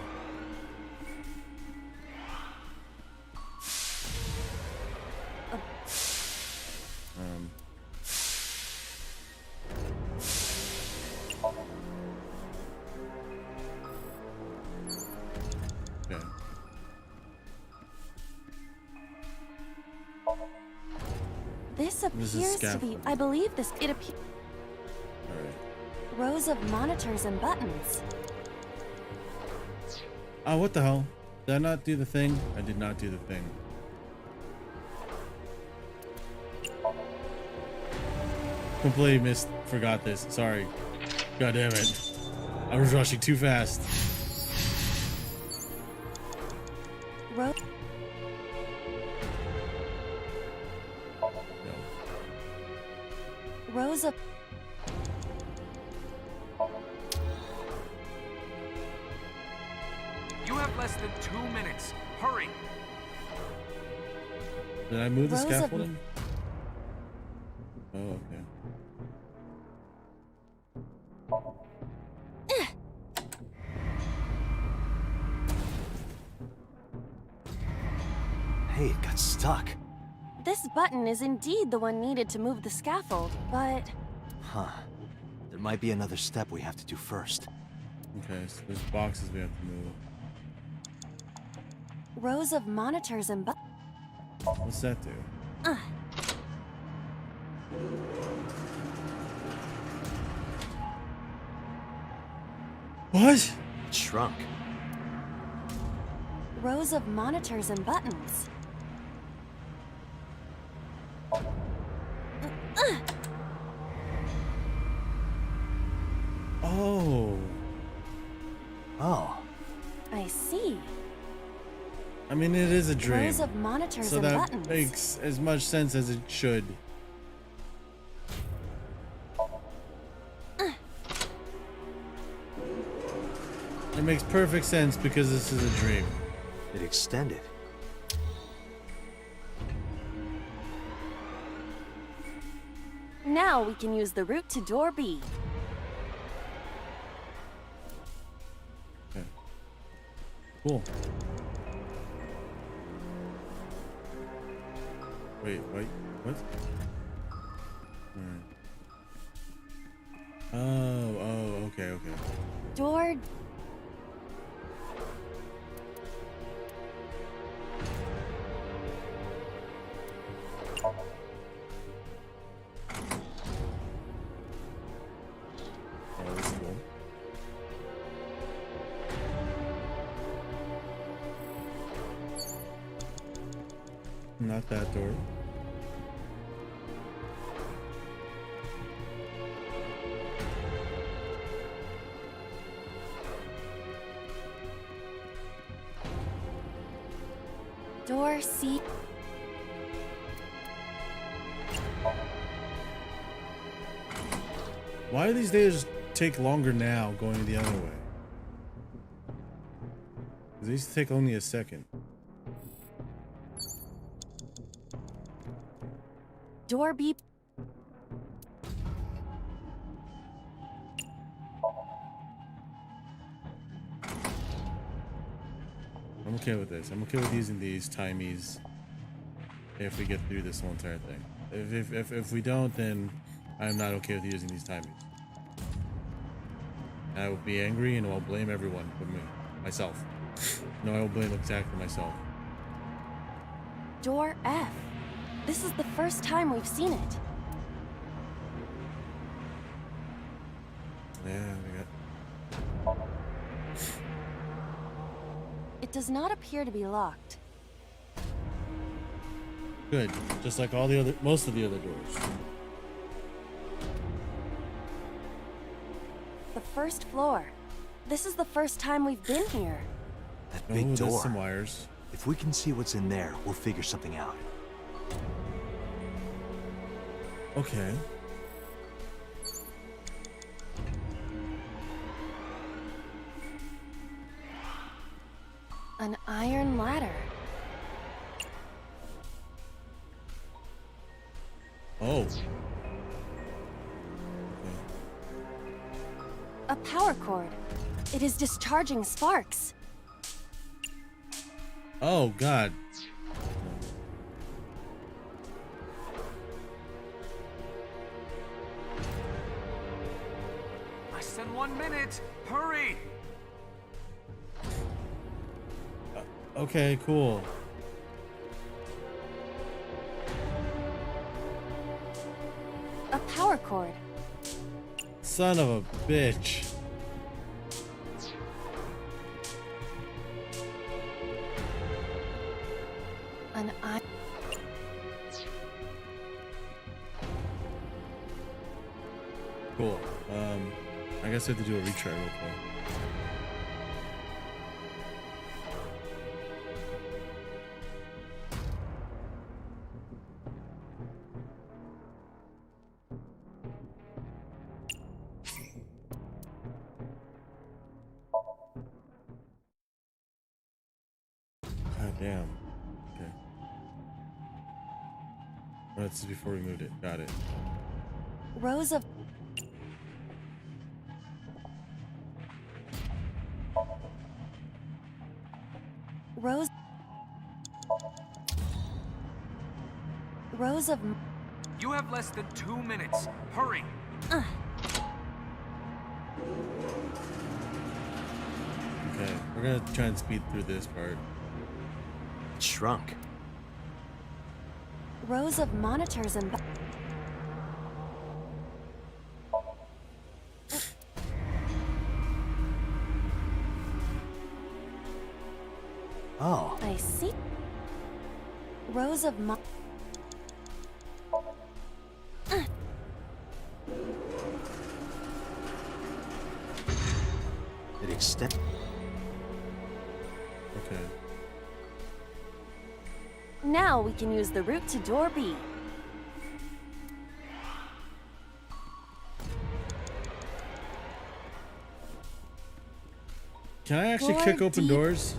Okay. This This is appears to be, I believe this, it appears, rows of monitors and buttons. Oh, what the hell? Did I not do the thing? I did not do the thing. Completely forgot this. Sorry. God damn it. I was rushing too fast. Ro Rows of... You have less than 2 minutes. Hurry. Did I move the Rows of- scaffolding? Oh, okay. Hey, it got stuck. This button is indeed the one needed to move the scaffold, but... Huh. There might be another step we have to do first. Okay, so there's boxes we have to move. Rows of monitors and buttons. What's that do? What? It shrunk. Rows of monitors and buttons. Oh. Oh. I see. I mean, it is a dream. Rows of monitors So and that buttons. makes as much sense as it should. It makes perfect sense because this is a dream. It extended. Now we can use the route to door B. Okay. Cool. Wait, what? Alright. Oh, okay. Door... Oh, that's cool. Not that door. Door C... Why do these days take longer now going the other way? 'Cause these take only a second. Door B... I'm okay with this. I'm okay with using these timies if we get through this whole entire thing. If we don't, then I'm not okay with using these timies. I will be angry and I'll blame everyone but me. Myself. No, I will blame exactly myself. Door F. This is the first time we've seen it. Yeah, we got... It does not appear to be locked. Good. Just like all the other, most of the other doors. The first floor. This is the first time we've been here. That big door. There's some wires. If we can see what's in there, we'll figure something out. Okay. An iron ladder. Oh. A power cord. It is discharging sparks. Oh, God. Less than 1 minute. Hurry! Okay, cool. A power cord. Son of a bitch. An iron. Cool. I guess I have to do a retry real quick. God damn. Okay. Oh, this is before we moved it. Got it. Rows of. Rows. Rows of. You have less than 2 minutes. Hurry! Okay, we're gonna try and speed through this part. Shrunk. Rows of monitors and. Oh. I see. Rows of It extends. Okay. Now we can use the route to door B. Can I actually Door kick open D. doors?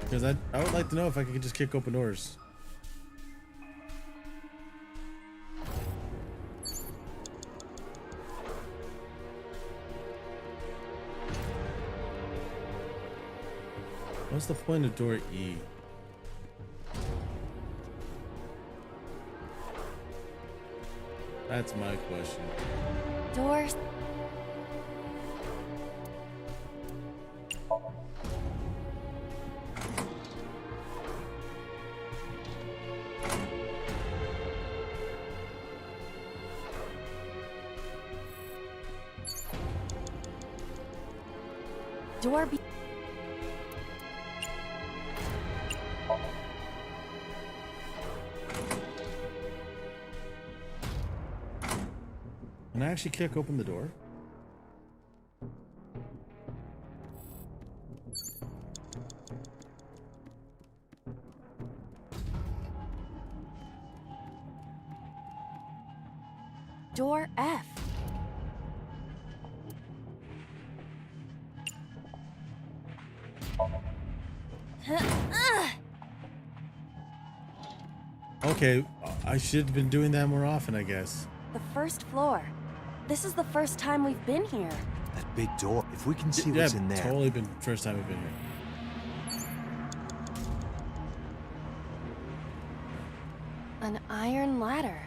Because I would like to know if I could just kick open doors. What's the point of door E? That's my question. Doors. Door B. Can I actually kick open the door? Door F. Okay, I should have been doing that more often, I guess. The first floor. This is the first time we've been here. That big door. If we can see Yeah, what's in there. totally been first time we've been here. An iron ladder.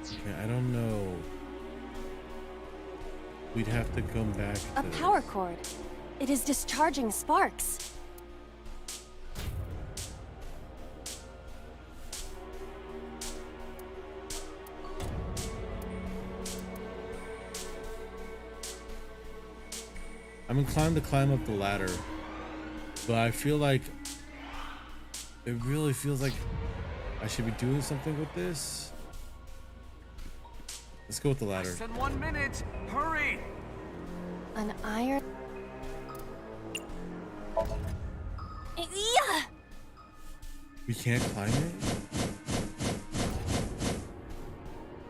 Okay, I don't know. We'd have to come back A to power cord. It is discharging sparks. I'm inclined to climb up the ladder, but I feel like it really feels like I should be doing something with this. Let's go with the ladder. Less than 1 minute. Hurry! An iron. Yeah. We can't climb it?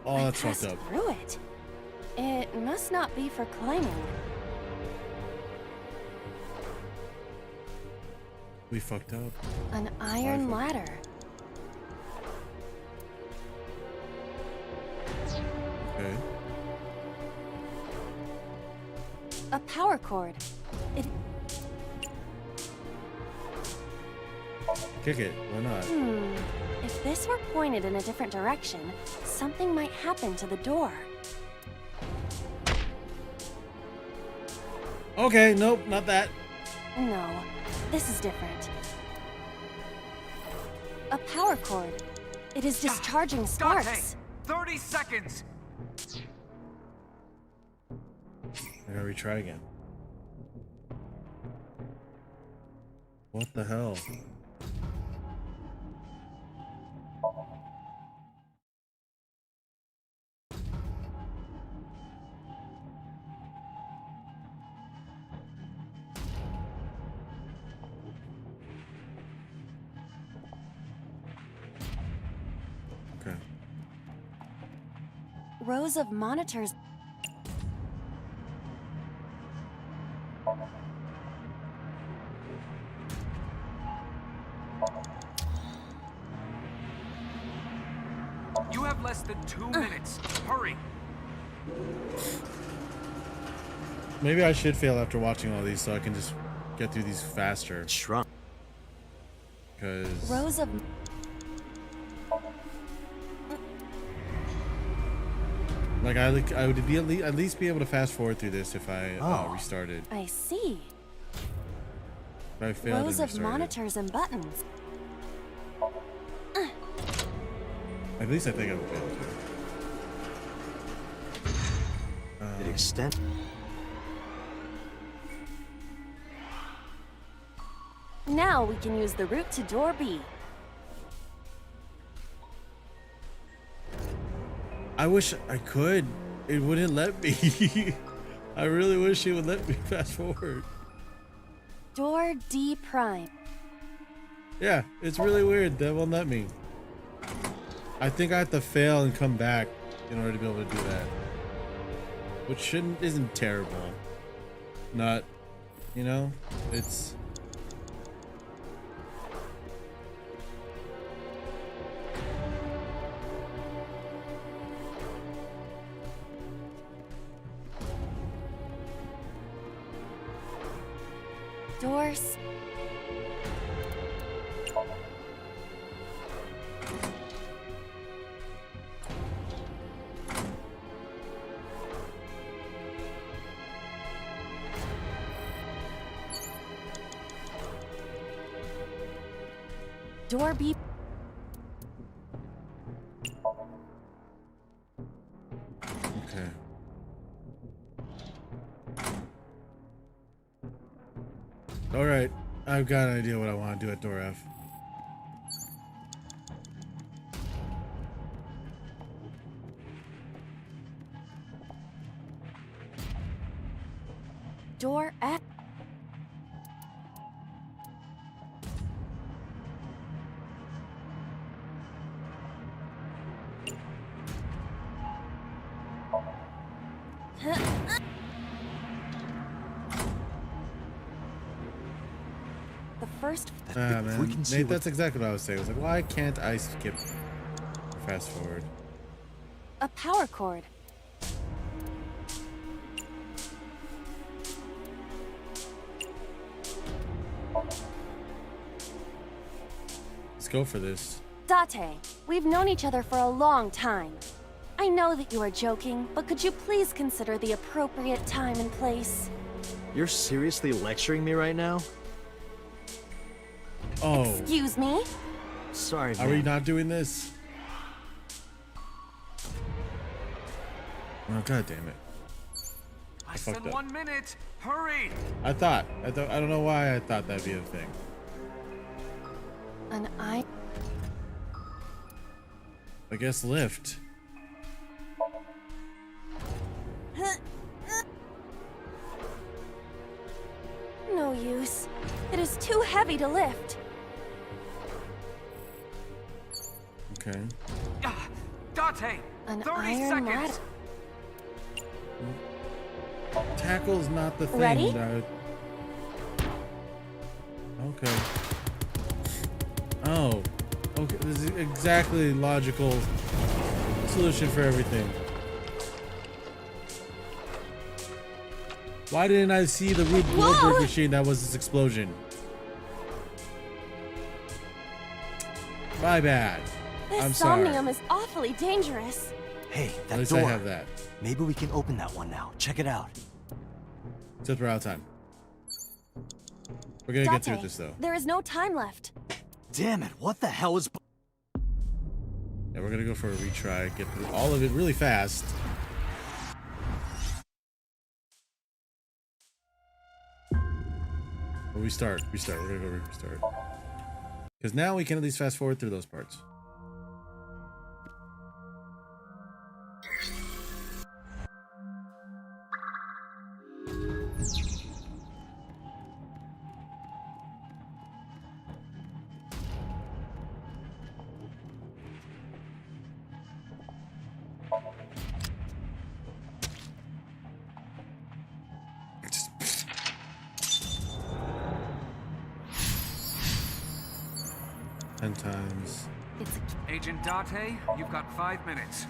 Oh, that's fucked Pressed up. through it. It must not be for climbing. We fucked up. An iron ladder. Okay. A power cord. It. Kick it. Why not? If this were pointed in a different direction, something might happen to the door. Okay, nope, not that. No, this is different. A power cord. It is discharging sparks. 30 seconds. I gotta retry again. What the hell? Okay. Rows of monitors. You have less than 2 minutes. Hurry. Maybe I should fail after watching all these so I can just get through these faster. Shrunk. Because Rows of. like I would be at least be able to fast forward through this if I restarted. I see. If I failed Rows and of restarted. monitors and buttons. At least I think I would be able to. It extend. Now we can use the route to door B. I wish I could. It wouldn't let me. I really wish it would let me fast forward. Door D prime. Yeah, it's really weird. That won't let me. I think I have to fail and come back in order to be able to do that. Which isn't terrible. Not, you know, it's. Doors. Door B. Okay. All right, I've got an idea what I want to do at door F. Door F. The first. Man. we can see Nate, what- that's exactly what I was saying. I was like, why can't I skip or fast forward? A power cord. Let's go for this. Date, we've known each other for a long time. I know that you are joking, but could you please consider the appropriate time and place? You're seriously lecturing me right now? Oh, Excuse me? Sorry, are we man. not doing this? Oh, god damn it. Less fucked than up. 1 minute. Hurry. I don't know why I thought that'd be a thing. An eye. I guess lift. No use. It is too heavy to lift. Okay. Dante! An 30 iron seconds! Tackle's not the thing. Ready? Okay. Oh. Okay. This is exactly logical solution for everything. Why didn't I see the Rube Goldberg machine that was this explosion? My bad. This I'm sorry. Somnium is awfully dangerous. Hey, At that least door. I have that. Maybe we can open that one now. Check it out. Except we're out of time. We're gonna get through Date, this though. there is no time left. Damn it, what the hell is... Yeah, we're gonna go for a retry, get through all of it really fast. Or restart. We're gonna go restart. Because now we can at least fast forward through those parts. Times. Agent Date, you've got 5 minutes.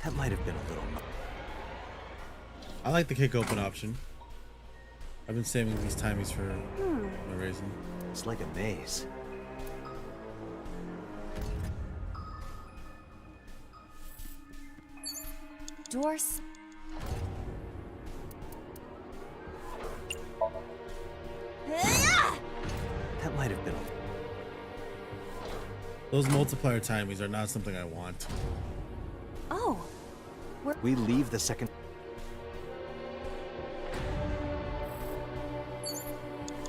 That might have been a little... I like the kick open option. I've been saving these timies for no reason. It's like a maze. Doors. That might have been a... Those multiplier timies are not something I want. Oh. We leave the second...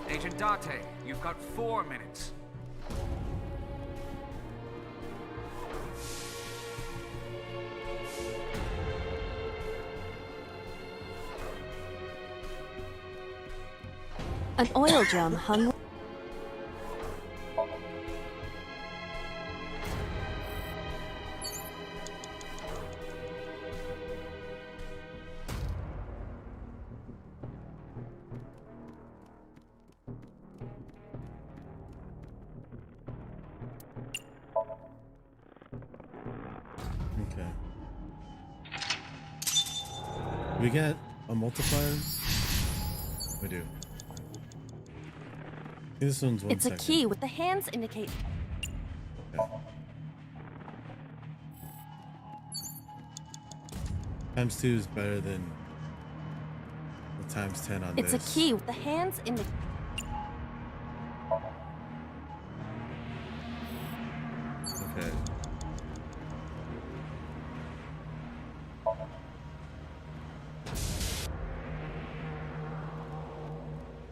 Agent Date, you've got 4 minutes. An oil drum hung. Okay. We get a multiplier? We do. This one's 1 It's second. a key with the hands indicate. Okay. Times 2 is better than the times 10 on It's this. a key with the hands indicate. Okay.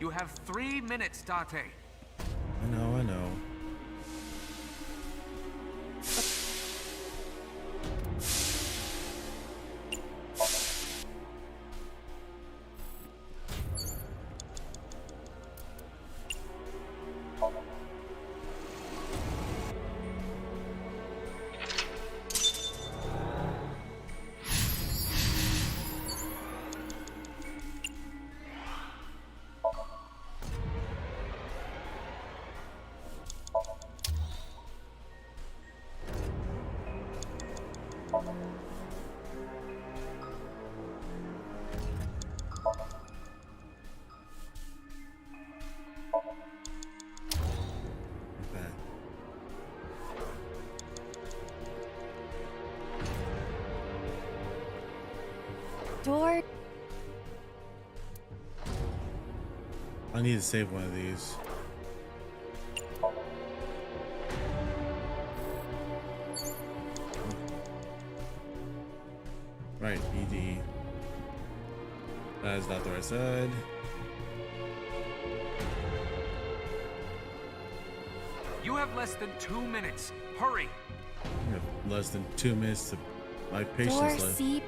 You have 3 minutes, Date. I know. Door. I need to save one of these. Right, ED. That is not the right side. You have less than 2 minutes. Hurry. I have less than 2 minutes to my Door patience left. C.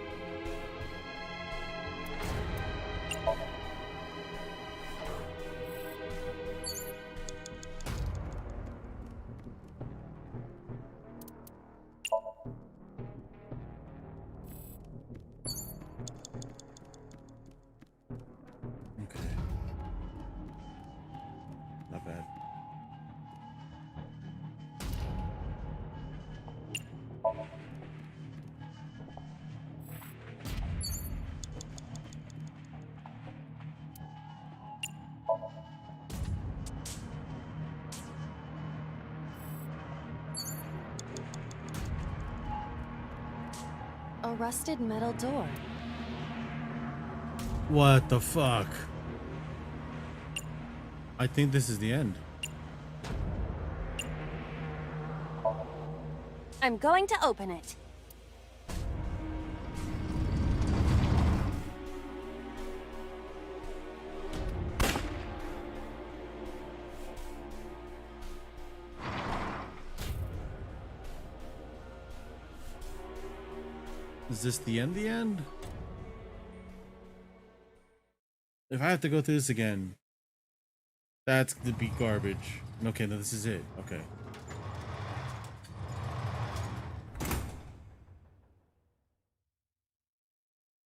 Okay. Not bad. A rusted metal door. What the fuck? I think this is the end. I'm going to open it. Is this the end? The end? If I have to go through this again, that's the be garbage. Okay, no, this is it. Okay.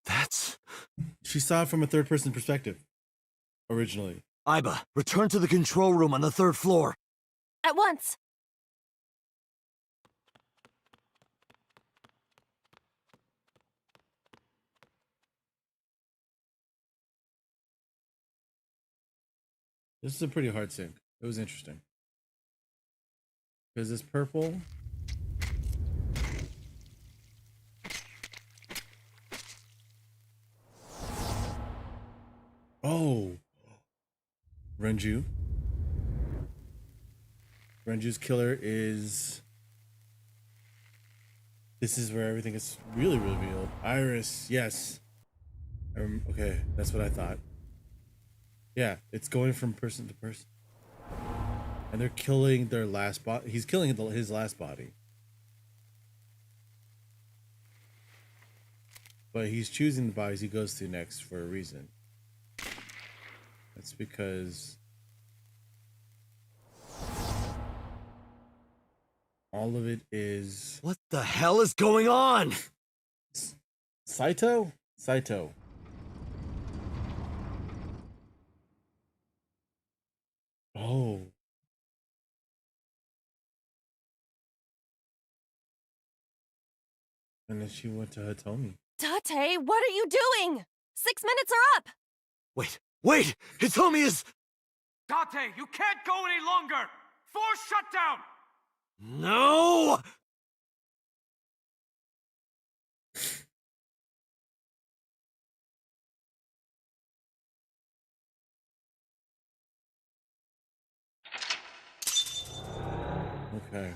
That's... She saw it from a third-person perspective, originally. Iba, return to the control room on the 3rd floor. At once. This is a pretty hard sync. It was interesting. Because it's purple. Oh. Renju. Renju's killer is... This is where everything is really revealed. Iris, yes. Okay, that's what I thought. Yeah, it's going from person to person. And they're killing their last body. He's killing his last body. But he's choosing the bodies he goes to next for a reason. That's because all of it is... What the hell is going on? Saito? Saito. Oh. And then she went to Hitomi. Tate, what are you doing? 6 minutes are up. Wait! Hitomi is... Tate, you can't go any longer! Force shutdown! No! Okay.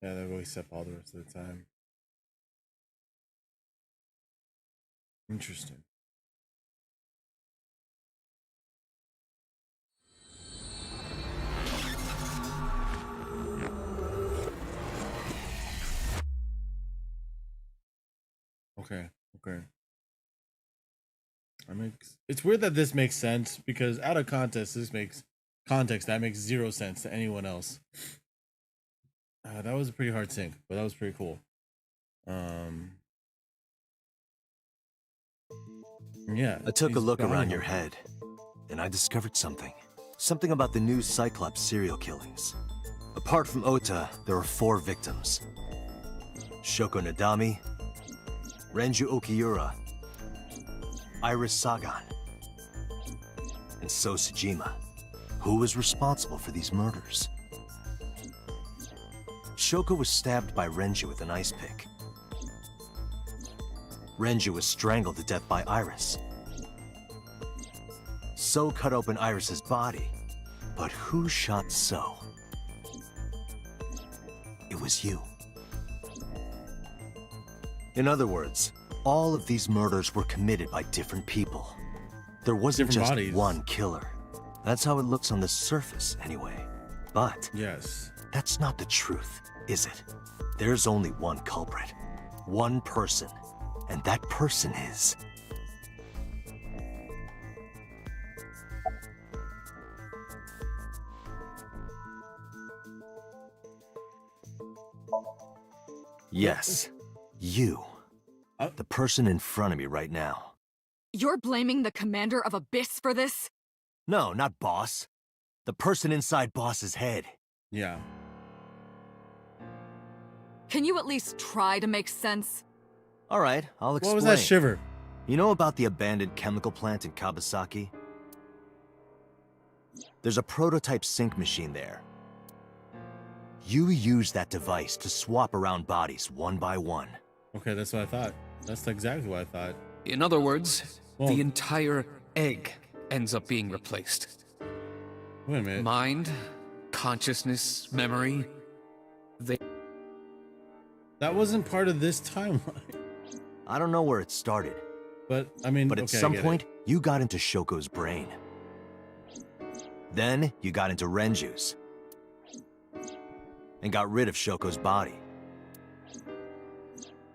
Yeah, they're really set all the rest of the time. Interesting. Okay. It's weird that this makes sense because out of context, that makes zero sense to anyone else. That was a pretty hard sync, but that was pretty cool. Yeah. I took a look around your head, and I discovered something. Something about the new Cyclops serial killings. Apart from Ota, there are 4 victims. Shoko Nadami, Renju Okiura, Iris Sagan, and So Sejima. Who was responsible for these murders? Shoko was stabbed by Renju with an ice pick. Renju was strangled to death by Iris. So cut open Iris's body. But who shot So? It was you. In other words, all of these murders were committed by different people. There wasn't Different just bodies. one killer. That's how it looks on the surface, anyway. But Yes. that's not the truth, is it? There's only one culprit. One person. And that person is... Yes, you. The person in front of me right now. You're blaming the commander of Abyss for this? No, not Boss. The person inside Boss's head. Yeah. Can you at least try to make sense? All right, I'll explain. What was that shiver? You know about the abandoned chemical plant in Kawasaki? There's a prototype sync machine there. You use that device to swap around bodies one by one. Okay, that's what I thought. That's exactly what I thought. In other words, Well- the entire egg ends up being replaced. Wait a minute. Mind, consciousness, memory, That wasn't part of this timeline. I don't know where it started. But, I mean, But at okay, I some get point, it. you got into Shoko's brain. Then, you got into Renju's. And got rid of Shoko's body.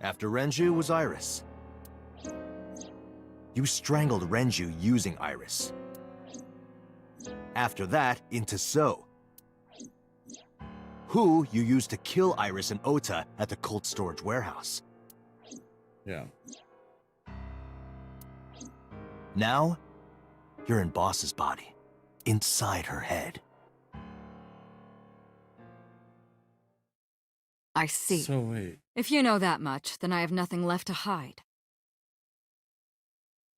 After Renju was Iris. You strangled Renju using Iris. After that, into So. Who you used to kill Iris and Ota at the cold storage warehouse. Yeah. Now, you're in Boss's body. Inside her head. I see. So wait. If you know that much, then I have nothing left to hide.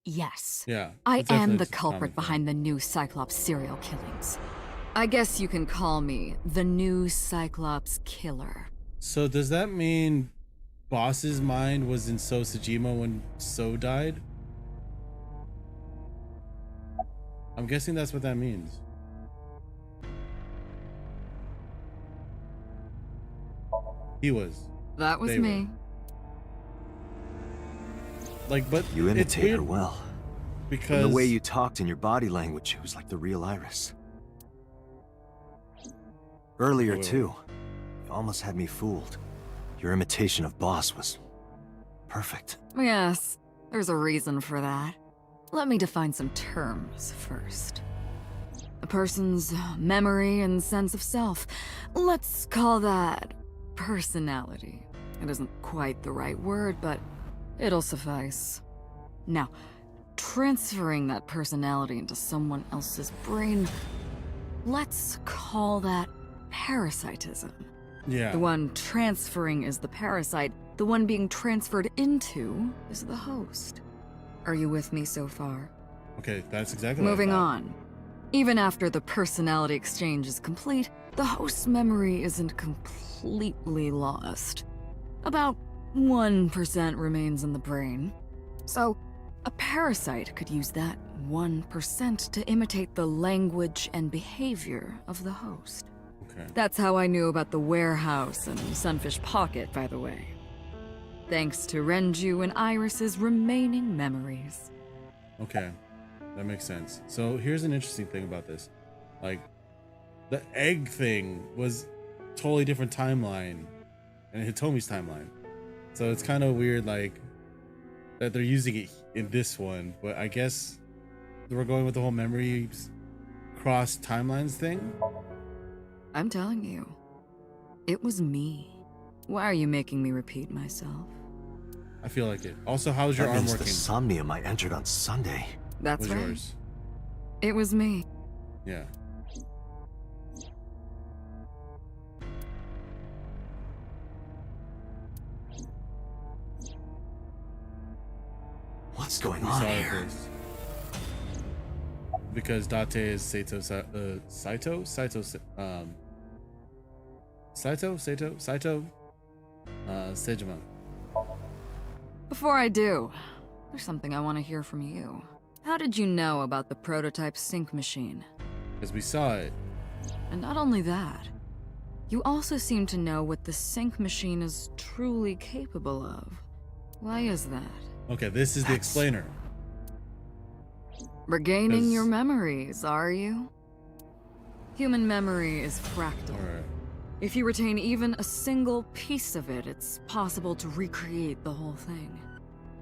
Yes. Yeah. I it's am definitely the a culprit comic behind the new Cyclops serial killings. I guess you can call me the new Cyclops killer. So does that mean Boss's mind was in So Sajima when So died? I'm guessing that's what that means. He was. That was They me. Like, but You it's imitate her weird well. because And the way you talked and your body language, it was like the real Iris. Earlier, Whoa. too, you almost had me fooled. Your imitation of Boss was perfect. Yes, there's a reason for that. Let me define some terms first. A person's memory and sense of self. Let's call that personality. It isn't quite the right word, but it'll suffice. Now, transferring that personality into someone else's brain, let's call that parasitism. yeah. The one transferring is the parasite. The one being transferred into is the host. Are you with me so far? Okay, that's exactly what I Moving thought. on. Even after the personality exchange is complete, the host's memory isn't completely lost. About 1% remains in the brain. So, a parasite could use that 1% to imitate the language and behavior of the host. Okay. That's how I knew about the warehouse and Sunfish Pocket, by the way. Thanks to Renju and Iris's remaining memories. Okay, that makes sense. So here's an interesting thing about this. Like, the egg thing was totally different timeline, and Hitomi's timeline. So it's kind of weird, like, that they're using it in this one, but I guess we're going with the whole memories cross timelines thing. I'm telling you, it was me. Why are you making me repeat myself? I feel like it. Also, how's your That arm means working? the Somnium I entered on Sunday. That's Was right. yours? It was me. Yeah. What's going We on saw it here? first. Because Date is Saito, Sejima. Before I do, there's something I want to hear from you. How did you know about the prototype sync machine? Because we saw it. And not only that, you also seem to know what the sync machine is truly capable of. Why is that? Okay, this is the explainer. Regaining your memories, are you? Human memory is fractal. Alright. If you retain even a single piece of it, it's possible to recreate the whole thing.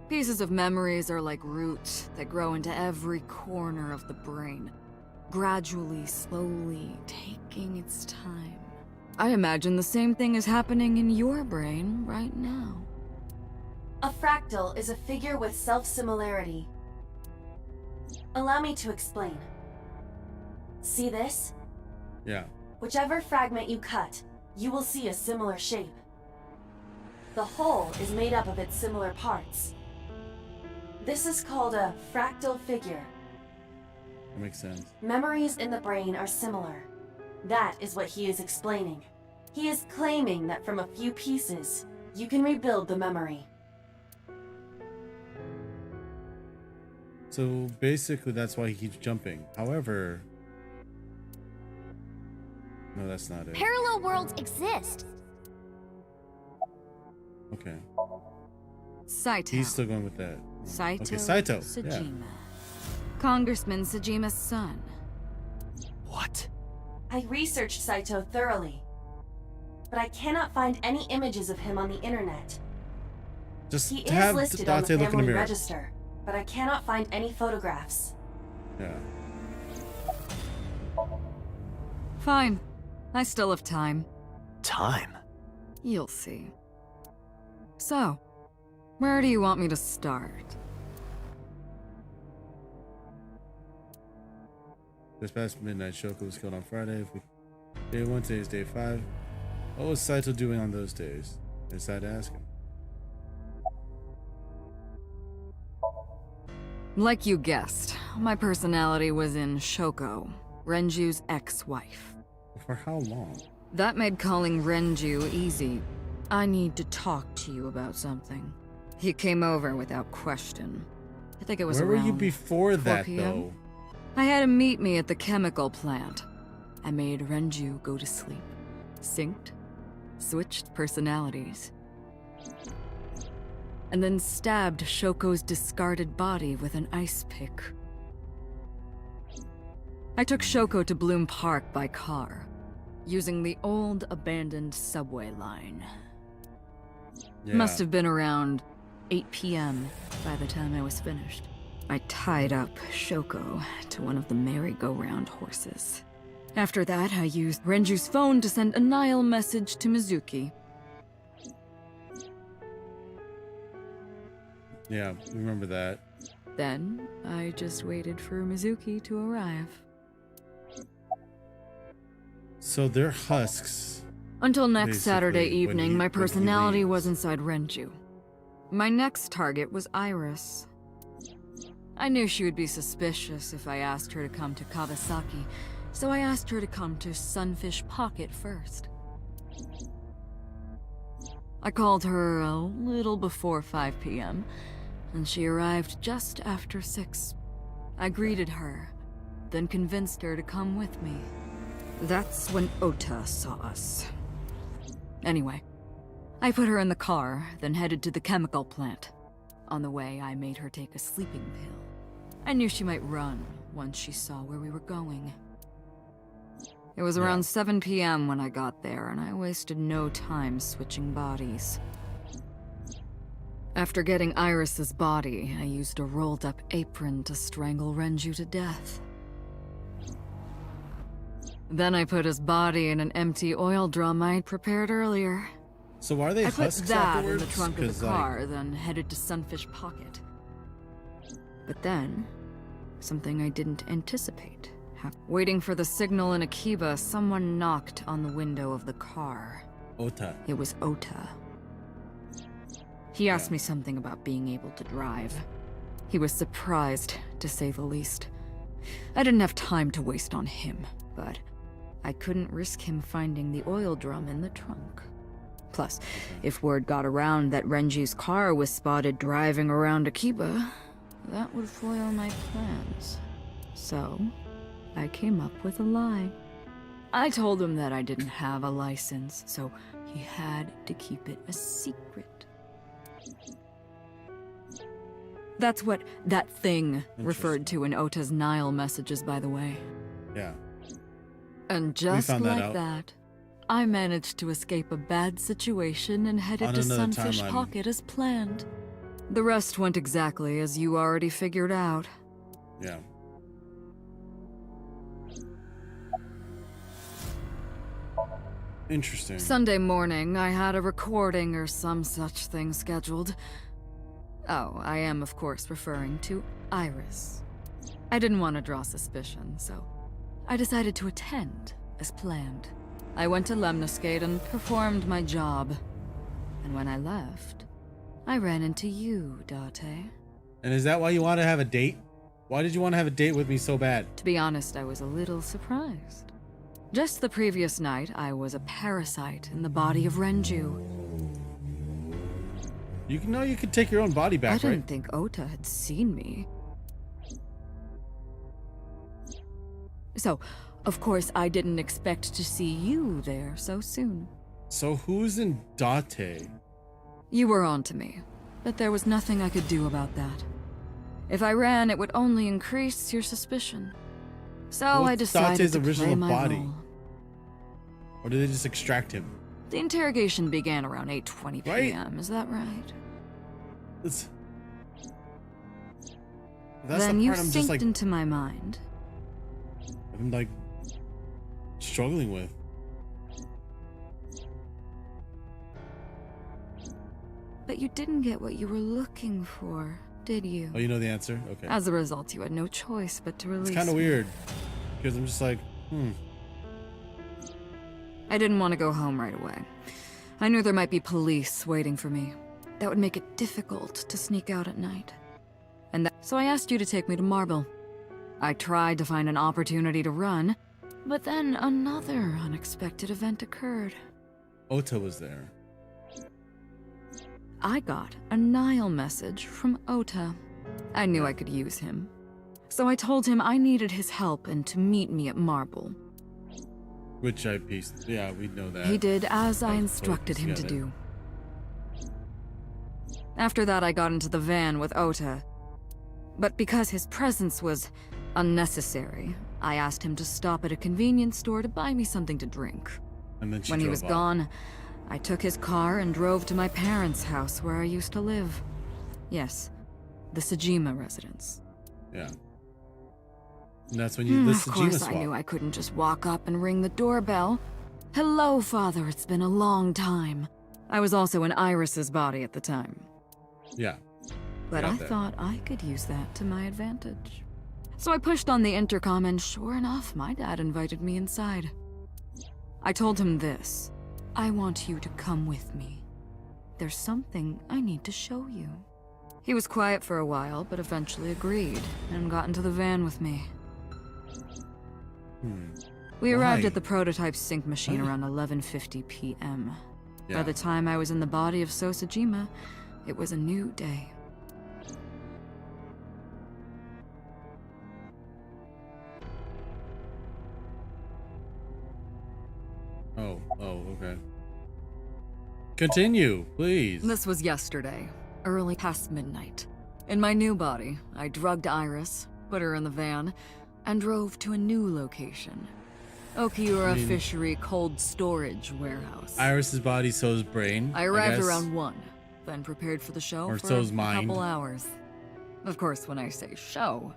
Pieces of memories are like roots that grow into every corner of the brain, gradually, slowly, taking its time. I imagine the same thing is happening in your brain right now. A fractal is a figure with self-similarity. Allow me to explain. See this? Yeah. Whichever fragment you cut, you will see a similar shape. The whole is made up of its similar parts. This is called a fractal figure. That makes sense. Memories in the brain are similar. That is what he is explaining. He is claiming that from a few pieces, you can rebuild the memory. So basically that's why he keeps jumping. However... No, that's not it. Parallel worlds exist. Okay. Saito. He's still going with that. Saito. Okay, Saito. Sejima. Congressman Sejima's son. What? I researched Saito thoroughly, but I cannot find any images of him on the internet. Just He is have listed on Date the look in the family mirror. register, but I cannot find any photographs. Yeah. Fine. I still have time. Time? You'll see. So, where do you want me to start? This past midnight, Shoko was killed on Friday. Day 1, today is day 5. What was Saito doing on those days? I decided to ask him. Like you guessed, my personality was in Shoko, Renju's ex-wife. For how long? That made calling Renju easy. I need to talk to you about something. He came over without question. I think it was Where around were you before 4 that, PM. though? I had him meet me at the chemical plant. I made Renju go to sleep. Synced, switched personalities. And then stabbed Shoko's discarded body with an ice pick. I took Shoko to Bloom Park by car, using the old abandoned subway line. Yeah. Must have been around 8 PM by the time I was finished. I tied up Shoko to one of the merry-go-round horses. After that, I used Renju's phone to send a Nile message to Mizuki. Yeah, remember that. Then, I just waited for Mizuki to arrive. So they're husks. Until next Basically, Saturday when evening, he- my when he personality leaves. was inside Renju. My next target was Iris. I knew she would be suspicious if I asked her to come to Kawasaki, so I asked her to come to Sunfish Pocket first. I called her a little before 5 PM, and she arrived just after 6. I greeted her, then convinced her to come with me. That's when Ota saw us. Anyway, I put her in the car, then headed to the chemical plant. On the way, I made her take a sleeping pill. I knew she might run once she saw where we were going. It was around 7 PM when I got there, and I wasted no time switching bodies. After getting Iris's body, I used a rolled-up apron to strangle Renju to death. Then I put his body in an empty oil drum I'd prepared earlier. So why are they I put husks that in afterwards? the trunk of 'Cause, the like, car, then headed to Sunfish Pocket. But then, something I didn't anticipate happened. Waiting for the signal in Akiba, someone knocked on the window of the car. Ota. It was Ota. He asked me something about being able to drive. He was surprised, to say the least. I didn't have time to waste on him, but I couldn't risk him finding the oil drum in the trunk. Plus, if word got around that Renju's car was spotted driving around Akiba, that would foil my plans. So, I came up with a lie. I told him that I didn't have a license, so he had to keep it a secret. That's what that thing referred to in Ota's Nile messages, by the way. Yeah. And just like that, I managed to escape a bad situation and headed to Sunfish Pocket as planned. The rest went exactly as you already figured out. Yeah. Interesting. Sunday morning, I had a recording or some such thing scheduled. Oh, I am, of course, referring to Iris. I didn't want to draw suspicion, so I decided to attend, as planned. I went to Lemniscate and performed my job. And when I left, I ran into you, Date. And is that why you want to have a date? Why did you want to have a date with me so bad? To be honest, I was a little surprised. Just the previous night, I was a parasite in the body of Renju. You know you could take your own body back, I right? didn't think Ota had seen me. So, of course, I didn't expect to see you there so soon. So who's in Date? You were on to me, but there was nothing I could do about that. If I ran, it would only increase your suspicion. So I decided to play my role. Or did they just extract him? The interrogation began around 8:20 p.m., is that right? That's then the you part I'm just synced into my mind. I'm like struggling with. But you didn't get what you were looking for, did you? Oh, you know the answer? Okay. As a result, you had no choice but to release It's kind of me. weird. Because I'm just like, I didn't want to go home right away. I knew there might be police waiting for me. That would make it difficult to sneak out at night. So I asked you to take me to Marble. I tried to find an opportunity to run, but then another unexpected event occurred. Ota was there. I got a Nile message from Ota. I knew I could use him. So I told him I needed his help and to meet me at Marble. Which I pieced. Yeah, we know that. He did as I instructed him to do. After that, I got into the van with Ota. But because his presence was unnecessary, I asked him to stop at a convenience store to buy me something to drink. And then when he was gone, I took his car and drove to my parents' house where I used to live. Yes, the Sajima residence. Yeah. And that's when you the Of Sajima course, swap. I knew I couldn't just walk up and ring the doorbell. Hello, Father, it's been a long time. I was also in Iris's body at the time. Yeah. But I thought I could use that to my advantage. So I pushed on the intercom and sure enough, my dad invited me inside. I told him this. I want you to come with me. There's something I need to show you. He was quiet for a while, but eventually agreed and got into the van with me. We arrived at the prototype sync machine around 11:50 p.m. By the time I was in the body of Sosajima, it was a new day. Oh, okay. Continue, please. This was yesterday, early past midnight. In my new body, I drugged Iris, put her in the van, and drove to a new location. Okiura Fishery Cold Storage Warehouse. Iris's body, so's brain. I arrived around 1, then prepared for the show Or for so's a mind. couple hours. Of course, when I say show,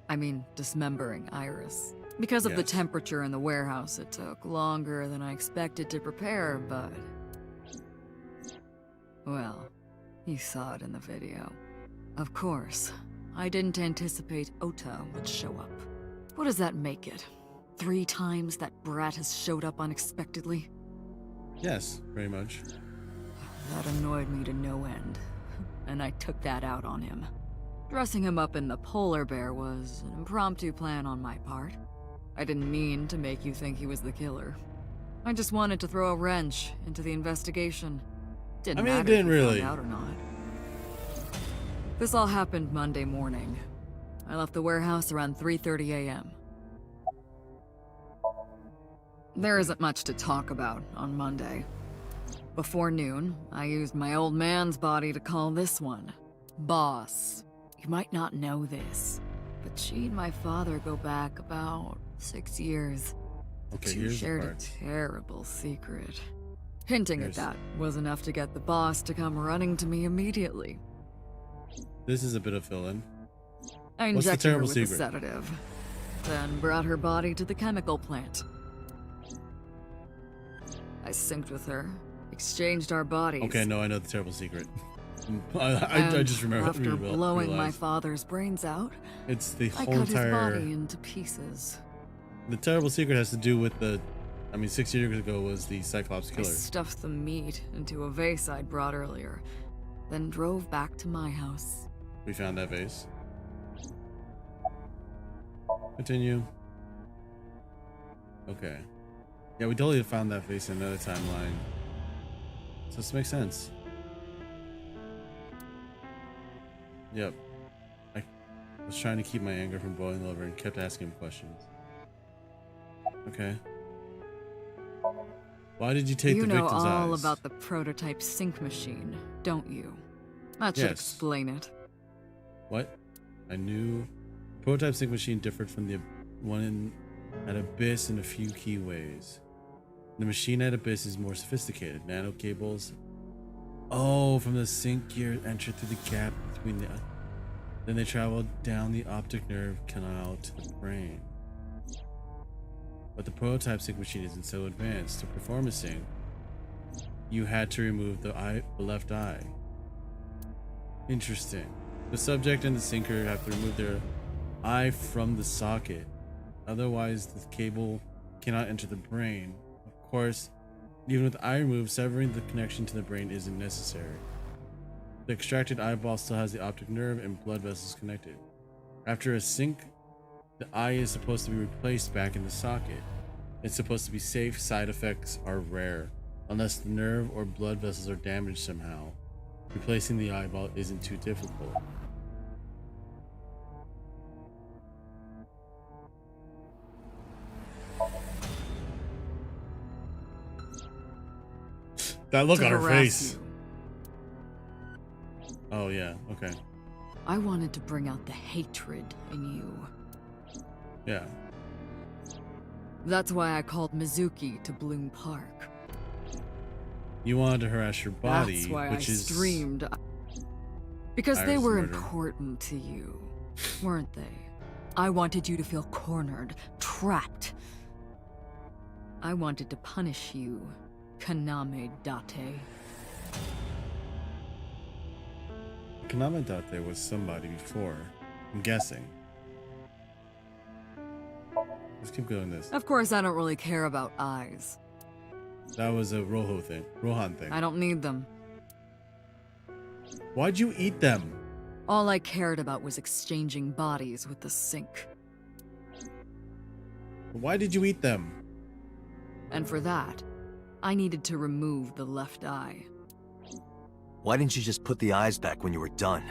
I mean dismembering Iris. Because of the temperature in the warehouse, it took longer than I expected to prepare, but... well, you saw it in the video. Of course, I didn't anticipate Ota would show up. What does that make it? 3 times that brat has showed up unexpectedly? Yes, very much. That annoyed me to no end, and I took that out on him. Dressing him up in the polar bear was an impromptu plan on my part. I didn't mean to make you think he was the killer. I just wanted to throw a wrench into the investigation. Didn't I mean, it matter if didn't you really. found out or not. This all happened Monday morning. I left the warehouse around 3:30 a.m. There isn't much to talk about on Monday. Before noon, I used my old man's body to call this one Boss. You might not know this, but she and my father go back about 6 years. Okay, Two here's the shared a part. terrible secret. Hinting Here's- at that was enough to get the boss to come running to me immediately. This is a bit of fill-in. I What's the injected her terrible with a secret? sedative, then brought her body to the chemical plant. I synced with her, exchanged our bodies. Okay, no, I know the terrible secret. I just remember. After blowing my realized. father's brains out, It's the I whole cut his entire. body into pieces. The terrible secret has to do with the. I mean, 6 years ago was the Cyclops I killer. stuffed the meat into a vase I'd brought earlier, then drove back to my house. We found that vase. Continue. Okay. Yeah, we totally found that vase in another timeline. So this makes sense. Yep. I was trying to keep my anger from boiling over and kept asking him questions. Okay. Why did you take You the know victim's all eyes? about the prototype sync machine, don't you? That should Yes. explain it. What? I knew the prototype sync machine differed from the one at Abyss in a few key ways. The machine at Abyss is more sophisticated. Nano cables. Oh, from the sync gear enter through the gap between the. Then they travel down the optic nerve canal to the brain. But the prototype sync machine isn't so advanced. To perform a sync, you had to remove the left eye. Interesting. The subject and the sinker have to remove their eye from the socket. Otherwise, the cable cannot enter the brain. Of course, even with the eye removed, severing the connection to the brain isn't necessary. The extracted eyeball still has the optic nerve and blood vessels connected. After a sync, the eye is supposed to be replaced back in the socket. It's supposed to be safe. Side effects are rare, unless the nerve or blood vessels are damaged somehow. Replacing the eyeball isn't too difficult. That look To on her harass face. you. Oh yeah, okay. I wanted to bring out the hatred in you. Yeah. That's why I called Mizuki to Bloom Park. You wanted to harass your body, That's why which I is streamed. Because they Iris' were murder. important to you, weren't they? I wanted you to feel cornered, trapped. I wanted to punish you, Kaname Date. Kaname Date was somebody before. I'm guessing. Let's keep going this. Of course, I don't really care about eyes. That was a Rohan thing. I don't need them. Why'd you eat them? All I cared about was exchanging bodies with the sink. Why did you eat them? And for that, I needed to remove the left eye. Why didn't you just put the eyes back when you were done?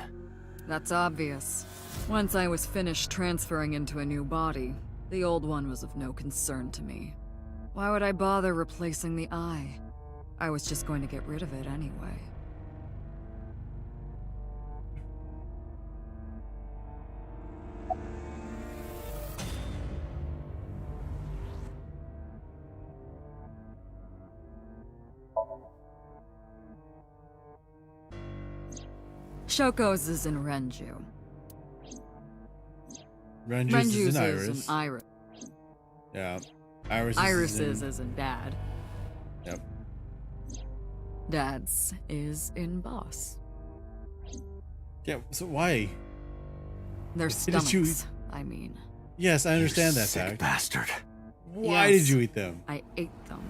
That's obvious. Once I was finished transferring into a new body, the old one was of no concern to me. Why would I bother replacing the eye? I was just going to get rid of it anyway. Shoko's is in Renju. Renju's is Renju's an is Iris. an Iris. Yeah. Iris Iris's in... is in Dad. Yep. Dad's is in Boss. Yeah, so why? Their Why did you stomachs, I mean. Yes, I understand that, Sick Zach. bastard. Why Yes, did you eat them? I ate them.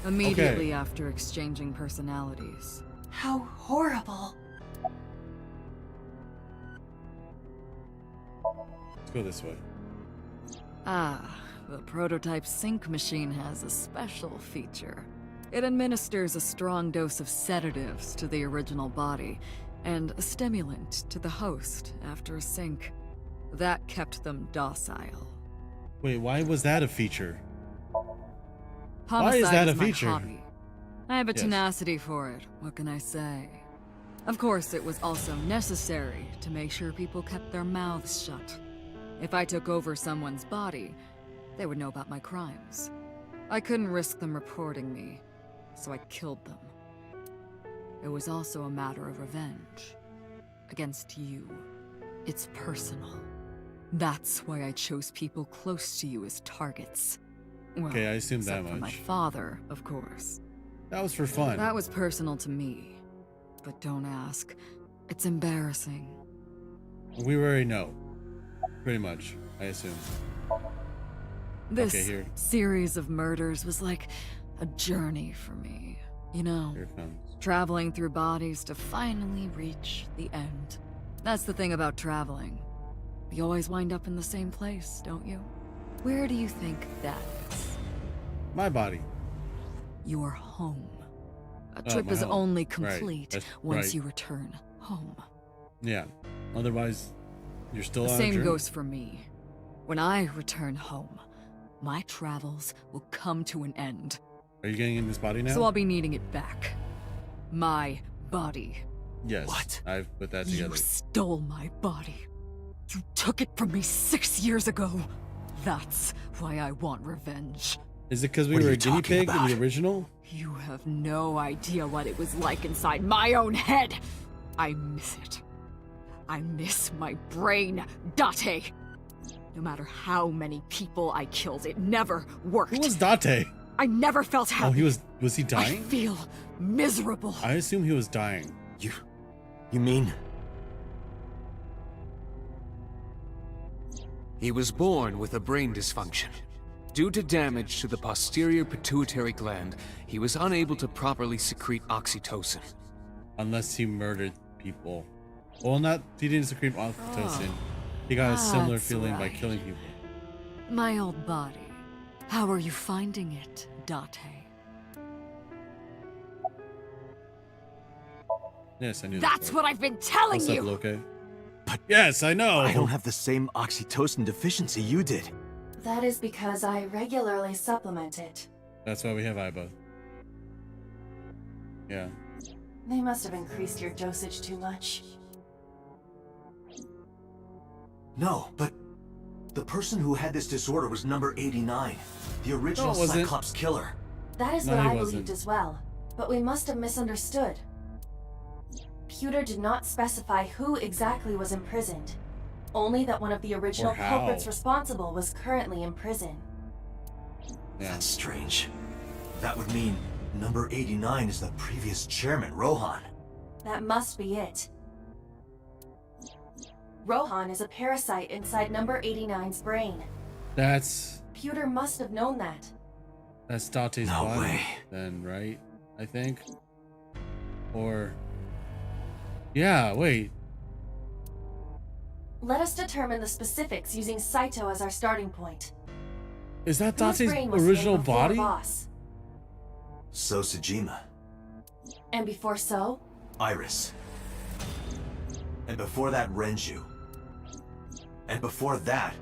Immediately after exchanging personalities. How horrible. Let's go this way. Ah, the prototype sync machine has a special feature. It administers a strong dose of sedatives to the original body, and a stimulant to the host after a sync. That kept them docile. Wait, why was that a feature? Homicide Why is that a my feature? hobby. I have a Yes. tenacity for it, what can I say? Of course, it was also necessary to make sure people kept their mouths shut. If I took over someone's body, they would know about my crimes. I couldn't risk them reporting me, so I killed them. It was also a matter of revenge. Against you. It's personal. That's why I chose people close to you as targets. Well, Okay, I assumed that except for my much. father, of course. That was for fun. That was personal to me. But don't ask. It's embarrassing. We already know. Pretty much, I assume. This Okay, here. series of murders was like a journey for me. You know, Here it comes. traveling through bodies to finally reach the end. That's the thing about traveling. You always wind up in the same place, don't you? Where do you think that is? My body. Your home. A Oh, trip my is home. only Right, complete that's once right. you return home. Yeah. Otherwise, you're still The on a same journey. goes for me. When I return home, my travels will come to an end. Are you getting in this body now? So I'll be needing it back. My body. Yes. What? I've put that You together. stole my body. You took it from me 6 years ago. That's why I want revenge. Is it because we What are were a you guinea talking pig in about? the original? You have no idea what it was like inside my own head. I miss it. I miss my brain, Date. No matter how many people I killed, it never worked. Who was Date? I never felt happy. Oh, was he I dying? feel miserable. I assume he was dying. You mean? He was born with a brain dysfunction. Due to damage to the posterior pituitary gland, he was unable to properly secrete oxytocin. Unless he murdered people. Well, he didn't secrete oxytocin. He got a similar That's feeling by right. killing people. My old body. How are you finding it, Date? Yes, I knew That's what I've been telling What's you! up, Loke? But yes, I know. I don't have the same oxytocin deficiency you did. That is because I regularly supplement it. That's why we have Iba. Yeah. They must have increased your dosage too much. No, but the person who had this disorder was number 89, the original No, it wasn't. Cyclops killer. That is No, what he I wasn't. believed as well, but we must have misunderstood. Pewter did not specify who exactly was imprisoned, only that one of the original Or how. culprits responsible was currently in prison. Yeah. That's strange. That would mean number 89 is the previous chairman, Rohan. That must be it. Rohan is a parasite inside number 89's brain. That's Pewter must have known that. Date's No body way. then, right? I think. Or yeah, wait. Let us determine the specifics using Saito as our starting point. Is that Whose Date's brain was original hit before body? Boss? So Sejima, And before So? Iris. And before that, Renju. And before that,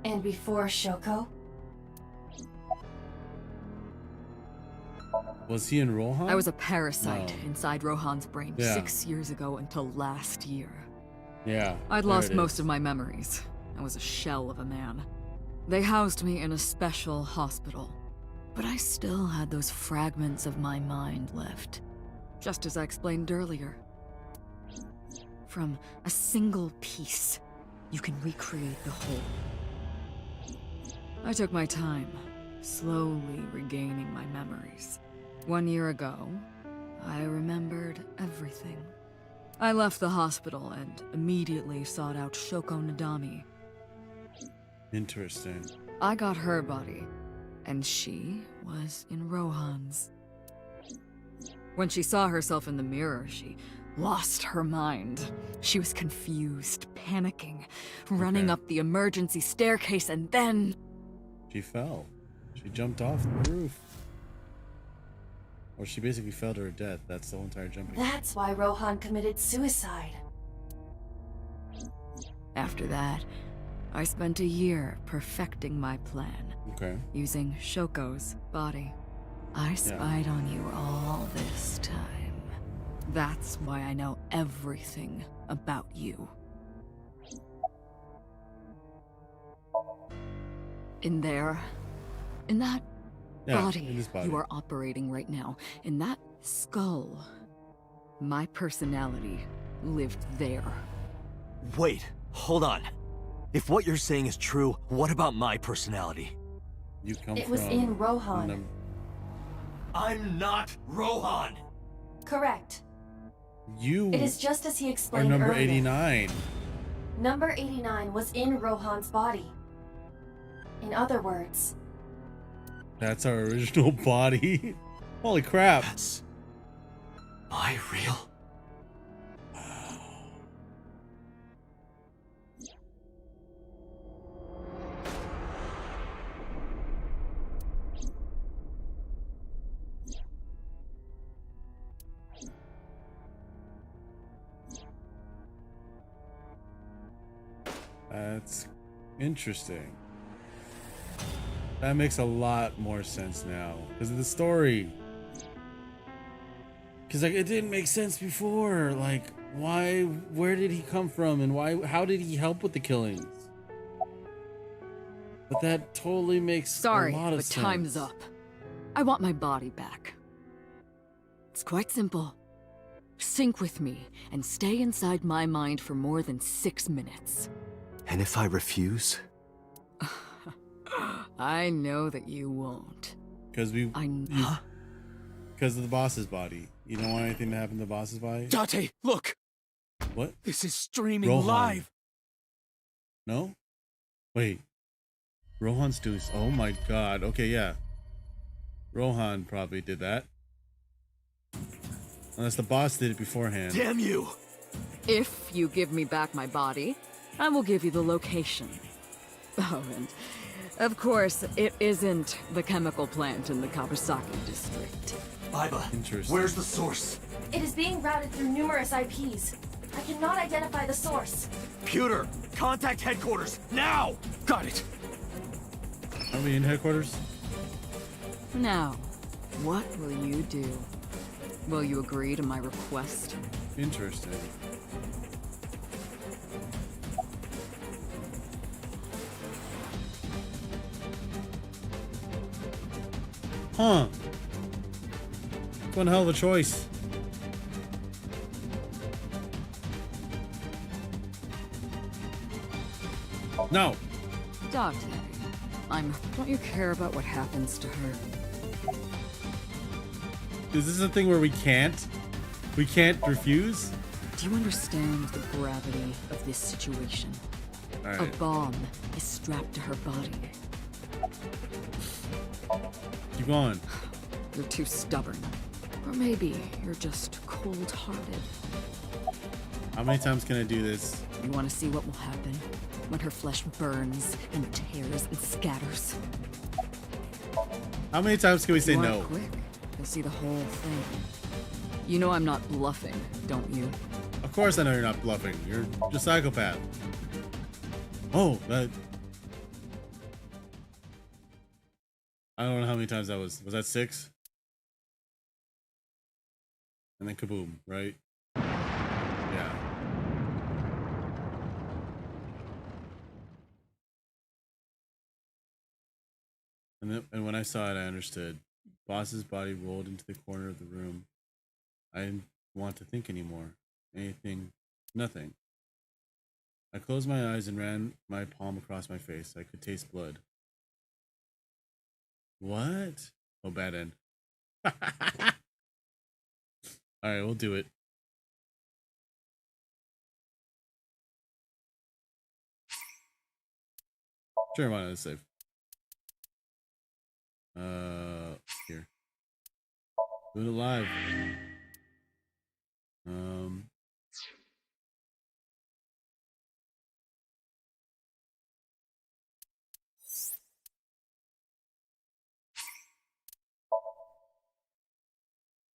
And before Shoko? Was he in Rohan? I was a parasite No. inside Rohan's brain Yeah. 6 years ago until last year. Yeah. I'd there lost it most is. of my memories. I was a shell of a man. They housed me in a special hospital. But I still had those fragments of my mind left. Just as I explained earlier. From a single piece, you can recreate the whole. I took my time, slowly regaining my memories. 1 year ago, I remembered everything. I left the hospital and immediately sought out Shoko Nadami. Interesting. I got her body, and she was in Rohan's. When she saw herself in the mirror, she lost her mind. She was confused, panicking, running Okay. up the emergency staircase, and then She fell. She jumped off the roof. Or she basically fell to her death. That's the whole entire jumping. That's why Rohan committed suicide. After that, I spent a year perfecting my plan. Okay. Using Shoko's body. I spied on you all this time. That's why I know everything about you. In there, in that body, in this body you are operating right now, in that skull, my personality lived there. Wait, hold on. If what you're saying is true, what about my personality? You come It was in Rohan. I'm not Rohan! Correct. You It is just as he are explained number earlier. 89. Number 89 was in Rohan's body. In other words, That's our original body. Holy crap. That's... Am I real? That's interesting. That makes a lot more sense now because of the story. Because like it didn't make sense before. Like why? Where did he come from? And why? How did he help with the killings? But that totally makes Sorry, a lot of but sense. time's up. I want my body back. It's quite simple. Sync with me and stay inside my mind for more than 6 minutes. And if I refuse? I know that you won't. Because because of the boss's body. You don't want anything to happen to the boss's body? Date, look! What? This is streaming Rohan. live! No? Wait. Rohan's doing... Oh my god. Okay, yeah. Rohan probably did that. Unless the boss did it beforehand. Damn you! If you give me back my body, I will give you the location. Oh, and of course, it isn't the chemical plant in the Kawasaki district. Aiba, Interesting. where's the source? it is being routed through numerous IPs. I cannot identify the source. Pewter, contact headquarters, now! Got it! Are we in headquarters? Now, what will you do? Will you agree to my request? Interesting. Huh. One hell of a choice. No. Dog Daddy, don't you care about what happens to her? Is this a thing where we can't? We can't refuse? Do you understand the gravity of this situation? All A right. bomb is strapped to her body. Keep going. You're too stubborn. Or maybe you're just cold-hearted. How many times can I do this? You want to see what will happen when her flesh burns and tears and scatters? How many times can we say You want no? it quick? You'll see the whole thing. You know I'm not bluffing, don't you? Of course I know you're not bluffing. You're just a psychopath. Oh, that... I don't know how many times that was. Was that 6? And then kaboom, right? Yeah. And when I saw it, I understood. Boss's body rolled into the corner of the room. I didn't want to think anymore. Anything. Nothing. I closed my eyes and ran my palm across my face. I could taste blood. What? Oh, bad end. Alright, we'll do it. Sure, why not? Let's save. Here. Do it live.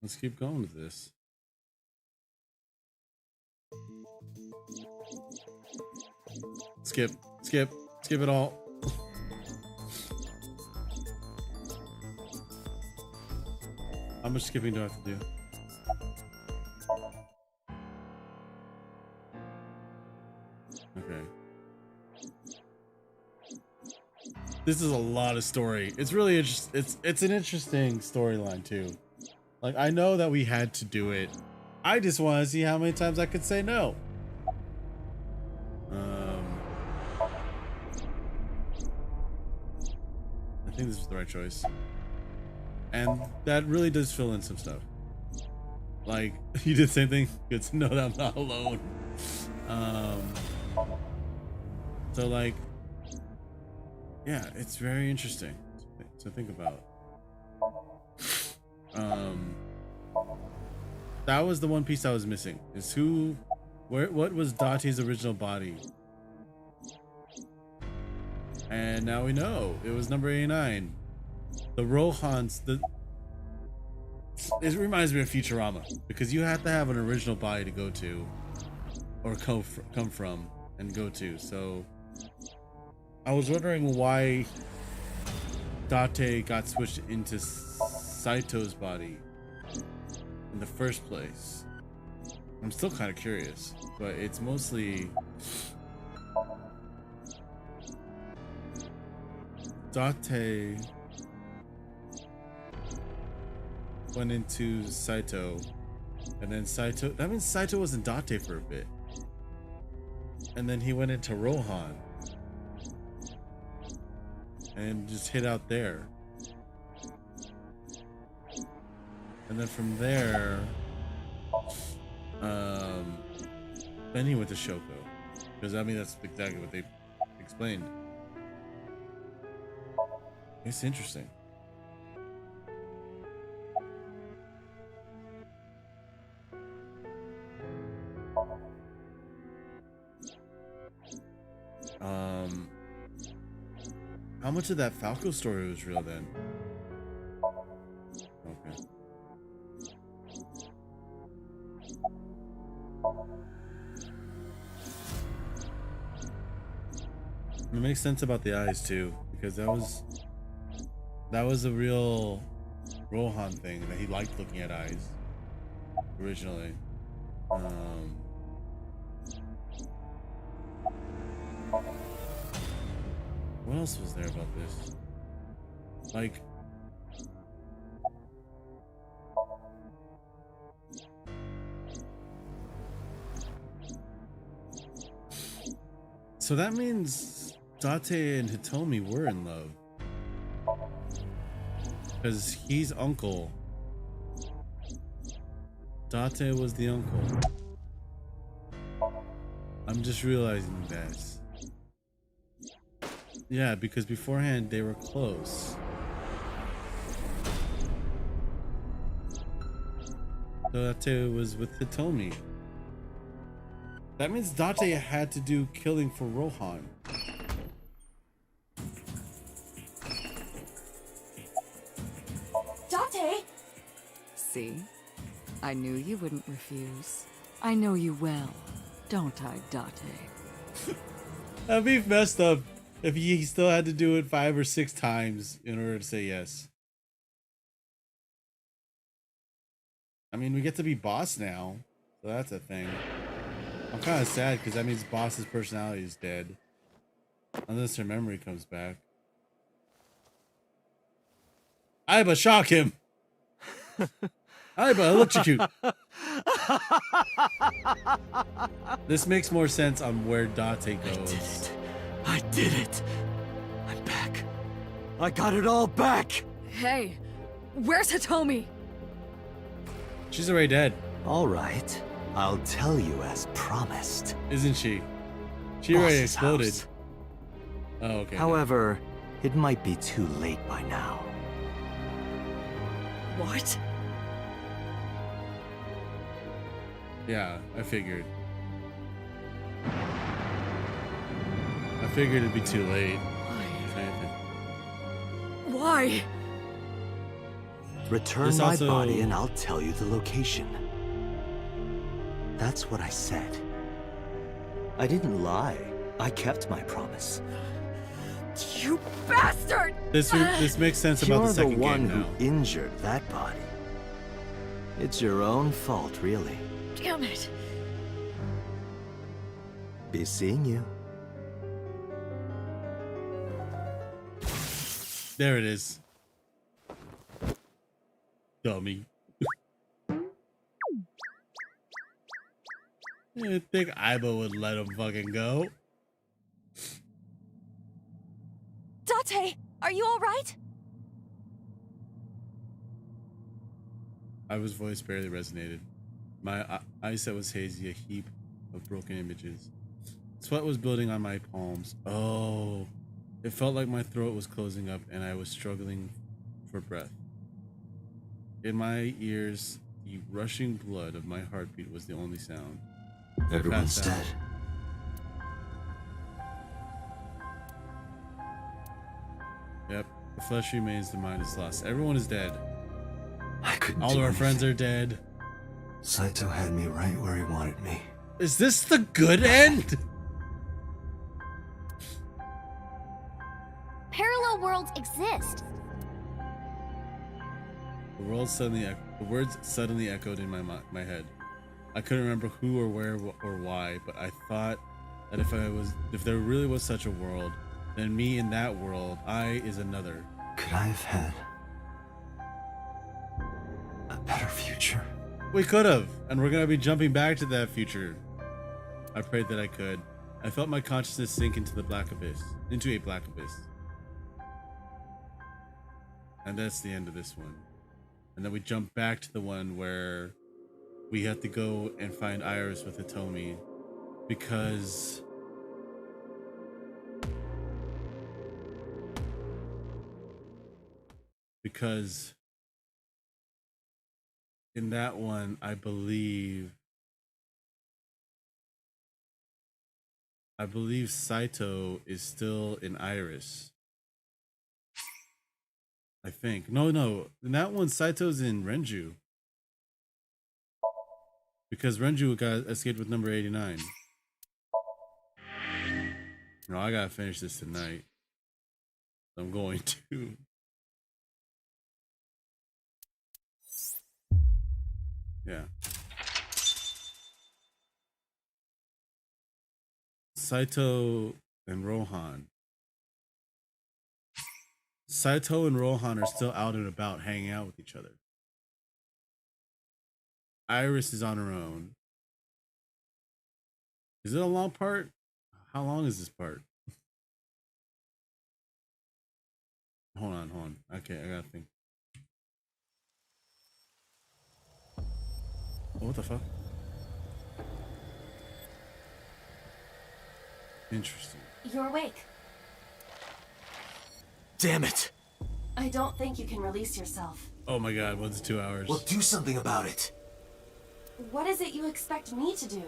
Let's keep going with this. Skip it all. How much skipping do I have to do? Okay. This is a lot of story. It's really it's an interesting storyline too. Like, I know that we had to do it. I just want to see how many times I could say no. I think this is the right choice. And that really does fill in some stuff. Like, you did the same thing. Good to know that I'm not alone. So like, yeah, it's very interesting to think about. That was the one piece I was missing. Is what was Date's original body? And now we know it was number 89. The Rohans. It reminds me of Futurama, because you have to have an original body to go to, or come from and go to. So I was wondering why Date got switched into Saito's body in the first place. I'm still kind of curious, but it's mostly Date went into Saito, and then Saito, that means Saito was in Date for a bit, and then he went into Rohan and just hid out there, and then from there then he went to Shoko, because I mean that's exactly what they explained. It's interesting. How much of that Falco story was real then? Okay. It makes sense about the eyes too, because that was a real Rohan thing, that he liked looking at eyes originally. What else was there about this? Like, so that means Date and Hitomi were in love, because he's uncle. Date was the uncle. I'm just realizing that. Yeah, because beforehand they were close. So Date was with Hitomi. That means Date had to do killing for Rohan. Date! See? I knew you wouldn't refuse. I know you well, don't I, Date? That'd be messed up if he still had to do it 5 or 6 times in order to say yes. I mean, we get to be boss now, so that's a thing. I'm kind of sad because that means boss's personality is dead, unless her memory comes back. Aiba, shock him! Aiba, electrocute! This makes more sense on where Date goes. I did it! I'm back. I got it all back! Hey, where's Hitomi? She's already dead. All right, I'll tell you as promised. Isn't she? She already Boss's exploded. house. Oh, okay. However, it might be too late by now. What? Yeah, I figured. I figured it'd be too late. Why? Return This my also- body and I'll tell you the location. That's what I said. I didn't lie. I kept my promise. You bastard! This makes sense about You're the second one game now. who injured that body. It's your own fault, really. Damn it. Be seeing you. There it is. Dummy. I think Aiba would let him fucking go. Date, are you alright? Aiba's voice barely resonated. My eyesight was hazy, a heap of broken images. Sweat was building on my palms. Oh, it felt like my throat was closing up and I was struggling for breath. In my ears, the rushing blood of my heartbeat was the only sound. Everyone's Passed out. dead. Yep, the flesh remains, the mind is lost. Everyone is dead. I couldn't All do of our anything. friends are dead. Saito had me right where he wanted me. Is this the good end? Parallel worlds exist. The words suddenly echoed in my head. I couldn't remember who or where or why, but I thought that if there really was such a world, then me in that world, I is another. Could I have had a better future? We could have, and we're gonna be jumping back to that future. I prayed that I could. I felt my consciousness sink into a black abyss. And that's the end of this one. And then we jump back to the one where we have to go and find Iris with Hitomi because in that one, I believe Saito is still in Iris. I think. No. In that one, Saito's in Renju. Because Renju got escaped with number 89. No, I gotta finish this tonight. I'm going to. Yeah. Saito and Rohan. Saito and Rohan are still out and about hanging out with each other. Iris is on her own. Is it a long part? How long is this part? Hold on. Okay, I gotta think. Oh, what the fuck? Interesting. You're awake. Damn it! I don't think you can release yourself. Oh my god, what's 2 hours? Well, do something about it. What is it you expect me to do?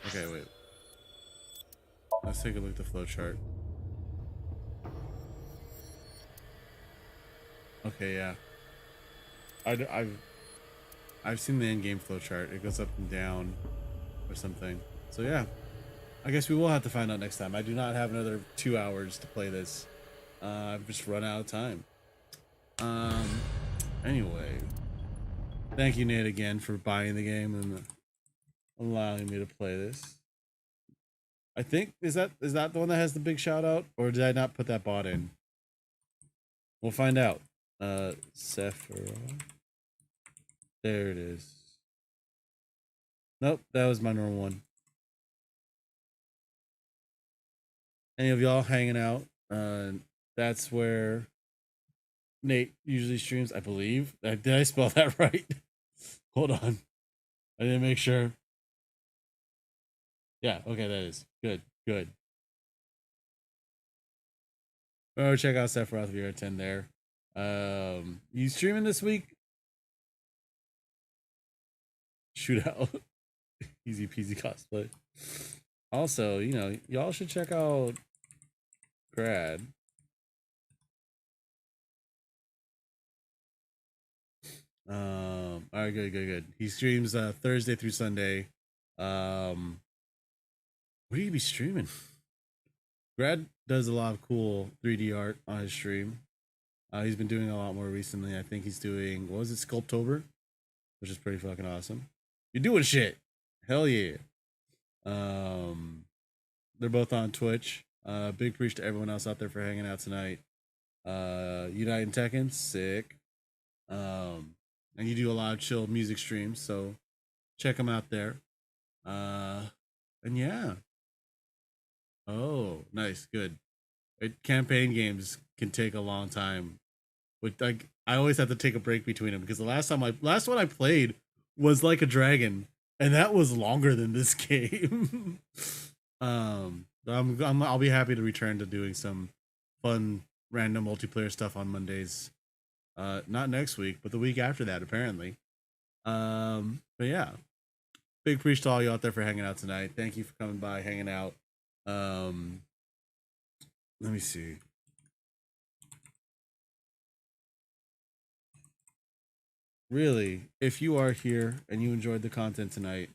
Okay, wait. Let's take a look at the flowchart. Okay, yeah. I've seen the in-game flowchart. It goes up and down or something. So yeah, I guess we will have to find out next time. I do not have another 2 hours to play this. I've just run out of time. Anyway, thank you, Nate, again for buying the game and allowing me to play this. I think is that the one that has the big shout out, or did I not put that bot in? We'll find out. Sephiroth. There it is. Nope, that was my normal one. Any of y'all hanging out? That's where Nate usually streams, I believe. Did I spell that right? Hold on. I didn't make sure. Yeah, okay, that is. Good. Oh, check out Sephiroth if you're at 10 there. You streaming this week? Shootout. Easy peasy cosplay. Also, y'all should check out Grad. All right, good. He streams Thursday through Sunday. What do you be streaming? Brad does a lot of cool 3D art on his stream. He's been doing a lot more recently. I think he's doing, what was it, Sculptober, which is pretty fucking awesome. You're doing shit. Hell yeah. They're both on Twitch. Big preach to everyone else out there for hanging out tonight. United Tekken, sick. And you do a lot of chill music streams, so check them out there. And yeah. Oh, nice, good. Campaign games can take a long time. With like, I always have to take a break between them because the last one I played was like a dragon, and that was longer than this game. I'll be happy to return to doing some fun random multiplayer stuff on Mondays. Not next week, but the week after that, apparently. But yeah, big preach to all you out there for hanging out tonight. Thank you for coming by, hanging out. Let me see. Really, if you are here and you enjoyed the content tonight,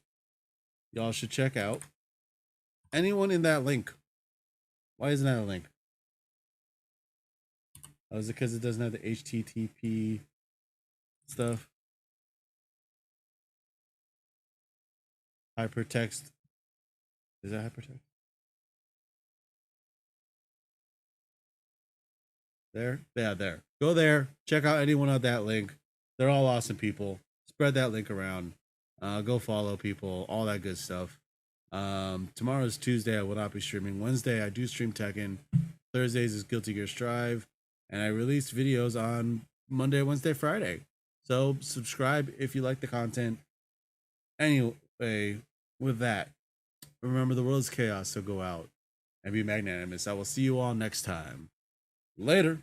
y'all should check out anyone in that link. Why isn't that a link? Oh, is it because it doesn't have the HTTP stuff? Hypertext. Is that hypertext? There? Yeah, there. Go there. Check out anyone on that link. They're all awesome people. Spread that link around. Go follow people. All that good stuff. Tomorrow is Tuesday. I will not be streaming. Wednesday, I do stream Tekken. Thursdays is Guilty Gear Strive. And I release videos on Monday, Wednesday, Friday. So subscribe if you like the content. Anyway, with that, remember the world is chaos, so go out and be magnanimous. I will see you all next time. Later.